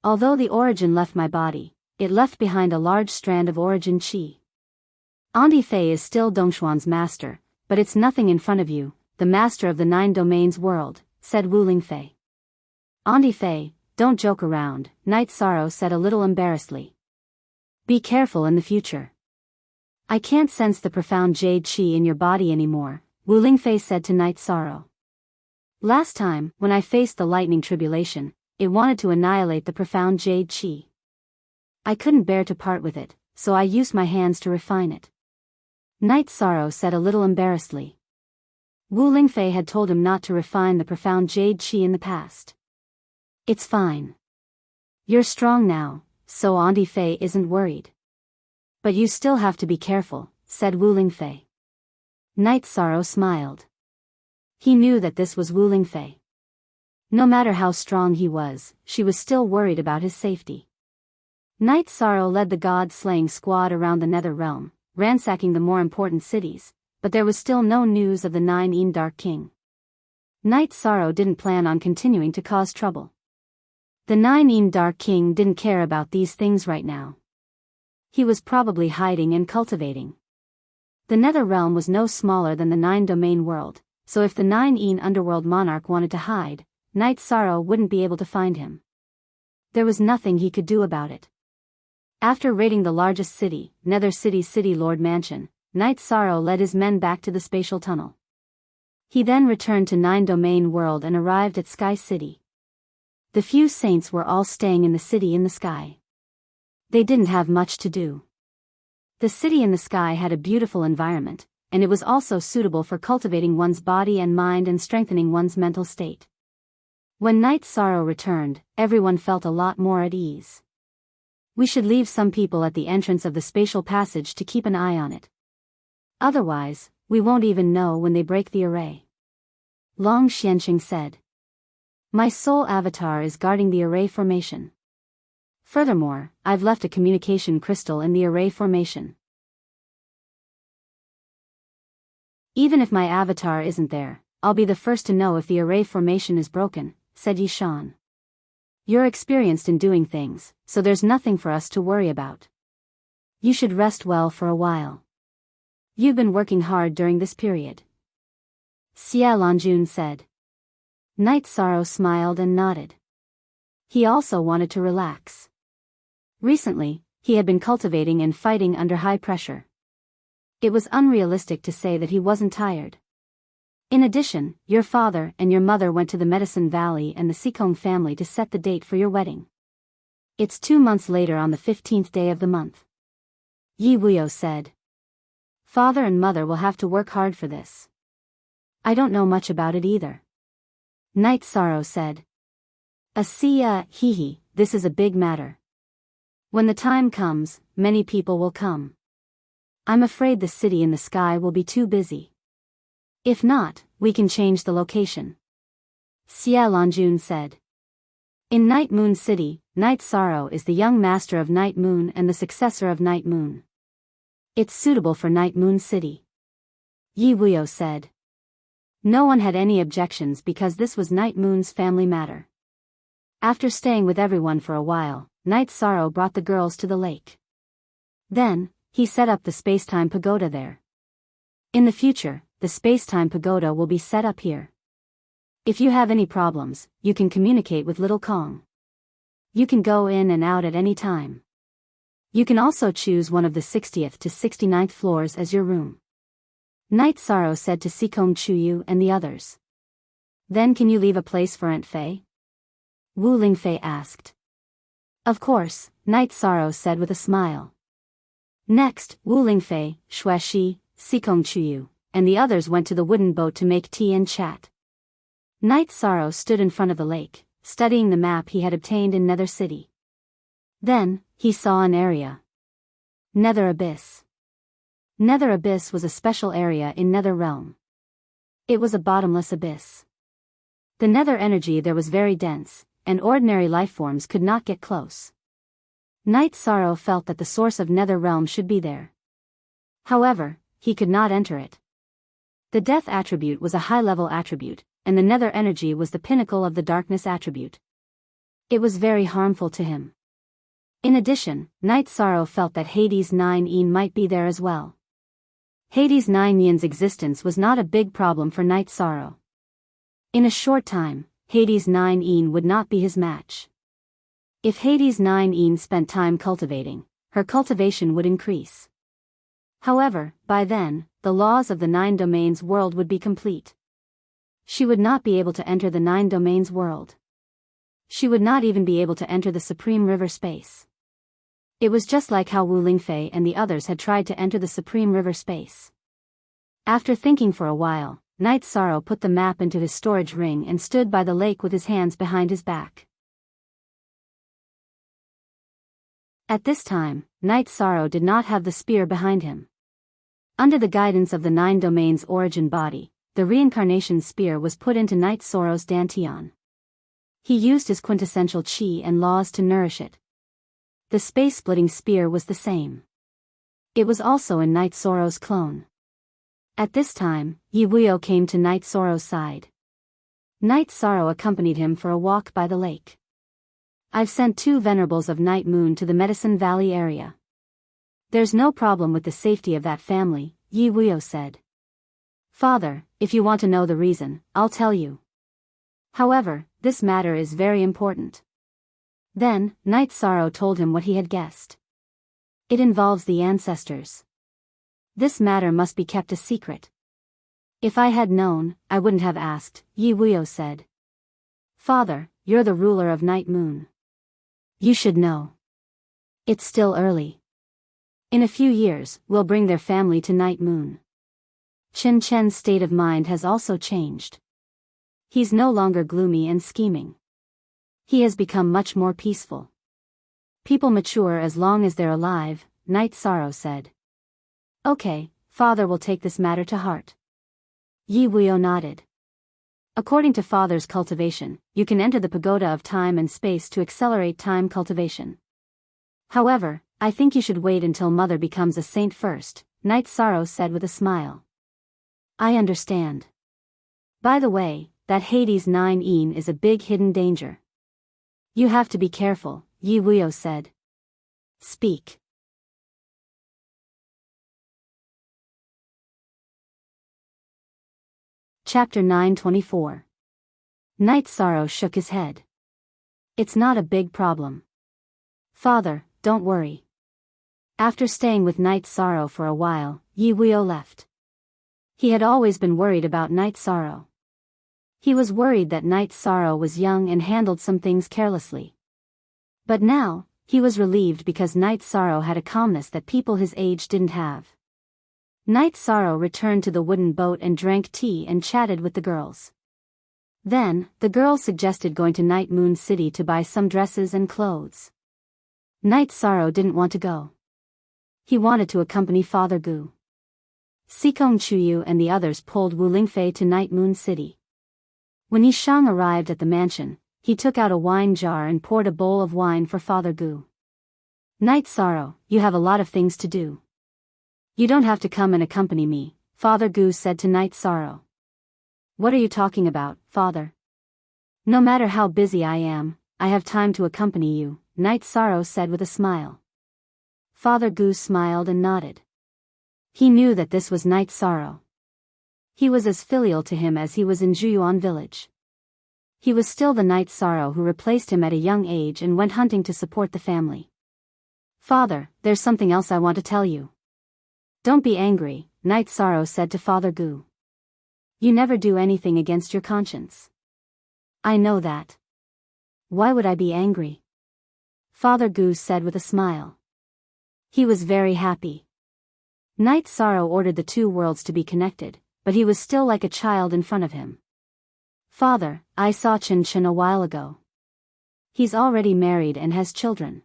Although the origin left my body, it left behind a large strand of origin qi. Auntie Fei is still Dongxuan's master, but it's nothing in front of you, the master of the 9 Domains world, said Wu Lingfei. Auntie Fei, don't joke around, Night Sorrow said a little embarrassedly. Be careful in the future. I can't sense the profound jade qi in your body anymore, Wu Lingfei said to Night Sorrow. Last time, when I faced the lightning tribulation, it wanted to annihilate the profound jade qi. I couldn't bear to part with it, so I used my hands to refine it. Night Sorrow said a little embarrassedly. Wu Lingfei had told him not to refine the profound jade qi in the past. It's fine. You're strong now, so Auntie Fei isn't worried. But you still have to be careful, said Wu Lingfei. Night Sorrow smiled. He knew that this was Wu Lingfei. No matter how strong he was, she was still worried about his safety. Night Sorrow led the god-slaying squad around the Nether Realm, ransacking the more important cities, but there was still no news of the 9 Dark King. Night Sorrow didn't plan on continuing to cause trouble. The 9 Dark King didn't care about these things right now. He was probably hiding and cultivating. The Nether Realm was no smaller than the 9 Domain world, so if the 9 underworld monarch wanted to hide, Night Sorrow wouldn't be able to find him. There was nothing he could do about it. After raiding the largest city, Nether City's City Lord Mansion, Night Sorrow led his men back to the spatial tunnel. He then returned to 9 Domain world and arrived at Sky City. The few saints were all staying in the city in the sky. They didn't have much to do. The city in the sky had a beautiful environment, and it was also suitable for cultivating one's body and mind and strengthening one's mental state. When Night Sorrow returned, everyone felt a lot more at ease. We should leave some people at the entrance of the spatial passage to keep an eye on it. Otherwise, we won't even know when they break the array. Long Xianqing said. My soul avatar is guarding the array formation. Furthermore, I've left a communication crystal in the array formation. Even if my avatar isn't there, I'll be the first to know if the array formation is broken, said Yi Shan. You're experienced in doing things, so there's nothing for us to worry about. You should rest well for a while. You've been working hard during this period. Xia Lanjun said. Night Sorrow smiled and nodded. He also wanted to relax. Recently, he had been cultivating and fighting under high pressure. It was unrealistic to say that he wasn't tired. In addition, your father and your mother went to the Medicine Valley and the Sikong family to set the date for your wedding. It's 2 months later on the 15th day of the month. Yi Wuyo said. Father and mother will have to work hard for this. I don't know much about it either. Night Sorrow said. Hee, this is a big matter. When the time comes, many people will come. I'm afraid the city in the sky will be too busy. If not, we can change the location. Xia Lanjun said. In Night Moon City, Night Sorrow is the young master of Night Moon and the successor of Night Moon. It's suitable for Night Moon City, Yi Wuyo said. No one had any objections because this was Night Moon's family matter. After staying with everyone for a while, Night Sorrow brought the girls to the lake. Then, he set up the space-time pagoda there. In the future, the space-time pagoda will be set up here. If you have any problems, you can communicate with Little Kong. You can go in and out at any time. You can also choose one of the 60th to 69th floors as your room. Night Sorrow said to Sikong Chuyu and the others. Then can you leave a place for Aunt Fei? Wu Lingfei asked. Of course, Night Sorrow said with a smile. Next, Wu Lingfei, Xueshi, Sikong Chuyu, and the others went to the wooden boat to make tea and chat. Night Sorrow stood in front of the lake, studying the map he had obtained in Nether City. Then, he saw an area. Nether Abyss. Nether Abyss was a special area in Nether Realm. It was a bottomless abyss. The nether energy there was very dense, and ordinary lifeforms could not get close. Night Sorrow felt that the source of Nether Realm should be there. However, he could not enter it. The death attribute was a high-level attribute, and the nether energy was the pinnacle of the darkness attribute. It was very harmful to him. In addition, Night Sorrow felt that Hades 9 Yin might be there as well. Hades 9 Yin's existence was not a big problem for Night Sorrow. In a short time, Hades 9 Yin would not be his match. If Hades 9 Yin spent time cultivating, her cultivation would increase. However, by then, the laws of the 9 domains world would be complete. She would not be able to enter the 9 domains world. She would not even be able to enter the Supreme River space. It was just like how Wu Lingfei and the others had tried to enter the Supreme River space. After thinking for a while, Night Sorrow put the map into his storage ring and stood by the lake with his hands behind his back. At this time, Night Sorrow did not have the spear behind him. Under the guidance of the 9 domains origin body, the reincarnation spear was put into Night Sorrow's dantian. He used his quintessential chi and laws to nourish it. The space-splitting spear was the same. It was also in Night Sorrow's clone. At this time, Yi Wuyo came to Night Sorrow's side. Night Sorrow accompanied him for a walk by the lake. I've sent 2 venerables of Night Moon to the Medicine Valley area. There's no problem with the safety of that family, Yi Wuyo said. Father, if you want to know the reason, I'll tell you. However, this matter is very important. Then, Night Sorrow told him what he had guessed. It involves the ancestors. This matter must be kept a secret. If I had known, I wouldn't have asked, Yi Wuyo said. Father, you're the ruler of Night Moon. You should know. It's still early. In a few years, we'll bring their family to Night Moon. Chen Chen's state of mind has also changed. He's no longer gloomy and scheming. He has become much more peaceful. People mature as long as they're alive, Night Sorrow said. Okay, Father will take this matter to heart. Yi Wuyo nodded. According to Father's cultivation, you can enter the pagoda of time and space to accelerate time cultivation. However, I think you should wait until Mother becomes a saint first, Night Sorrow said with a smile. I understand. By the way, that Hades 9 Yin is a big hidden danger. You have to be careful, Yi Wuyo said. Speak. Chapter 924. Night Sorrow shook his head. It's not a big problem. Father, don't worry. After staying with Night Sorrow for a while, Yi Wuyo left. He had always been worried about Night Sorrow. He was worried that Night Sorrow was young and handled some things carelessly. But now, he was relieved because Night Sorrow had a calmness that people his age didn't have. Night Sorrow returned to the wooden boat and drank tea and chatted with the girls. Then, the girls suggested going to Night Moon City to buy some dresses and clothes. Night Sorrow didn't want to go. He wanted to accompany Father Gu. Sikong Chuyu and the others pulled Wu Lingfei to Night Moon City. When Yi Shang arrived at the mansion, he took out a wine jar and poured a bowl of wine for Father Gu. Night Sorrow, you have a lot of things to do. You don't have to come and accompany me, Father Gu said to Night Sorrow. What are you talking about, Father? No matter how busy I am, I have time to accompany you, Night Sorrow said with a smile. Father Gu smiled and nodded. He knew that this was Night Sorrow. He was as filial to him as he was in Juyuan village. He was still the Night Sorrow who replaced him at a young age and went hunting to support the family. Father, there's something else I want to tell you. Don't be angry, Night Sorrow said to Father Gu. You never do anything against your conscience. I know that. Why would I be angry? Father Gu said with a smile. He was very happy. Night Sorrow ordered the two worlds to be connected, but he was still like a child in front of him. Father, I saw Chen Chen a while ago. He's already married and has children.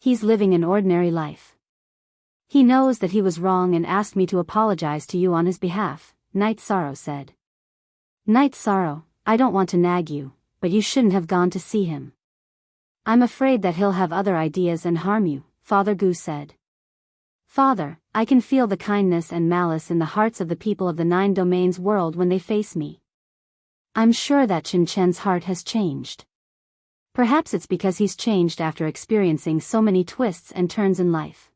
He's living an ordinary life. He knows that he was wrong and asked me to apologize to you on his behalf, Night Sorrow said. Night Sorrow, I don't want to nag you, but you shouldn't have gone to see him. I'm afraid that he'll have other ideas and harm you, Father Gu said. Father, I can feel the kindness and malice in the hearts of the people of the 9 domains world when they face me. I'm sure that Chen Chen's heart has changed. Perhaps it's because he's changed after experiencing so many twists and turns in life.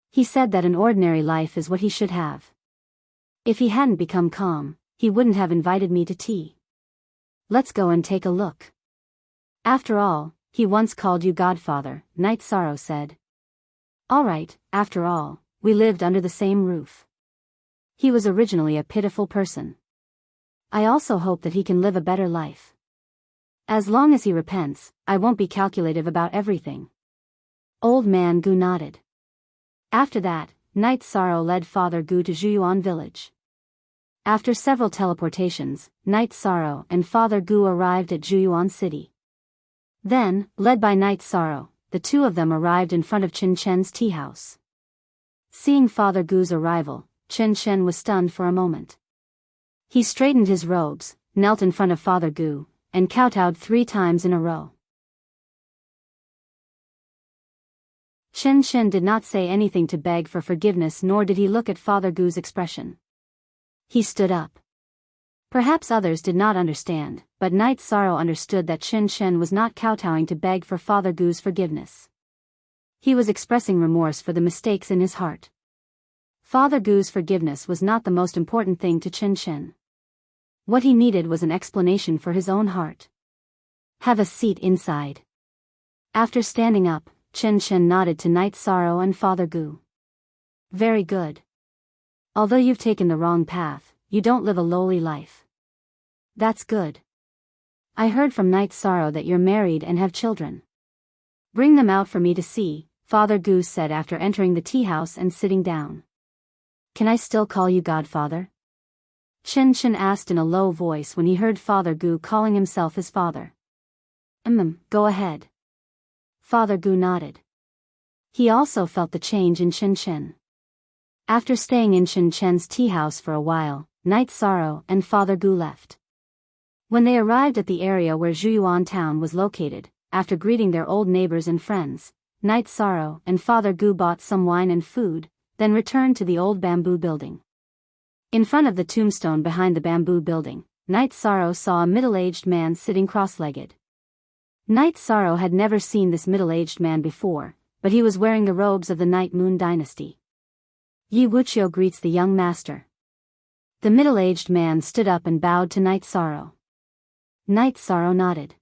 He said that an ordinary life is what he should have. If he hadn't become calm, he wouldn't have invited me to tea. Let's go and take a look. After all, he once called you Godfather, Night Sorrow said. All right, after all, we lived under the same roof. He was originally a pitiful person. I also hope that he can live a better life. As long as he repents, I won't be calculative about everything. Old Man Gu nodded. After that, Night Sorrow led Father Gu to Juyuan village. After several teleportations, Night Sorrow and Father Gu arrived at Juyuan city. Then, led by Night Sorrow, the two of them arrived in front of Chen Chen's tea house. Seeing Father Gu's arrival, Chen Chen was stunned for a moment. He straightened his robes, knelt in front of Father Gu, and kowtowed 3 times in a row. Chen Chen did not say anything to beg for forgiveness, nor did he look at Father Gu's expression. He stood up. Perhaps others did not understand, but Night Sorrow understood that Chen Chen was not kowtowing to beg for Father Gu's forgiveness. He was expressing remorse for the mistakes in his heart. Father Gu's forgiveness was not the most important thing to Chen Chen. What he needed was an explanation for his own heart. Have a seat inside. After standing up, Chen Chen nodded to Night Sorrow and Father Gu. Very good. Although you've taken the wrong path, you don't live a lowly life. That's good. I heard from Night Sorrow that you're married and have children. Bring them out for me to see, Father Gu said after entering the tea house and sitting down. Can I still call you Godfather? Chen Chen asked in a low voice when he heard Father Gu calling himself his father. Go ahead. Father Gu nodded. He also felt the change in Chen Chen. After staying in Chen Chen's tea house for a while, Night Sorrow and Father Gu left. When they arrived at the area where Juyuan town was located, after greeting their old neighbors and friends, Night Sorrow and Father Gu bought some wine and food, then returned to the old bamboo building. In front of the tombstone behind the bamboo building, Night Sorrow saw a middle-aged man sitting cross-legged. Night Sorrow had never seen this middle-aged man before, but he was wearing the robes of the Night Moon dynasty. Yi Wuqiu greets the young master. The middle-aged man stood up and bowed to Night Sorrow. Night Sorrow nodded.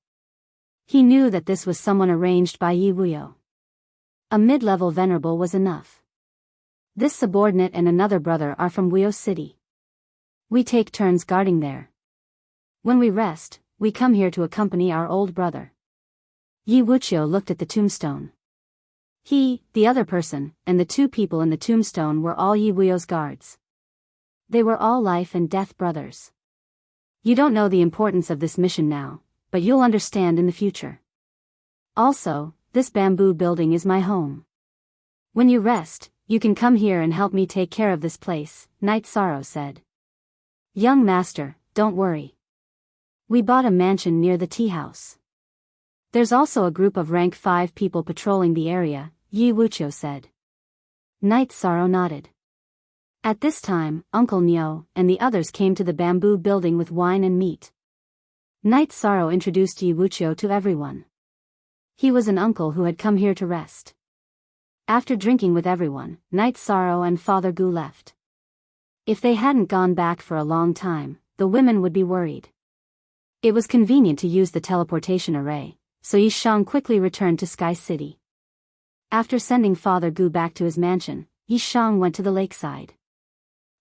He knew that this was someone arranged by Yi Wuqiu. A mid-level venerable was enough. This subordinate and another brother are from Wuqiu City. We take turns guarding there. When we rest, we come here to accompany our old brother. Yi Wuqiu looked at the tombstone. He, the other person, and the 2 people in the tombstone were all Yi Wuqiu's guards. They were all life and death brothers. You don't know the importance of this mission now, but you'll understand in the future. Also, this bamboo building is my home. When you rest, you can come here and help me take care of this place, Night Sorrow said. Young master, don't worry. We bought a mansion near the tea house. There's also a group of rank 5 people patrolling the area, Yi Wuqiu said. Knight Sorrow nodded. At this time, Uncle Nyo and the others came to the bamboo building with wine and meat. Knight Sorrow introduced Yi Wuqiu to everyone. He was an uncle who had come here to rest. After drinking with everyone, Knight Sorrow and Father Gu left. If they hadn't gone back for a long time, the women would be worried. It was convenient to use the teleportation array, so Yi Shang quickly returned to Sky City. After sending Father Gu back to his mansion, Yi Shang went to the lakeside.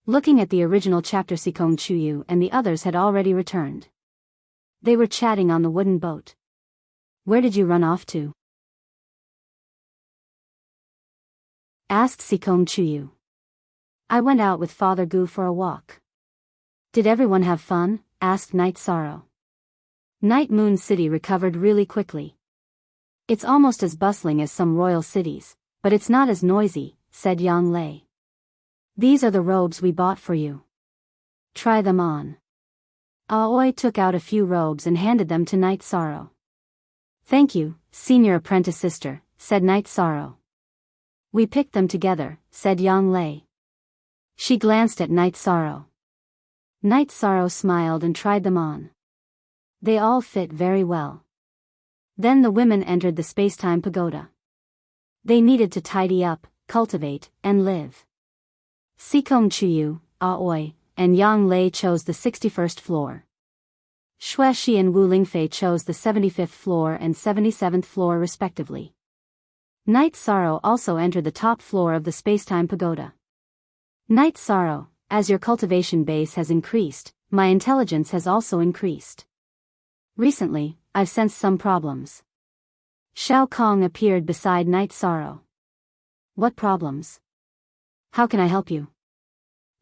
Looking at the original chapter, Sikong Chuyu and the others had already returned. They were chatting on the wooden boat. Where did you run off to? Asked Sikong Chuyu. I went out with Father Gu for a walk. Did everyone have fun? Asked Knight Sorrow. Night Moon City recovered really quickly. It's almost as bustling as some royal cities, but it's not as noisy, said Yang Lei. These are the robes we bought for you. Try them on. Aoi took out a few robes and handed them to Knight Sorrow. Thank you, senior apprentice sister, said Knight Sorrow. We picked them together, said Yang Lei. She glanced at Knight Sorrow. Knight Sorrow smiled and tried them on. They all fit very well. Then the women entered the space-time pagoda. They needed to tidy up, cultivate, and live. Sikong Chuyu, Aoi, and Yang Lei chose the 61st floor. Xueshi and Wu Lingfei chose the 75th floor and 77th floor respectively. Knight Sorrow also entered the top floor of the space-time pagoda. Knight Sorrow, as your cultivation base has increased, my intelligence has also increased. Recently, I've sensed some problems. Shao Kong appeared beside Knight Sorrow. What problems? How can I help you?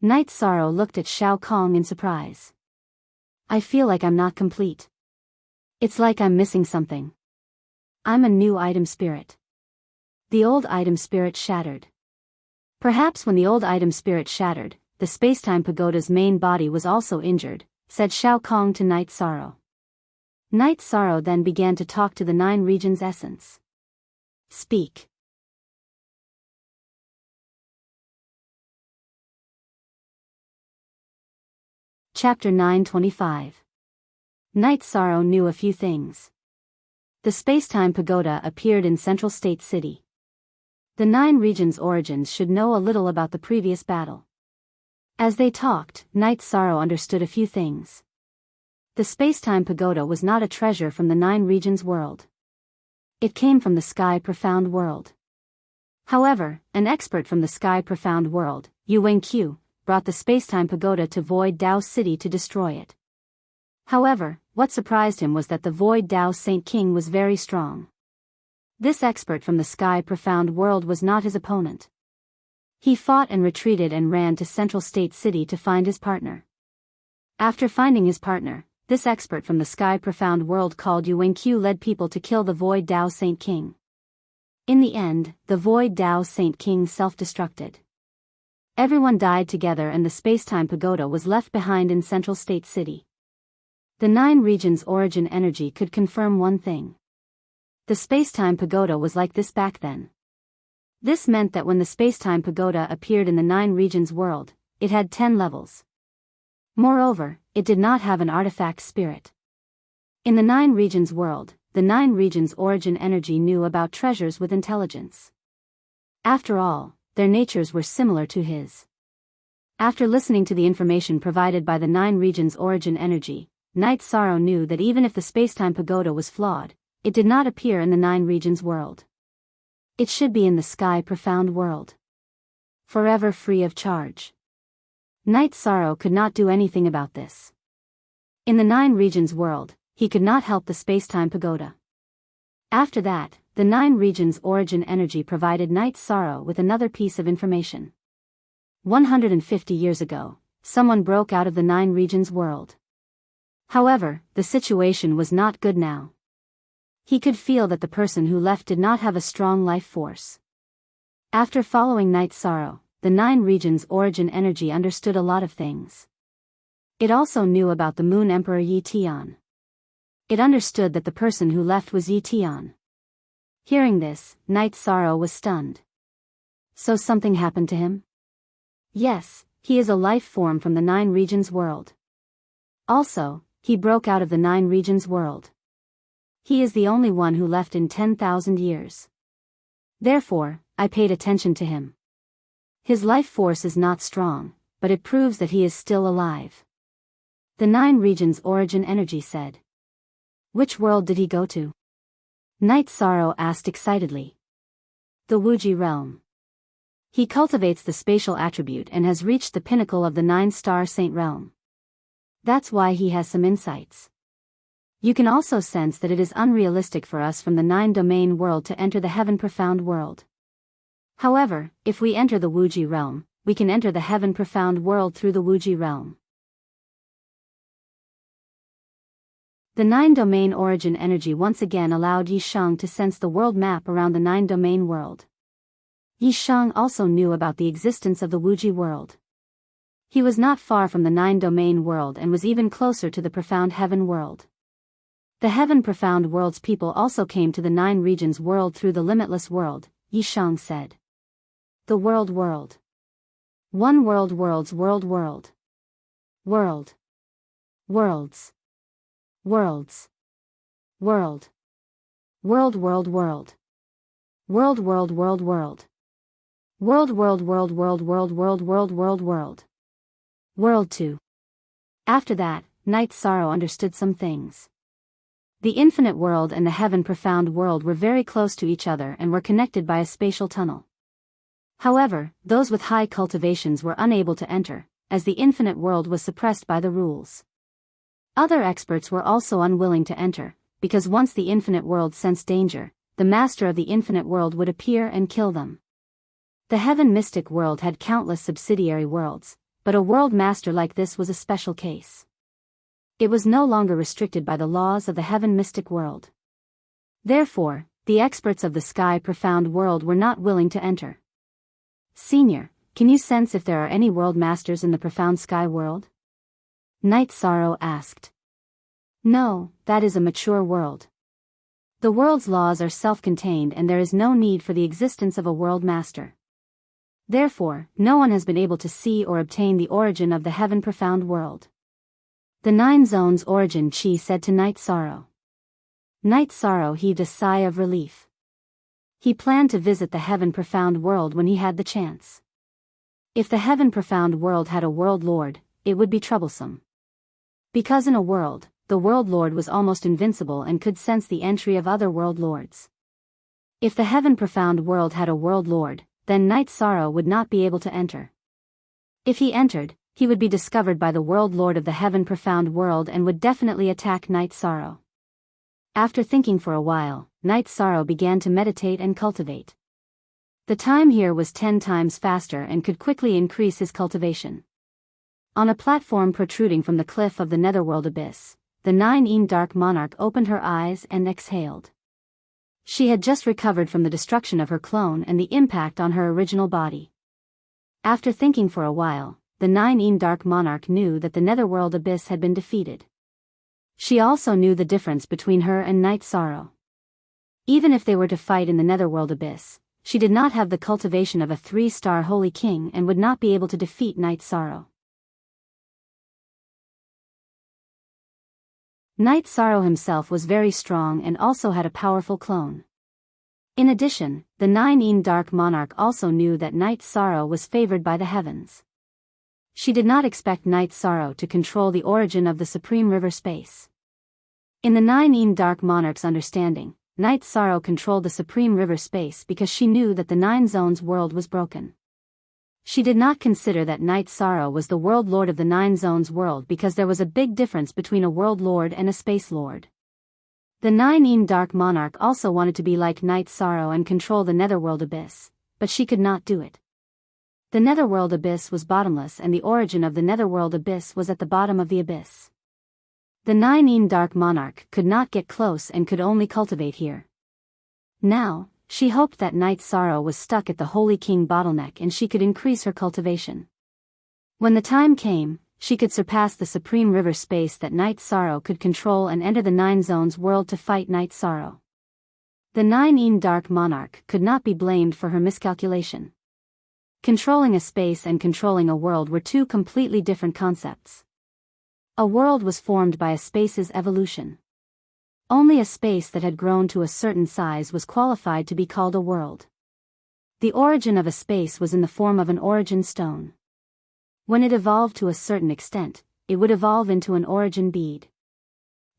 Knight Sorrow looked at Shao Kong in surprise. I feel like I'm not complete. It's like I'm missing something. I'm a new item spirit. The old item spirit shattered. Perhaps when the old item spirit shattered, the space-time pagoda's main body was also injured, said Shao Kong to Knight Sorrow. Knight Sorrow then began to talk to the 9 regions' essence. Speak. Chapter 925. Knight Sorrow knew a few things. The space-time pagoda appeared in Central State City. The 9 regions' origins should know a little about the previous battle. As they talked, Knight Sorrow understood a few things. The space-time pagoda was not a treasure from the 9 regions world. It came from the Sky Profound world. However, an expert from the Sky Profound world, Yu Wenqiu, brought the space-time pagoda to Void Dao City to destroy it. However, what surprised him was that the Void Dao Saint King was very strong. This expert from the Sky Profound world was not his opponent. He fought and retreated and ran to Central State City to find his partner. After finding his partner, this expert from the Sky Profound world called Yu Wenqiu led people to kill the Void Dao Saint King. In the end, the Void Dao Saint King self-destructed. Everyone died together and the space-time pagoda was left behind in Central State City. The 9 regions' origin energy could confirm one thing. The space-time pagoda was like this back then. This meant that when the space-time pagoda appeared in the 9 regions world, it had 10 levels. Moreover, it did not have an artifact spirit. In the 9 regions world, the 9 regions' origin energy knew about treasures with intelligence. After all, their natures were similar to his. After listening to the information provided by the 9 regions' origin energy, Knight Sorrow knew that even if the space-time pagoda was flawed, it did not appear in the 9 regions world. It should be in the Sky Profound world. Forever free of charge. Knight Sorrow could not do anything about this. In the 9 regions world, he could not help the space-time pagoda. After that, the 9 regions' origin energy provided Knight Sorrow with another piece of information. 150 years ago, someone broke out of the 9 regions world. However, the situation was not good now. He could feel that the person who left did not have a strong life force. After following Knight Sorrow, the 9 regions' origin energy understood a lot of things. It also knew about the Moon Emperor Yi Tian. It understood that the person who left was Yi Tian. Hearing this, Night Sorrow was stunned. So something happened to him? Yes, he is a life form from the Nine Regions world. Also, he broke out of the Nine Regions world. He is the only one who left in 10,000 years. Therefore, I paid attention to him. His life force is not strong, but it proves that he is still alive. The Nine Regions origin energy said. Which world did he go to? Night Sorrow asked excitedly. The Wuji realm. He cultivates the spatial attribute and has reached the pinnacle of the Nine-Star Saint realm. That's why he has some insights. You can also sense that it is unrealistic for us from the Nine-Domain world to enter the Heaven Profound world. However, if we enter the Wuji realm, we can enter the Heaven Profound world through the Wuji realm. The Nine-Domain origin energy once again allowed Yi Sheng to sense the world map around the Nine-Domain world. Yi Sheng also knew about the existence of the Wuji world. He was not far from the Nine-Domain world and was even closer to the Profound Heaven world. The Heaven Profound world's people also came to the Nine Regions world through the Limitless world, Yi Sheng said. The world. One world worlds world. Worlds. World. World. World. World. World. World. World. World. World 2. After that, Night Sorrow understood some things. The infinite world and the Heaven Profound world were very close to each other and were connected by a spatial tunnel. However, those with high cultivations were unable to enter, as the infinite world was suppressed by the rules. Other experts were also unwilling to enter, because once the infinite world sensed danger, the master of the infinite world would appear and kill them. The Heaven Mystic world had countless subsidiary worlds, but a world master like this was a special case. It was no longer restricted by the laws of the Heaven Mystic world. Therefore, the experts of the Sky Profound world were not willing to enter. Senior, can you sense if there are any world masters in the Profound Sky world? Night Sorrow asked. No, that is a mature world. The world's laws are self-contained and there is no need for the existence of a world master. Therefore, no one has been able to see or obtain the origin of the Heaven Profound world. The Nine Zones origin Chi said to Night Sorrow. Night Sorrow heaved a sigh of relief. He planned to visit the Heaven Profound world when he had the chance. If the Heaven Profound world had a world lord, it would be troublesome. Because in a world, the world lord was almost invincible and could sense the entry of other world lords. If the Heaven Profound world had a world lord, then Night Sorrow would not be able to enter. If he entered, he would be discovered by the world lord of the Heaven Profound world and would definitely attack Night Sorrow. After thinking for a while, Night Sorrow began to meditate and cultivate. The time here was 10 times faster and could quickly increase his cultivation. On a platform protruding from the cliff of the Netherworld abyss, the Nine-Een Dark Monarch opened her eyes and exhaled. She had just recovered from the destruction of her clone and the impact on her original body. After thinking for a while, the Nine-Een Dark Monarch knew that the Netherworld abyss had been defeated. She also knew the difference between her and Night Sorrow. Even if they were to fight in the Netherworld abyss, she did not have the cultivation of a 3-star Holy King and would not be able to defeat Night Sorrow. Night Sorrow himself was very strong and also had a powerful clone. In addition, the Nine-Een Dark Monarch also knew that Night Sorrow was favored by the heavens. She did not expect Night Sorrow to control the origin of the Supreme River space. In the Nine-Een Dark Monarch's understanding, Night Sorrow controlled the Supreme River space because she knew that the Nine Zones world was broken. She did not consider that Night Sorrow was the world lord of the Nine Zones world because there was a big difference between a world lord and a space lord. The Nine-Een Dark Monarch also wanted to be like Night Sorrow and control the Netherworld abyss, but she could not do it. The Netherworld abyss was bottomless and the origin of the Netherworld abyss was at the bottom of the abyss. The Nine-Een Dark Monarch could not get close and could only cultivate here. Now, she hoped that Night Sorrow was stuck at the Holy King bottleneck and she could increase her cultivation. When the time came, she could surpass the supreme river space that Night Sorrow could control and enter the Nine Zones world to fight Night Sorrow. The Nine Dark Monarch could not be blamed for her miscalculation. Controlling a space and controlling a world were two completely different concepts. A world was formed by a space's evolution. Only a space that had grown to a certain size was qualified to be called a world. The origin of a space was in the form of an origin stone. When it evolved to a certain extent, it would evolve into an origin bead.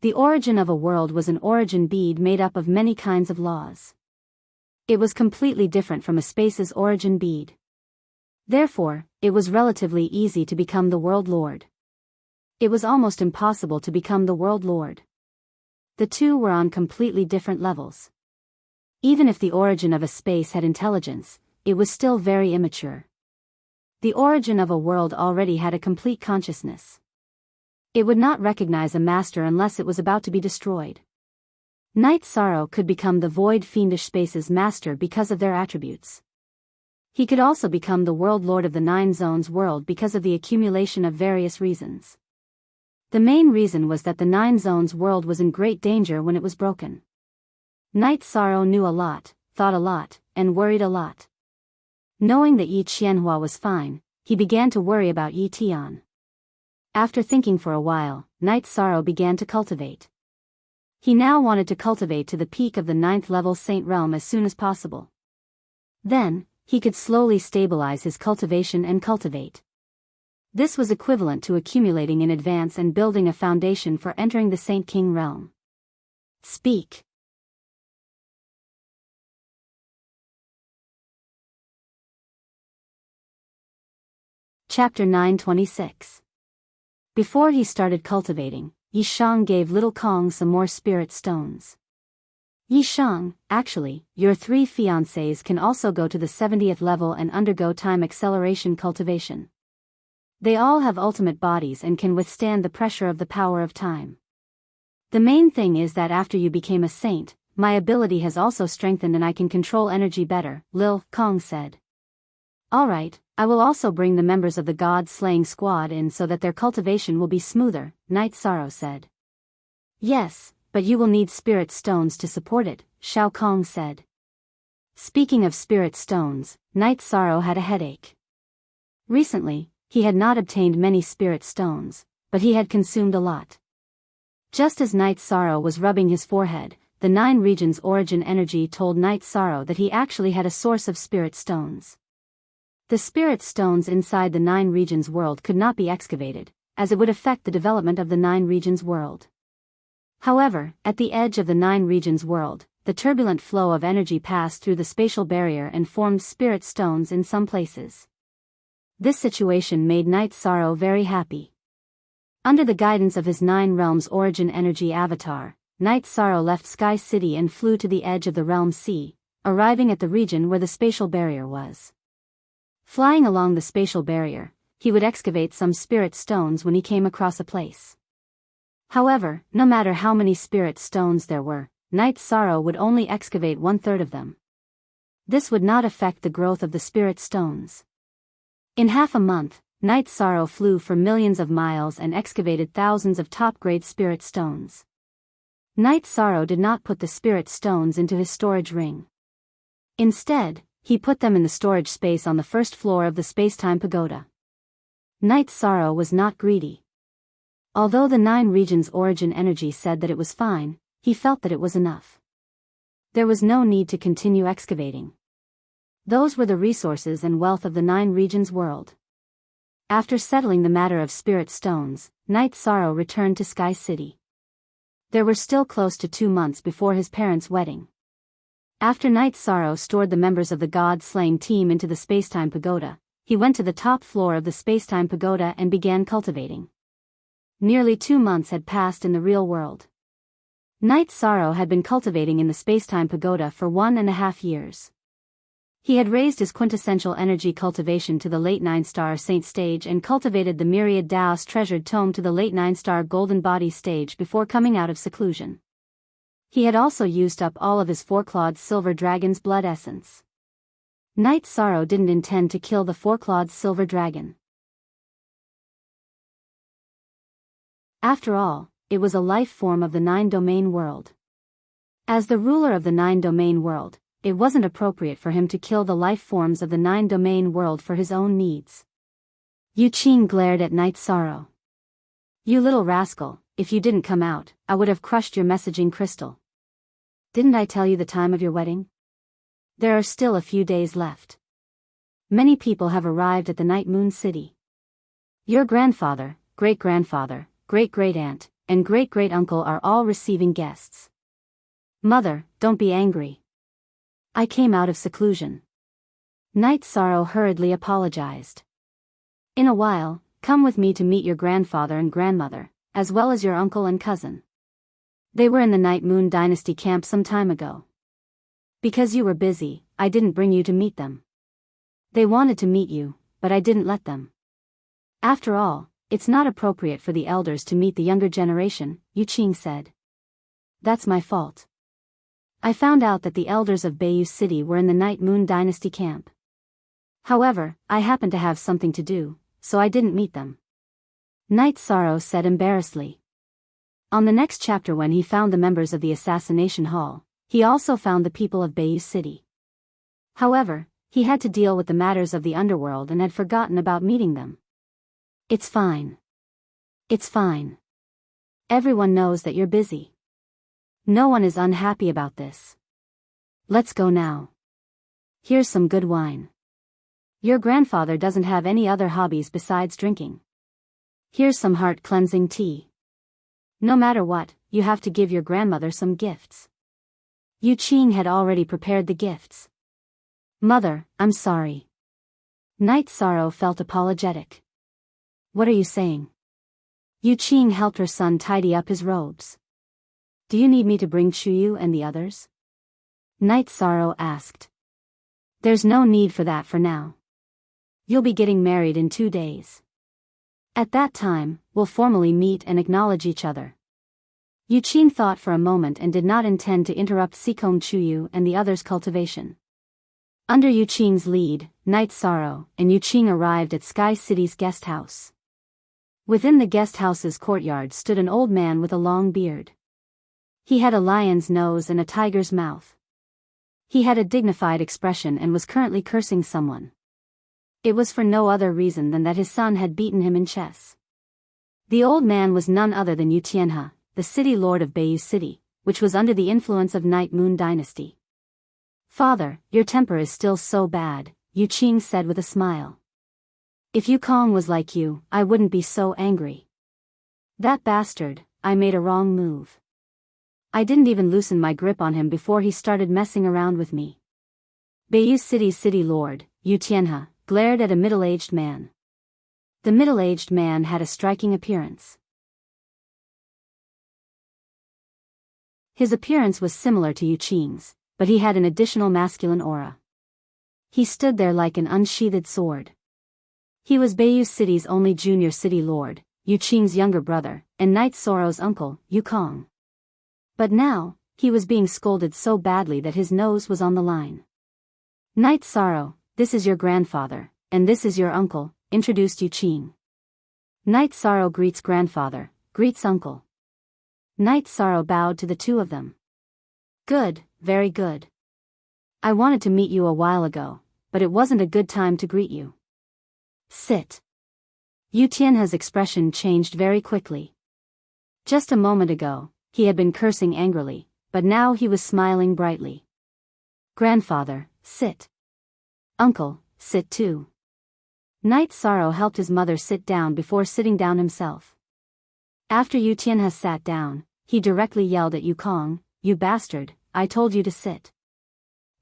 The origin of a world was an origin bead made up of many kinds of laws. It was completely different from a space's origin bead. Therefore, it was relatively easy to become the World Lord. It was almost impossible to become the World Lord. The two were on completely different levels. Even if the origin of a space had intelligence, it was still very immature. The origin of a world already had a complete consciousness. It would not recognize a master unless it was about to be destroyed. Night Sorrow could become the void fiendish space's master because of their attributes. He could also become the World Lord of the Nine Zones world because of the accumulation of various reasons. The main reason was that the Nine Zones world was in great danger when it was broken. Night Sorrow knew a lot, thought a lot, and worried a lot. Knowing that Yi Qianhua was fine, he began to worry about Yi Tian. After thinking for a while, Night Sorrow began to cultivate. He now wanted to cultivate to the peak of the 9th level Saint Realm as soon as possible. Then, he could slowly stabilize his cultivation and cultivate. This was equivalent to accumulating in advance and building a foundation for entering the Saint King realm. Speak. Chapter 926. Before he started cultivating, Yi Shang gave Little Kong some more spirit stones. Yi Shang, actually, your 3 fiancés can also go to the 70th level and undergo time acceleration cultivation. They all have ultimate bodies and can withstand the pressure of the power of time. The main thing is that after you became a saint, my ability has also strengthened and I can control energy better, Lil Kong said. Alright, I will also bring the members of the God-slaying squad in so that their cultivation will be smoother, Night Sorrow said. Yes, but you will need spirit stones to support it, Shao Kong said. Speaking of spirit stones, Night Sorrow had a headache. Recently, he had not obtained many spirit stones, but he had consumed a lot. Just as Night Sorrow was rubbing his forehead, the 9 regions origin energy told Night Sorrow that he actually had a source of spirit stones. The spirit stones inside the 9 regions world could not be excavated, as it would affect the development of the 9 regions world. However, at the edge of the 9 regions world, the turbulent flow of energy passed through the spatial barrier and formed spirit stones in some places. This situation made Night Sorrow very happy. Under the guidance of his 9 realms origin energy avatar, Night Sorrow left Sky City and flew to the edge of the realm sea, arriving at the region where the spatial barrier was. Flying along the spatial barrier, he would excavate some spirit stones when he came across a place. However, no matter how many spirit stones there were, Night Sorrow would only excavate 1/3 of them. This would not affect the growth of the spirit stones. In half a month, Night Sorrow flew for millions of miles and excavated thousands of top-grade spirit stones. Night Sorrow did not put the spirit stones into his storage ring. Instead, he put them in the storage space on the first floor of the Spacetime Pagoda. Night Sorrow was not greedy. Although the 9 regions origin energy said that it was fine, he felt that it was enough. There was no need to continue excavating. Those were the resources and wealth of the 9 regions world. After settling the matter of spirit stones, Night Sorrow returned to Sky City. There were still close to 2 months before his parents' wedding. After Night Sorrow stored the members of the God-slaying team into the Spacetime Pagoda, he went to the top floor of the Spacetime Pagoda and began cultivating. Nearly 2 months had passed in the real world. Night Sorrow had been cultivating in the Spacetime Pagoda for 1.5 years. He had raised his quintessential energy cultivation to the late 9-star Saint stage and cultivated the myriad Daos treasured tome to the late 9-star Golden Body stage before coming out of seclusion. He had also used up all of his 4-clawed silver dragon's blood essence. Night Sorrow didn't intend to kill the 4-clawed silver dragon. After all, it was a life form of the nine-domain world. As the ruler of the nine-domain world, it wasn't appropriate for him to kill the life forms of the nine-domain world for his own needs. Yu Qing glared at Night Sorrow. You little rascal, if you didn't come out, I would have crushed your messaging crystal. Didn't I tell you the time of your wedding? There are still a few days left. Many people have arrived at the Night Moon City. Your grandfather, great-grandfather, great-great-aunt, and great-great-uncle are all receiving guests. Mother, don't be angry. I came out of seclusion. Night Sorrow hurriedly apologized. In a while, come with me to meet your grandfather and grandmother, as well as your uncle and cousin. They were in the Night Moon Dynasty camp some time ago. Because you were busy, I didn't bring you to meet them. They wanted to meet you, but I didn't let them. After all, it's not appropriate for the elders to meet the younger generation, Yu Qing said. That's my fault. I found out that the elders of Bayou City were in the Night Moon Dynasty camp. However, I happened to have something to do, so I didn't meet them. Night Sorrow said embarrassedly. On the next chapter, when he found the members of the Assassination Hall, he also found the people of Bayou City. However, he had to deal with the matters of the underworld and had forgotten about meeting them. It's fine. It's fine. Everyone knows that you're busy. No one is unhappy about this. Let's go now. Here's some good wine. Your grandfather doesn't have any other hobbies besides drinking. Here's some heart-cleansing tea. No matter what, you have to give your grandmother some gifts. Yu Qing had already prepared the gifts. Mother, I'm sorry. Night Sorrow felt apologetic. What are you saying? Yu Qing helped her son tidy up his robes. Do you need me to bring Chuyu and the others? Night Sorrow asked. There's no need for that for now. You'll be getting married in 2 days. At that time, we'll formally meet and acknowledge each other. Yu Qing thought for a moment and did not intend to interrupt Sikong Chuyu and the others' cultivation. Under Yu Qing's lead, Night Sorrow and Yu Qing arrived at Sky City's guest house. Within the guest house's courtyard stood an old man with a long beard. He had a lion's nose and a tiger's mouth. He had a dignified expression and was currently cursing someone. It was for no other reason than that his son had beaten him in chess. The old man was none other than Yu Tianhe, the city lord of Bayou City, which was under the influence of Night Moon Dynasty. Father, your temper is still so bad, Yu Qing said with a smile. If Yukong was like you, I wouldn't be so angry. That bastard, I made a wrong move. I didn't even loosen my grip on him before he started messing around with me. Bayou City's city lord, Yu Tianhe, glared at a middle-aged man. The middle-aged man had a striking appearance. His appearance was similar to Yu Qing's, but he had an additional masculine aura. He stood there like an unsheathed sword. He was Bayou City's only junior city lord, Yu Qing's younger brother, and Night Sorrow's uncle, Yukong. But now, he was being scolded so badly that his nose was on the line. Night Sorrow, this is your grandfather, and this is your uncle, introduced Yu Qing. Night Sorrow greets grandfather, greets uncle. Night Sorrow bowed to the two of them. Good, very good. I wanted to meet you a while ago, but it wasn't a good time to greet you. Sit. Yu Tianhe's expression changed very quickly. Just a moment ago, he had been cursing angrily, but now he was smiling brightly. Grandfather, sit. Uncle, sit too. Night Sorrow helped his mother sit down before sitting down himself. After Yu Tianhe sat down, he directly yelled at Yukong, "You bastard, I told you to sit."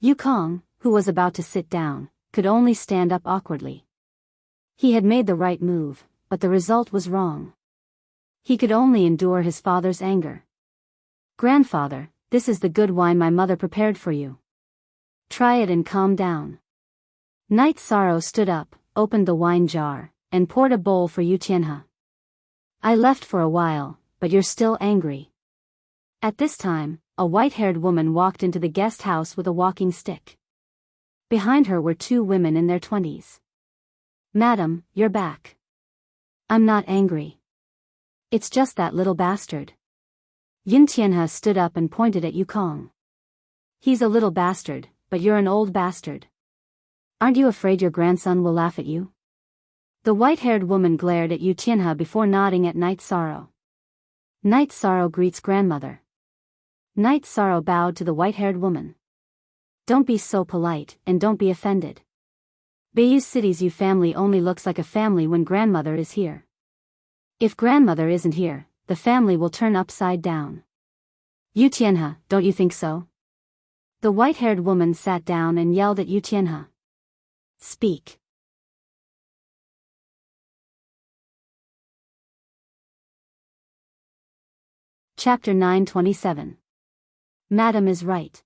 Yukong, who was about to sit down, could only stand up awkwardly. He had made the right move, but the result was wrong. He could only endure his father's anger. Grandfather, this is the good wine my mother prepared for you. Try it and calm down. Night Sorrow stood up, opened the wine jar, and poured a bowl for Yu Tianhe. I left for a while, but you're still angry. At this time, a white-haired woman walked into the guest house with a walking stick. Behind her were two women in their 20s. Madam, you're back. I'm not angry. It's just that little bastard. Yin Tianhe stood up and pointed at Yukong. He's a little bastard, but you're an old bastard. Aren't you afraid your grandson will laugh at you? The white-haired woman glared at Yu Tianhe before nodding at Night Sorrow. Night Sorrow greets grandmother. Night Sorrow bowed to the white-haired woman. Don't be so polite, and don't be offended. Beiyu City's Yu family only looks like a family when grandmother is here. If grandmother isn't here, the family will turn upside down. Yu Tianhe, don't you think so? The white-haired woman sat down and yelled at Yu Tianhe. Speak. Chapter 927. Madam is right.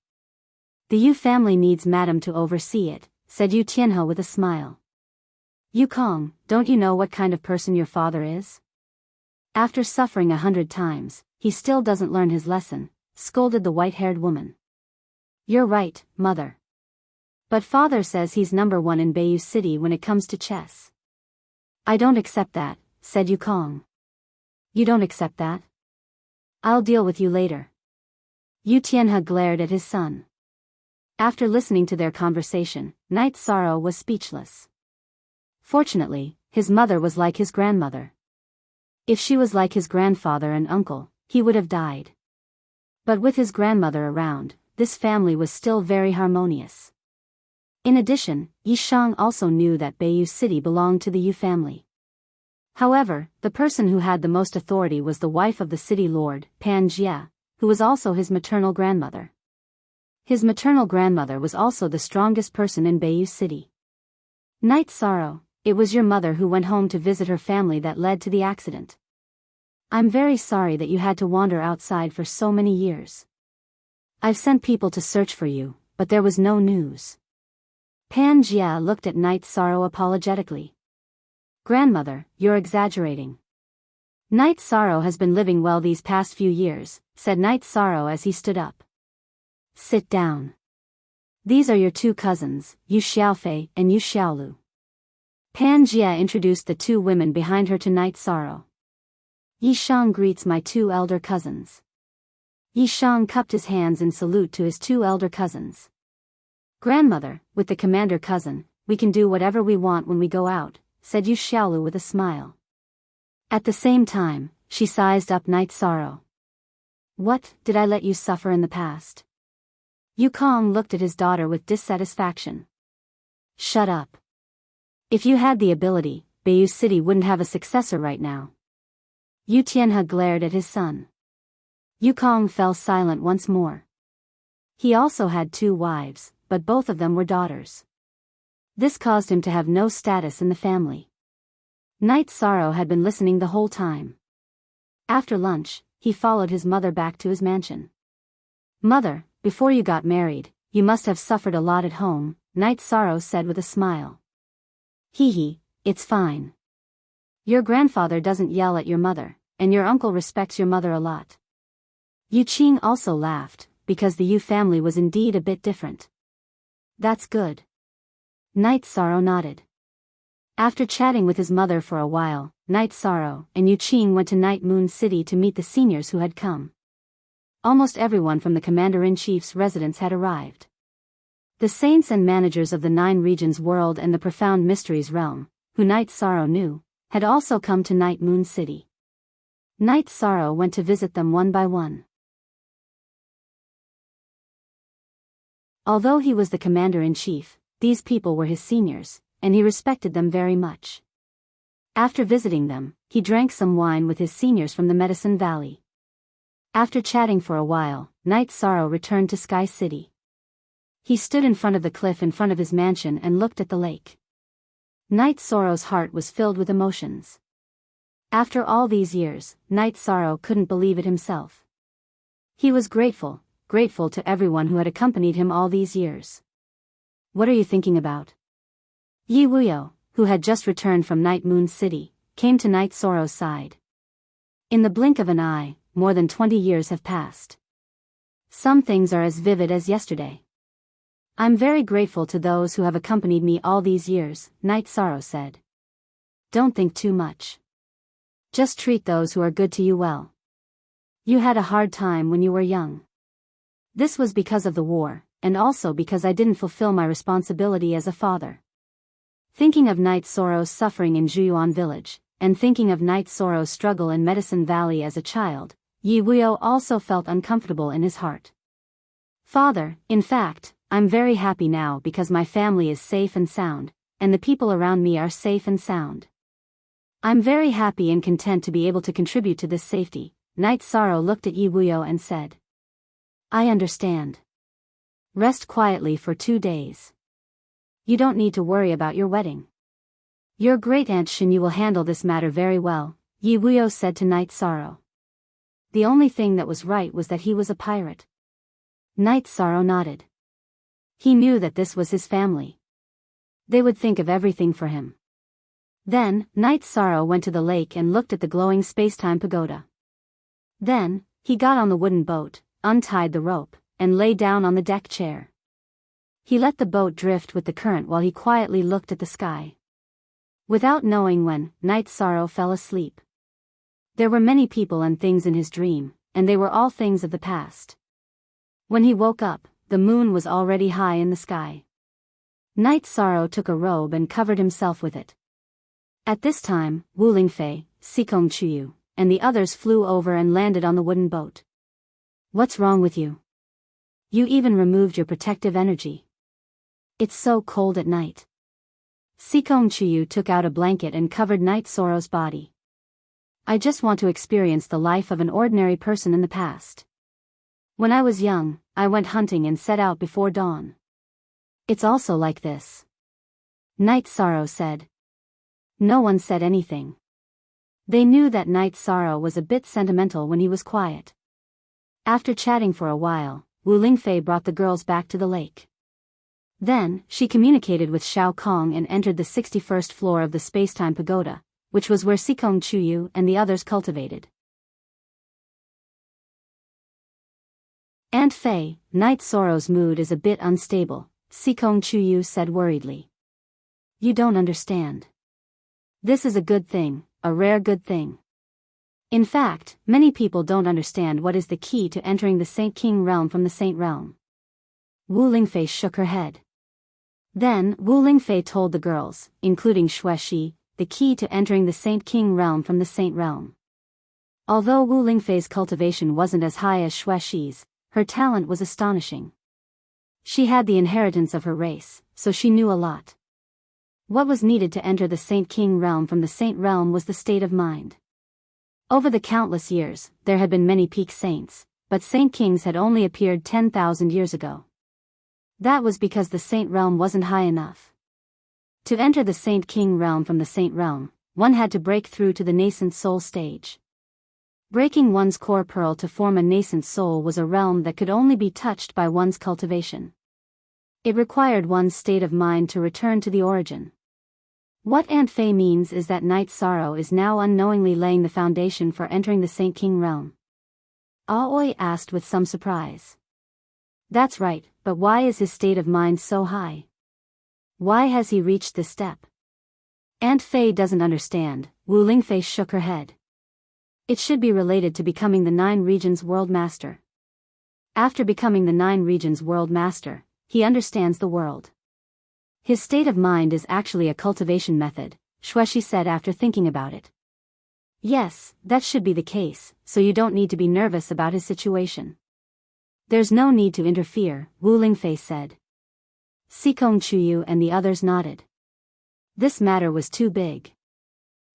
The Yu family needs Madam to oversee it, said Yu Tianhe with a smile. Yukong, don't you know what kind of person your father is? After suffering 100 times, he still doesn't learn his lesson, scolded the white-haired woman. You're right, mother. But father says he's number 1 in Beiyu City when it comes to chess. I don't accept that, said Yukong. You don't accept that? I'll deal with you later. Yu Tianhe glared at his son. After listening to their conversation, Night Sorrow was speechless. Fortunately, his mother was like his grandmother. If she was like his grandfather and uncle, he would have died. But with his grandmother around, this family was still very harmonious. In addition, Yi Shang also knew that Beiyu City belonged to the Yu family. However, the person who had the most authority was the wife of the city lord, Pan Jie, who was also his maternal grandmother. His maternal grandmother was also the strongest person in Beiyu City. Night Sorrow, it was your mother who went home to visit her family that led to the accident. I'm very sorry that you had to wander outside for so many years. I've sent people to search for you, but there was no news. Pan Jie looked at Night Sorrow apologetically. Grandmother, you're exaggerating. Night Sorrow has been living well these past few years, said Night Sorrow as he stood up. Sit down. These are your 2 cousins, Yu Xiaofei and Yu Xiaolu. Pan Jie introduced the 2 women behind her to Night Sorrow. Yi Shang greets my 2 elder cousins. Yi Shang cupped his hands in salute to his 2 elder cousins. Grandmother, with the commander cousin, we can do whatever we want when we go out, said Yu Xiaolu with a smile. At the same time, she sized up Night Sorrow. What did I let you suffer in the past? Yukong looked at his daughter with dissatisfaction. Shut up. If you had the ability, Beiyu City wouldn't have a successor right now. Yu Tianhe glared at his son. Yukong fell silent once more. He also had 2 wives, but both of them were daughters. This caused him to have no status in the family. Night Sorrow had been listening the whole time. After lunch, he followed his mother back to his mansion. Mother, before you got married, you must have suffered a lot at home, Night Sorrow said with a smile. Hee hee, it's fine. Your grandfather doesn't yell at your mother, and your uncle respects your mother a lot. Yu Qing also laughed, because the Yu family was indeed a bit different. That's good. Night Sorrow nodded. After chatting with his mother for a while, Night Sorrow and Yu Qing went to Night Moon City to meet the seniors who had come. Almost everyone from the Commander-in-Chief's residence had arrived. The saints and managers of the 9 regions world and the profound mysteries realm, who Night Sorrow knew, had also come to Night Moon City. Night Sorrow went to visit them one by one. Although he was the Commander-in-Chief, these people were his seniors, and he respected them very much. After visiting them, he drank some wine with his seniors from the Medicine Valley. After chatting for a while, Night Sorrow returned to Sky City. He stood in front of the cliff in front of his mansion and looked at the lake. Night Sorrow's heart was filled with emotions. After all these years, Night Sorrow couldn't believe it himself. He was grateful to everyone who had accompanied him all these years. What are you thinking about? Yi Wuyo, who had just returned from Night Moon City, came to Night Sorrow's side. In the blink of an eye, more than 20 years have passed. Some things are as vivid as yesterday. I'm very grateful to those who have accompanied me all these years, Night Sorrow said. Don't think too much. Just treat those who are good to you well. You had a hard time when you were young. This was because of the war, and also because I didn't fulfill my responsibility as a father. Thinking of Night Sorrow's suffering in Juyuan village, and thinking of Night Sorrow's struggle in Medicine Valley as a child, Yi Wuyo also felt uncomfortable in his heart. Father, in fact, I'm very happy now because my family is safe and sound, and the people around me are safe and sound. I'm very happy and content to be able to contribute to this safety. Night Sorrow looked at Yi Wuyo and said, I understand. Rest quietly for 2 days. You don't need to worry about your wedding. Your great-aunt Shinyu will handle this matter very well, Yi Wuyo said to Night Sorrow. The only thing that was right was that he was a pirate. Night Sorrow nodded. He knew that this was his family. They would think of everything for him. Then, Night Sorrow went to the lake and looked at the glowing space-time pagoda. Then, he got on the wooden boat, untied the rope, and lay down on the deck chair. He let the boat drift with the current while he quietly looked at the sky. Without knowing when, Night Sorrow fell asleep. There were many people and things in his dream, and they were all things of the past. When he woke up, the moon was already high in the sky. Night Sorrow took a robe and covered himself with it. At this time, Wu Lingfei, Sikong Chuyu, and the others flew over and landed on the wooden boat. What's wrong with you? You even removed your protective energy. It's so cold at night. Sikong Chuyu took out a blanket and covered Night Sorrow's body. I just want to experience the life of an ordinary person in the past. When I was young, I went hunting and set out before dawn. It's also like this. Night Sorrow said. No one said anything. They knew that Night Sorrow was a bit sentimental when he was quiet. After chatting for a while, Wu Lingfei brought the girls back to the lake. Then, she communicated with Xiao Kong and entered the 61st floor of the Spacetime Pagoda, which was where Sikong Chuyu and the others cultivated. Aunt Fei, Night Sorrow's mood is a bit unstable, Sikong Chuyu said worriedly. You don't understand. This is a good thing, a rare good thing. In fact, many people don't understand what is the key to entering the Saint King realm from the Saint realm. Wu Lingfei shook her head. Then, Wu Lingfei told the girls, including Xuexi, the key to entering the Saint King realm from the Saint realm. Although Wu Lingfei's cultivation wasn't as high as Xuexi's, her talent was astonishing. She had the inheritance of her race, so she knew a lot. What was needed to enter the Saint King realm from the Saint realm was the state of mind. Over the countless years, there had been many peak saints, but Saint Kings had only appeared 10,000 years ago. That was because the Saint realm wasn't high enough. To enter the Saint King realm from the Saint realm, one had to break through to the nascent soul stage. Breaking one's core pearl to form a nascent soul was a realm that could only be touched by one's cultivation. It required one's state of mind to return to the origin. What Aunt Fei means is that Night Sorrow is now unknowingly laying the foundation for entering the Saint King realm. Aoi asked with some surprise. That's right, but why is his state of mind so high? Why has he reached this step? Aunt Fei doesn't understand, Wu Lingfei shook her head. It should be related to becoming the 9 regions world master. After becoming the 9 regions world master, he understands the world. His state of mind is actually a cultivation method, Xuexi said after thinking about it. Yes, that should be the case, so you don't need to be nervous about his situation. There's no need to interfere, Wu Lingfei said. Sikong Chuyu and the others nodded. This matter was too big.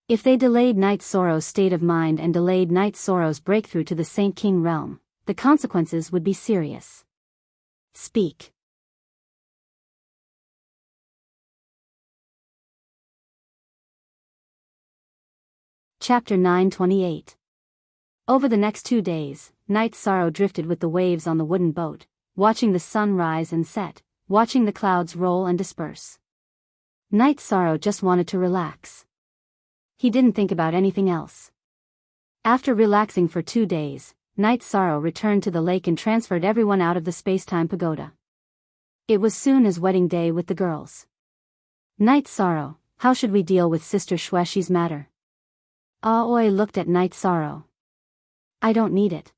If they delayed Night Sorrow's state of mind and delayed Night Sorrow's breakthrough to the Saint King realm, the consequences would be serious. Speak. Chapter 928. Over the next 2 days, Night Sorrow drifted with the waves on the wooden boat, watching the sun rise and set, watching the clouds roll and disperse. Night Sorrow just wanted to relax. He didn't think about anything else. After relaxing for 2 days, Night Sorrow returned to the lake and transferred everyone out of the Spacetime Pagoda. It was soon his wedding day with the girls. Night Sorrow, how should we deal with Sister Xuexi's matter? Aoi looked at Night Sorrow. I don't need it.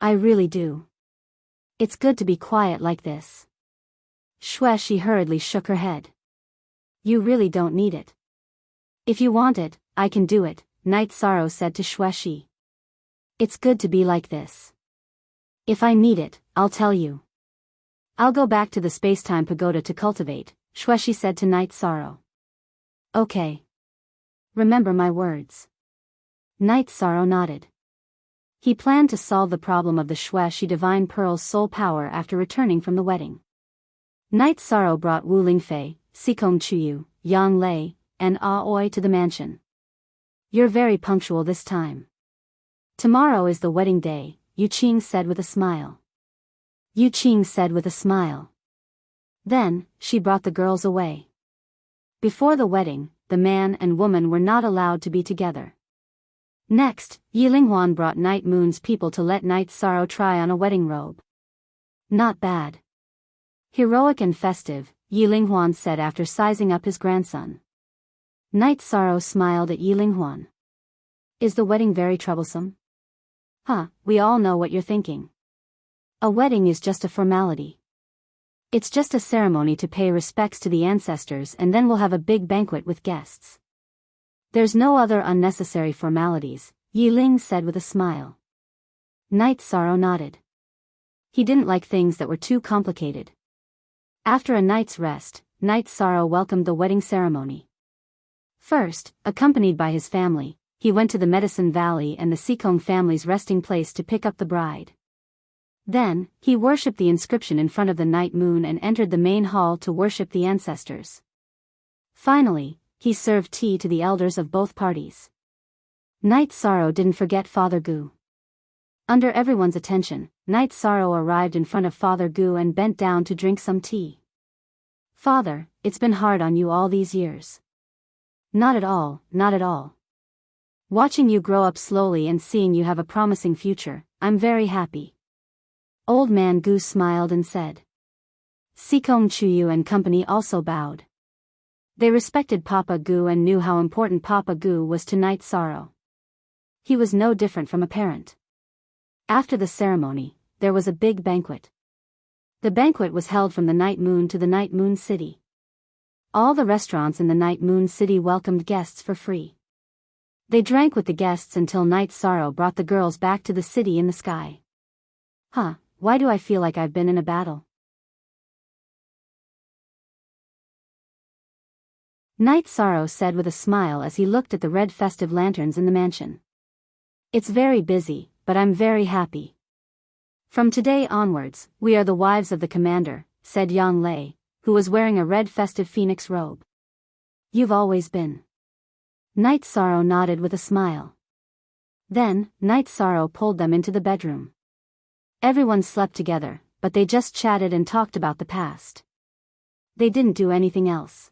I really do. It's good to be quiet like this. She hurriedly shook her head. You really don't need it. If you want it, I can do it, Night Sorrow said to She. It's good to be like this. If I need it, I'll tell you. I'll go back to the space-time pagoda to cultivate, She said to Night Sorrow. Okay. Remember my words. Night Sorrow nodded. He planned to solve the problem of the She Divine Pearl's soul power after returning from the wedding. Night Sorrow brought Wu Lingfei, Sikong Chuyu, Yang Lei, and Aoi to the mansion. You're very punctual this time. Tomorrow is the wedding day, Yu Qing said with a smile. Yu Qing said with a smile. Then, she brought the girls away. Before the wedding, the man and woman were not allowed to be together. Next, Yi Linghuan brought Night Moon's people to let Night Sorrow try on a wedding robe. Not bad. Heroic and festive, Yi Linghuan said after sizing up his grandson. Night Sorrow smiled at Yi Linghuan. Is the wedding very troublesome? We all know what you're thinking. A wedding is just a formality. It's just a ceremony to pay respects to the ancestors, and then we'll have a big banquet with guests. There's no other unnecessary formalities, Yi Ling said with a smile. Night Sorrow nodded. He didn't like things that were too complicated. After a night's rest, Night Sorrow welcomed the wedding ceremony. First, accompanied by his family, he went to the Medicine Valley and the Sikong family's resting place to pick up the bride. Then, he worshipped the inscription in front of the night moon and entered the main hall to worship the ancestors. Finally, he served tea to the elders of both parties. Night Sorrow didn't forget Father Gu. Under everyone's attention, Night Sorrow arrived in front of Father Gu and bent down to drink some tea. Father, it's been hard on you all these years. Not at all, not at all. Watching you grow up slowly and seeing you have a promising future, I'm very happy. Old Man Gu smiled and said. Sikong Chuyu and company also bowed. They respected Papa Gu and knew how important Papa Gu was to Night Sorrow. He was no different from a parent. After the ceremony, there was a big banquet. The banquet was held from the Night Moon to the Night Moon City. All the restaurants in the Night Moon City welcomed guests for free. They drank with the guests until Night Sorrow brought the girls back to the city in the sky. Why do I feel like I've been in a battle? Night Sorrow said with a smile as he looked at the red festive lanterns in the mansion. It's very busy, but I'm very happy. From today onwards, we are the wives of the commander, said Yang Lei, who was wearing a red festive phoenix robe. You've always been. Night Sorrow nodded with a smile. Then, Night Sorrow pulled them into the bedroom. Everyone slept together, but they just chatted and talked about the past. They didn't do anything else.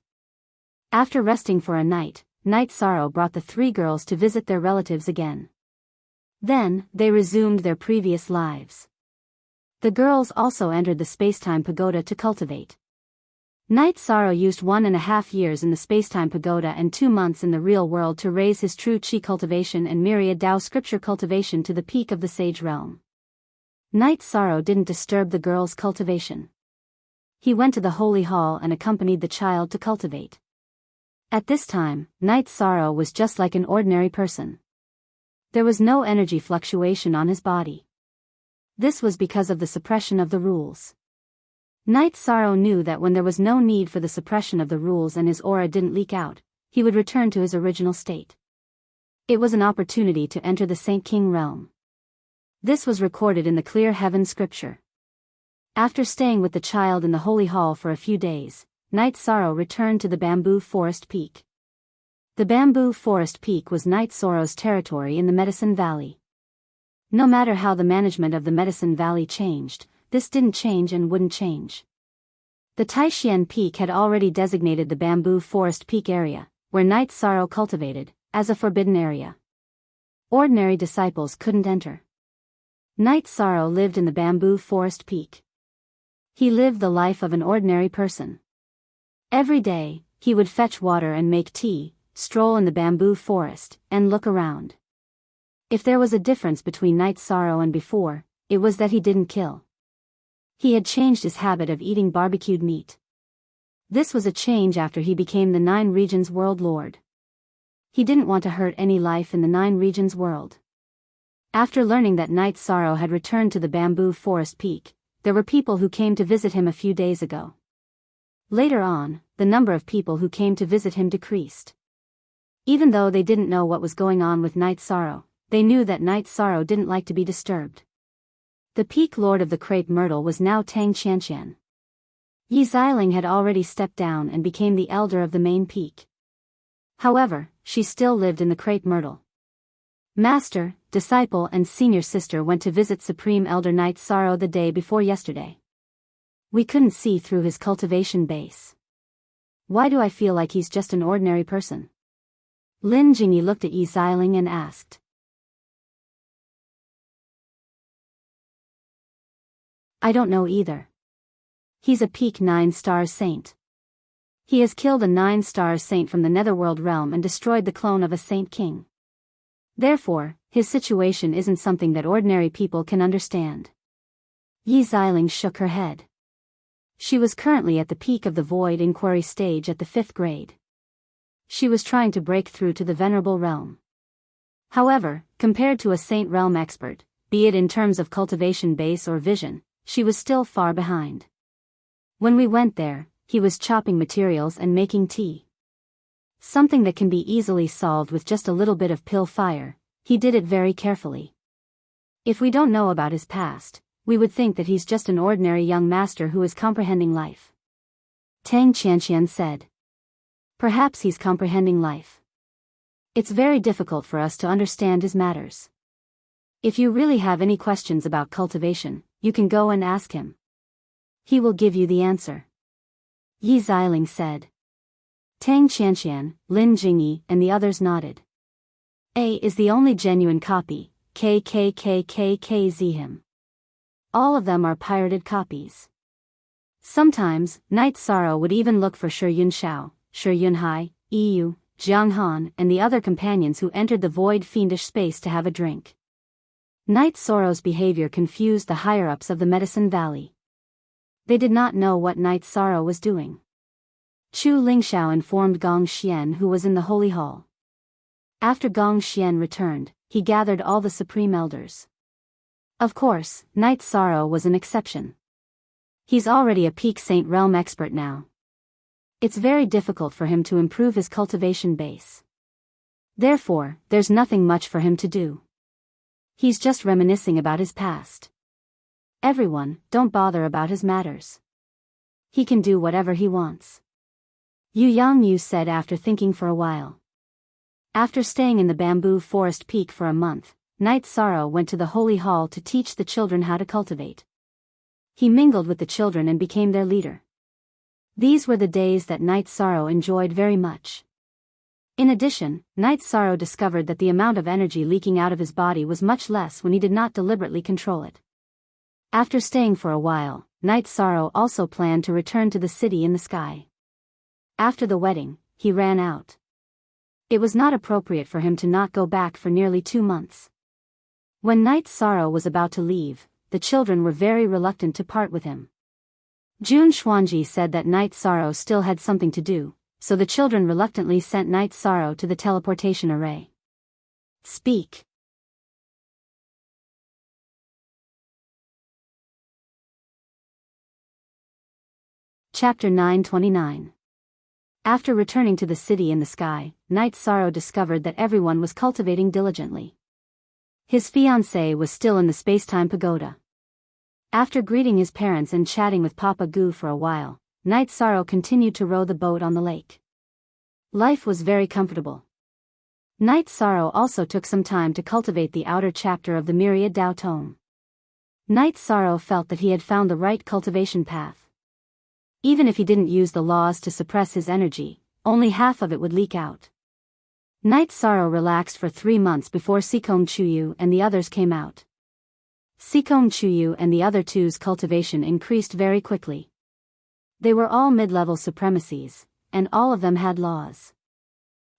After resting for a night, Night Sorrow brought the three girls to visit their relatives again. Then, they resumed their previous lives. The girls also entered the Spacetime Pagoda to cultivate. Night Sorrow used 1.5 years in the Spacetime Pagoda and 2 months in the real world to raise his true Qi cultivation and myriad Dao scripture cultivation to the peak of the Sage realm. Night Sorrow didn't disturb the girls' cultivation. He went to the Holy Hall and accompanied the child to cultivate. At this time, Night Sorrow was just like an ordinary person. There was no energy fluctuation on his body. This was because of the suppression of the rules. Night Sorrow knew that when there was no need for the suppression of the rules and his aura didn't leak out, he would return to his original state. It was an opportunity to enter the Saint King realm. This was recorded in the Clear Heaven scripture. After staying with the child in the Holy Hall for a few days, Night Sorrow returned to the Bamboo Forest Peak. The Bamboo Forest Peak was Night Sorrow's territory in the Medicine Valley. No matter how the management of the Medicine Valley changed, this didn't change and wouldn't change. The Taishian Peak had already designated the Bamboo Forest Peak area, where Night Sorrow cultivated, as a forbidden area. Ordinary disciples couldn't enter. Night Sorrow lived in the Bamboo Forest Peak. He lived the life of an ordinary person. Every day, he would fetch water and make tea, stroll in the bamboo forest, and look around. If there was a difference between Night Sorrow and before, it was that he didn't kill. He had changed his habit of eating barbecued meat. This was a change after he became the 9 Regions World Lord. He didn't want to hurt any life in the 9 Regions world. After learning that Night Sorrow had returned to the bamboo forest peak, there were people who came to visit him a few days ago. Later on, the number of people who came to visit him decreased. Even though they didn't know what was going on with Night Sorrow, they knew that Night Sorrow didn't like to be disturbed. The peak lord of the crepe myrtle was now Tang Qianqian. Yi Xiling had already stepped down and became the elder of the main peak. However, she still lived in the crepe myrtle. Master, disciple and senior sister went to visit Supreme Elder Night Sorrow the day before yesterday. We couldn't see through his cultivation base. Why do I feel like he's just an ordinary person? Lin Jingyi looked at Yi Xiling and asked. I don't know either. He's a peak 9-star saint. He has killed a 9-star saint from the Netherworld realm and destroyed the clone of a saint king. Therefore, his situation isn't something that ordinary people can understand. Yi Xiling shook her head. She was currently at the peak of the void inquiry stage at the 5th grade. She was trying to break through to the venerable realm. However, compared to a saint realm expert, be it in terms of cultivation base or vision, she was still far behind. When we went there, he was chopping materials and making tea. Something that can be easily solved with just a little bit of pill fire. He did it very carefully. If we don't know about his past, we would think that he's just an ordinary young master who is comprehending life. Tang Qianqian said. Perhaps he's comprehending life. It's very difficult for us to understand his matters. If you really have any questions about cultivation, you can go and ask him. He will give you the answer. Yi Xiling said. Tang Qianqian, Lin Jingyi, and the others nodded. A is the only genuine copy, KKKKKZ him. All of them are pirated copies. Sometimes, Night Sorrow would even look for Shi Yunshao, Shi Yunhai, Yu, Jiang Han, and the other companions who entered the void fiendish space to have a drink. Night Sorrow's behavior confused the higher-ups of the Medicine Valley. They did not know what Night Sorrow was doing. Chu Lingxiao informed Gong Xian, who was in the Holy Hall. After Gong Xian returned, he gathered all the Supreme Elders. Of course, Night Sorrow was an exception. He's already a peak Saint Realm expert now. It's very difficult for him to improve his cultivation base. Therefore, there's nothing much for him to do. He's just reminiscing about his past. Everyone, don't bother about his matters. He can do whatever he wants. Yu Yangyu said after thinking for a while. After staying in the bamboo forest peak for a month, Night Sorrow went to the Holy Hall to teach the children how to cultivate. He mingled with the children and became their leader. These were the days that Night Sorrow enjoyed very much. In addition, Night Sorrow discovered that the amount of energy leaking out of his body was much less when he did not deliberately control it. After staying for a while, Night Sorrow also planned to return to the city in the sky. After the wedding, he ran out. It was not appropriate for him to not go back for nearly 2 months. When Night Sorrow was about to leave, the children were very reluctant to part with him. Jun Xuanji said that Night Sorrow still had something to do, so the children reluctantly sent Night Sorrow to the teleportation array. Speak. Chapter 929. After returning to the city in the sky, Night Sorrow discovered that everyone was cultivating diligently. His fiancée was still in the space-time pagoda. After greeting his parents and chatting with Papa Gu for a while, Night Sorrow continued to row the boat on the lake. Life was very comfortable. Night Sorrow also took some time to cultivate the outer chapter of the Myriad Dao Tome. Night Sorrow felt that he had found the right cultivation path. Even if he didn't use the laws to suppress his energy, only half of it would leak out. Night Sorrow relaxed for 3 months before Sikong Chuyu and the others came out. Sikong Chuyu and the other two's cultivation increased very quickly. They were all mid-level supremacies, and all of them had laws.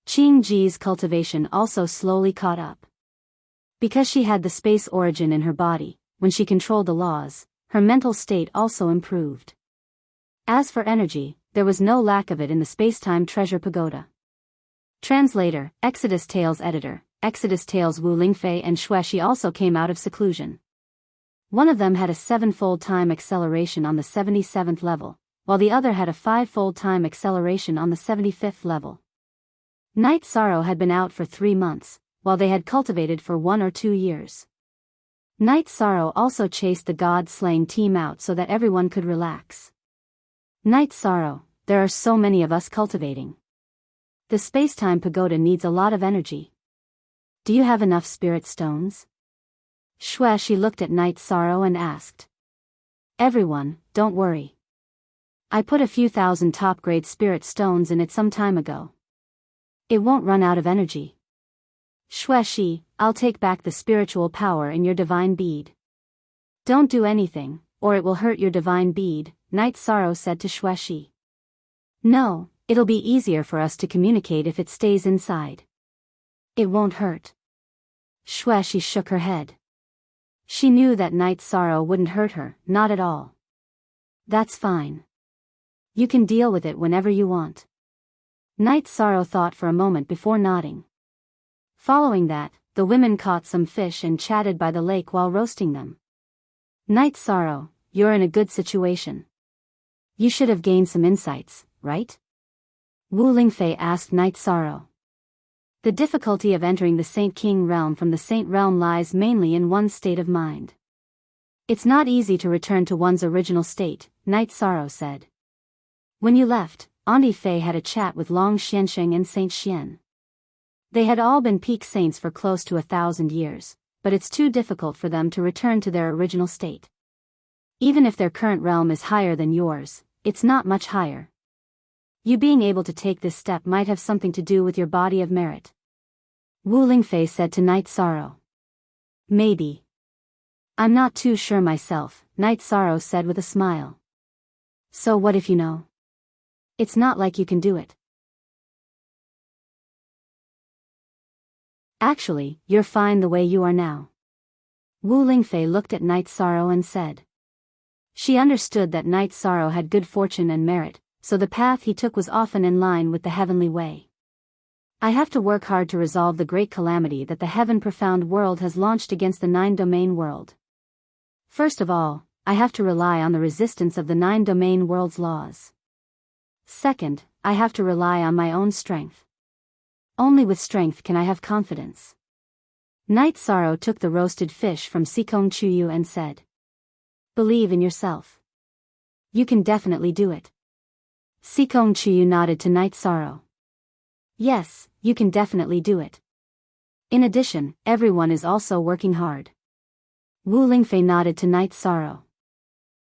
Qing-Ji's cultivation also slowly caught up. Because she had the space origin in her body, when she controlled the laws, her mental state also improved. As for energy, there was no lack of it in the Spacetime Treasure Pagoda. Translator, Exodus Tales Editor, Exodus Tales Wu Lingfei and Xueshi also came out of seclusion. One of them had a 7-fold time acceleration on the 77th level, while the other had a 5-fold time acceleration on the 75th level. Night Sorrow had been out for 3 months, while they had cultivated for 1 or 2 years. Night Sorrow also chased the god-slaying team out so that everyone could relax. Night Sorrow, there are so many of us cultivating. The Spacetime Pagoda needs a lot of energy. Do you have enough spirit stones? Xueshi looked at Night Sorrow and asked. Everyone, don't worry. I put a few thousand top-grade spirit stones in it some time ago. It won't run out of energy. Xueshi, I'll take back the spiritual power in your divine bead. Don't do anything, or it will hurt your divine bead, Night Sorrow said to Xueshi. No, it'll be easier for us to communicate if it stays inside. It won't hurt. Xueshi shook her head. She knew that Night Sorrow wouldn't hurt her, not at all. That's fine. You can deal with it whenever you want. Night Sorrow thought for a moment before nodding. Following that, the women caught some fish and chatted by the lake while roasting them. Night Sorrow, you're in a good situation. You should have gained some insights, right? Wu Lingfei asked Night Sorrow. The difficulty of entering the Saint King realm from the Saint realm lies mainly in one's state of mind. It's not easy to return to one's original state, Night Sorrow said. When you left, Auntie Fei had a chat with Long Xiansheng and Saint Xian. They had all been peak saints for close to 1,000 years, but it's too difficult for them to return to their original state. Even if their current realm is higher than yours, it's not much higher. You being able to take this step might have something to do with your body of merit. Wu Lingfei said to Night Sorrow. Maybe. I'm not too sure myself, Night Sorrow said with a smile. So what if you know? It's not like you can do it. Actually, you're fine the way you are now. Wu Lingfei looked at Night Sorrow and said. She understood that Night Sorrow had good fortune and merit, so the path he took was often in line with the heavenly way. I have to work hard to resolve the great calamity that the Heaven Profound world has launched against the 9-domain world. First of all, I have to rely on the resistance of the 9-domain world's laws. Second, I have to rely on my own strength. Only with strength can I have confidence. Night Sorrow took the roasted fish from Sikong Chuyu and said. Believe in yourself. You can definitely do it. Sikong Chuyu nodded to Night Sorrow. Yes, you can definitely do it. In addition, everyone is also working hard. Wu Lingfei nodded to Night Sorrow.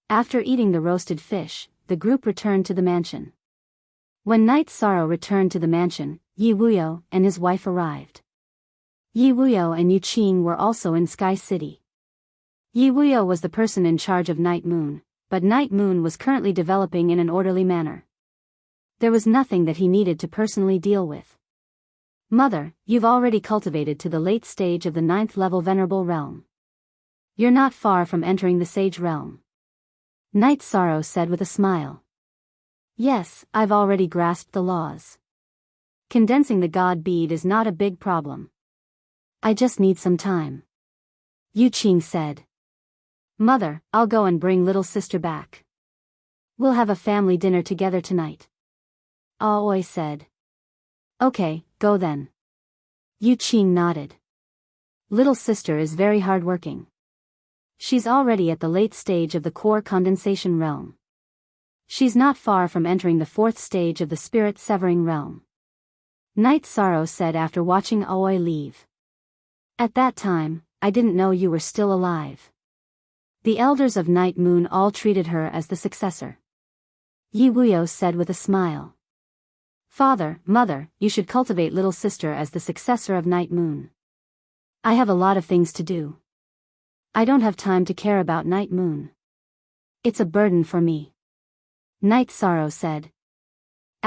After eating the roasted fish, the group returned to the mansion. When Night Sorrow returned to the mansion, Yi Wuyo and his wife arrived. Yi Wuyo and Yu Qing were also in Sky City. Yi Wuyo was the person in charge of Night Moon, but Night Moon was currently developing in an orderly manner. There was nothing that he needed to personally deal with. Mother, you've already cultivated to the late stage of the 9th level Venerable Realm. You're not far from entering the Sage Realm. Night Sorrow said with a smile. Yes, I've already grasped the laws. Condensing the God bead is not a big problem. I just need some time. Yu Qing said. Mother, I'll go and bring little sister back. We'll have a family dinner together tonight. Aoi said. Okay, go then. Yu Qing nodded. Little sister is very hardworking. She's already at the late stage of the core condensation realm. She's not far from entering the 4th stage of the spirit severing realm. Night Sorrow said after watching Aoi leave. At that time, I didn't know you were still alive. The elders of Night Moon all treated her as the successor. Yi Wuyo said with a smile. Father, mother, you should cultivate little sister as the successor of Night Moon. I have a lot of things to do. I don't have time to care about Night Moon. It's a burden for me. Night Sorrow said.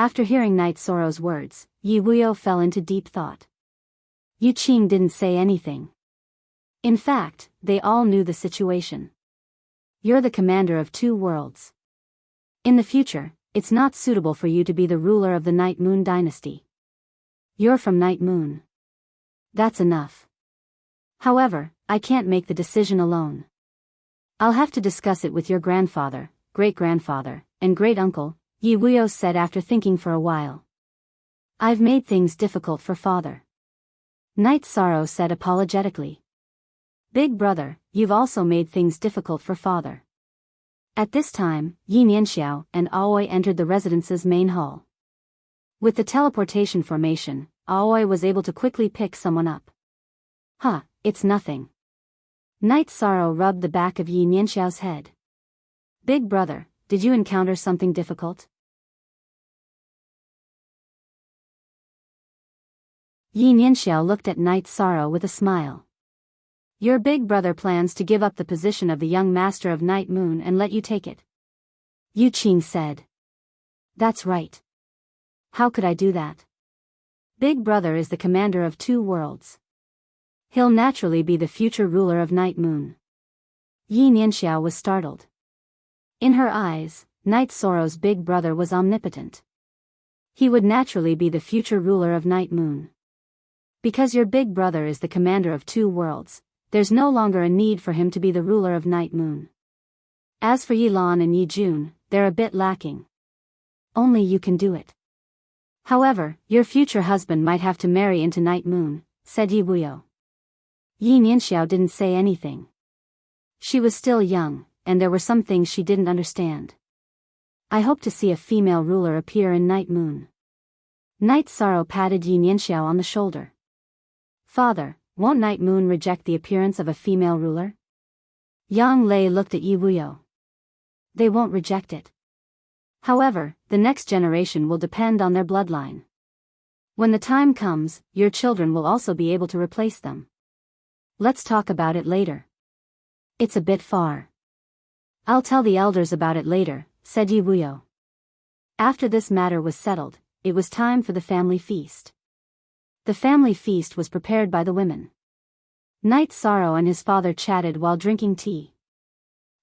After hearing Night Sorrow's words, Yi Wuyo fell into deep thought. Yu Qing didn't say anything. In fact, they all knew the situation. You're the commander of 2 worlds. In the future, it's not suitable for you to be the ruler of the Night Moon dynasty. You're from Night Moon. That's enough. However, I can't make the decision alone. I'll have to discuss it with your grandfather, great-grandfather, and great-uncle, Yi Wuyo said after thinking for a while. I've made things difficult for father. Night Sorrow said apologetically. Big brother, you've also made things difficult for father. At this time, Yi Nianxiao and Aoi entered the residence's main hall. With the teleportation formation, Aoi was able to quickly pick someone up. Huh, it's nothing. Night Sorrow rubbed the back of Yi Nianxiao's head. Big brother, did you encounter something difficult? Yi Nianxiao looked at Night Sorrow with a smile. Your big brother plans to give up the position of the young master of Night Moon and let you take it. Yu Qing said. That's right. How could I do that? Big brother is the commander of 2 worlds. He'll naturally be the future ruler of Night Moon. Yi Nianxiao was startled. In her eyes, Night Sorrow's big brother was omnipotent. He would naturally be the future ruler of Night Moon. Because your big brother is the commander of 2 worlds, there's no longer a need for him to be the ruler of Night Moon. As for Yi Lan and Yi Jun, they're a bit lacking. Only you can do it. However, your future husband might have to marry into Night Moon, said Yi Wuyo. Yi Nianxiao didn't say anything. She was still young, and there were some things she didn't understand. I hope to see a female ruler appear in Night Moon. Night Sorrow patted Yi Nianxiao on the shoulder. Father, won't Night Moon reject the appearance of a female ruler? Yang Lei looked at Yi Wuyo. They won't reject it. However, the next generation will depend on their bloodline. When the time comes, your children will also be able to replace them. Let's talk about it later. It's a bit far. I'll tell the elders about it later, said Yi Wuyo. After this matter was settled, it was time for the family feast. The family feast was prepared by the women. Night Sorrow and his father chatted while drinking tea.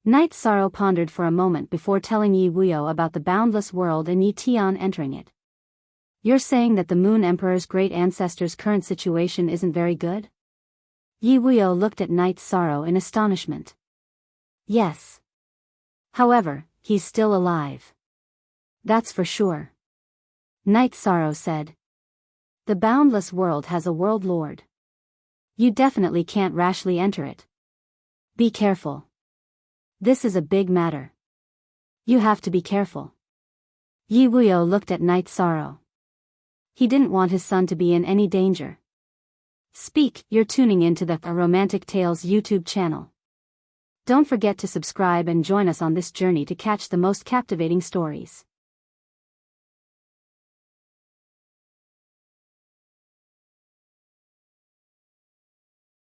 Night Sorrow pondered for a moment before telling Yi Wuyo about the boundless world and Yi Tian entering it. You're saying that the Moon Emperor's great ancestor's current situation isn't very good? Yi Wuyo looked at Night Sorrow in astonishment. Yes. However, he's still alive. That's for sure. Night Sorrow said. The boundless world has a world lord. You definitely can't rashly enter it. Be careful. This is a big matter. You have to be careful. Yi Wuyo looked at Night Sorrow. He didn't want his son to be in any danger. Speak, you're tuning into the Romantic Tales YouTube channel. Don't forget to subscribe and join us on this journey to catch the most captivating stories.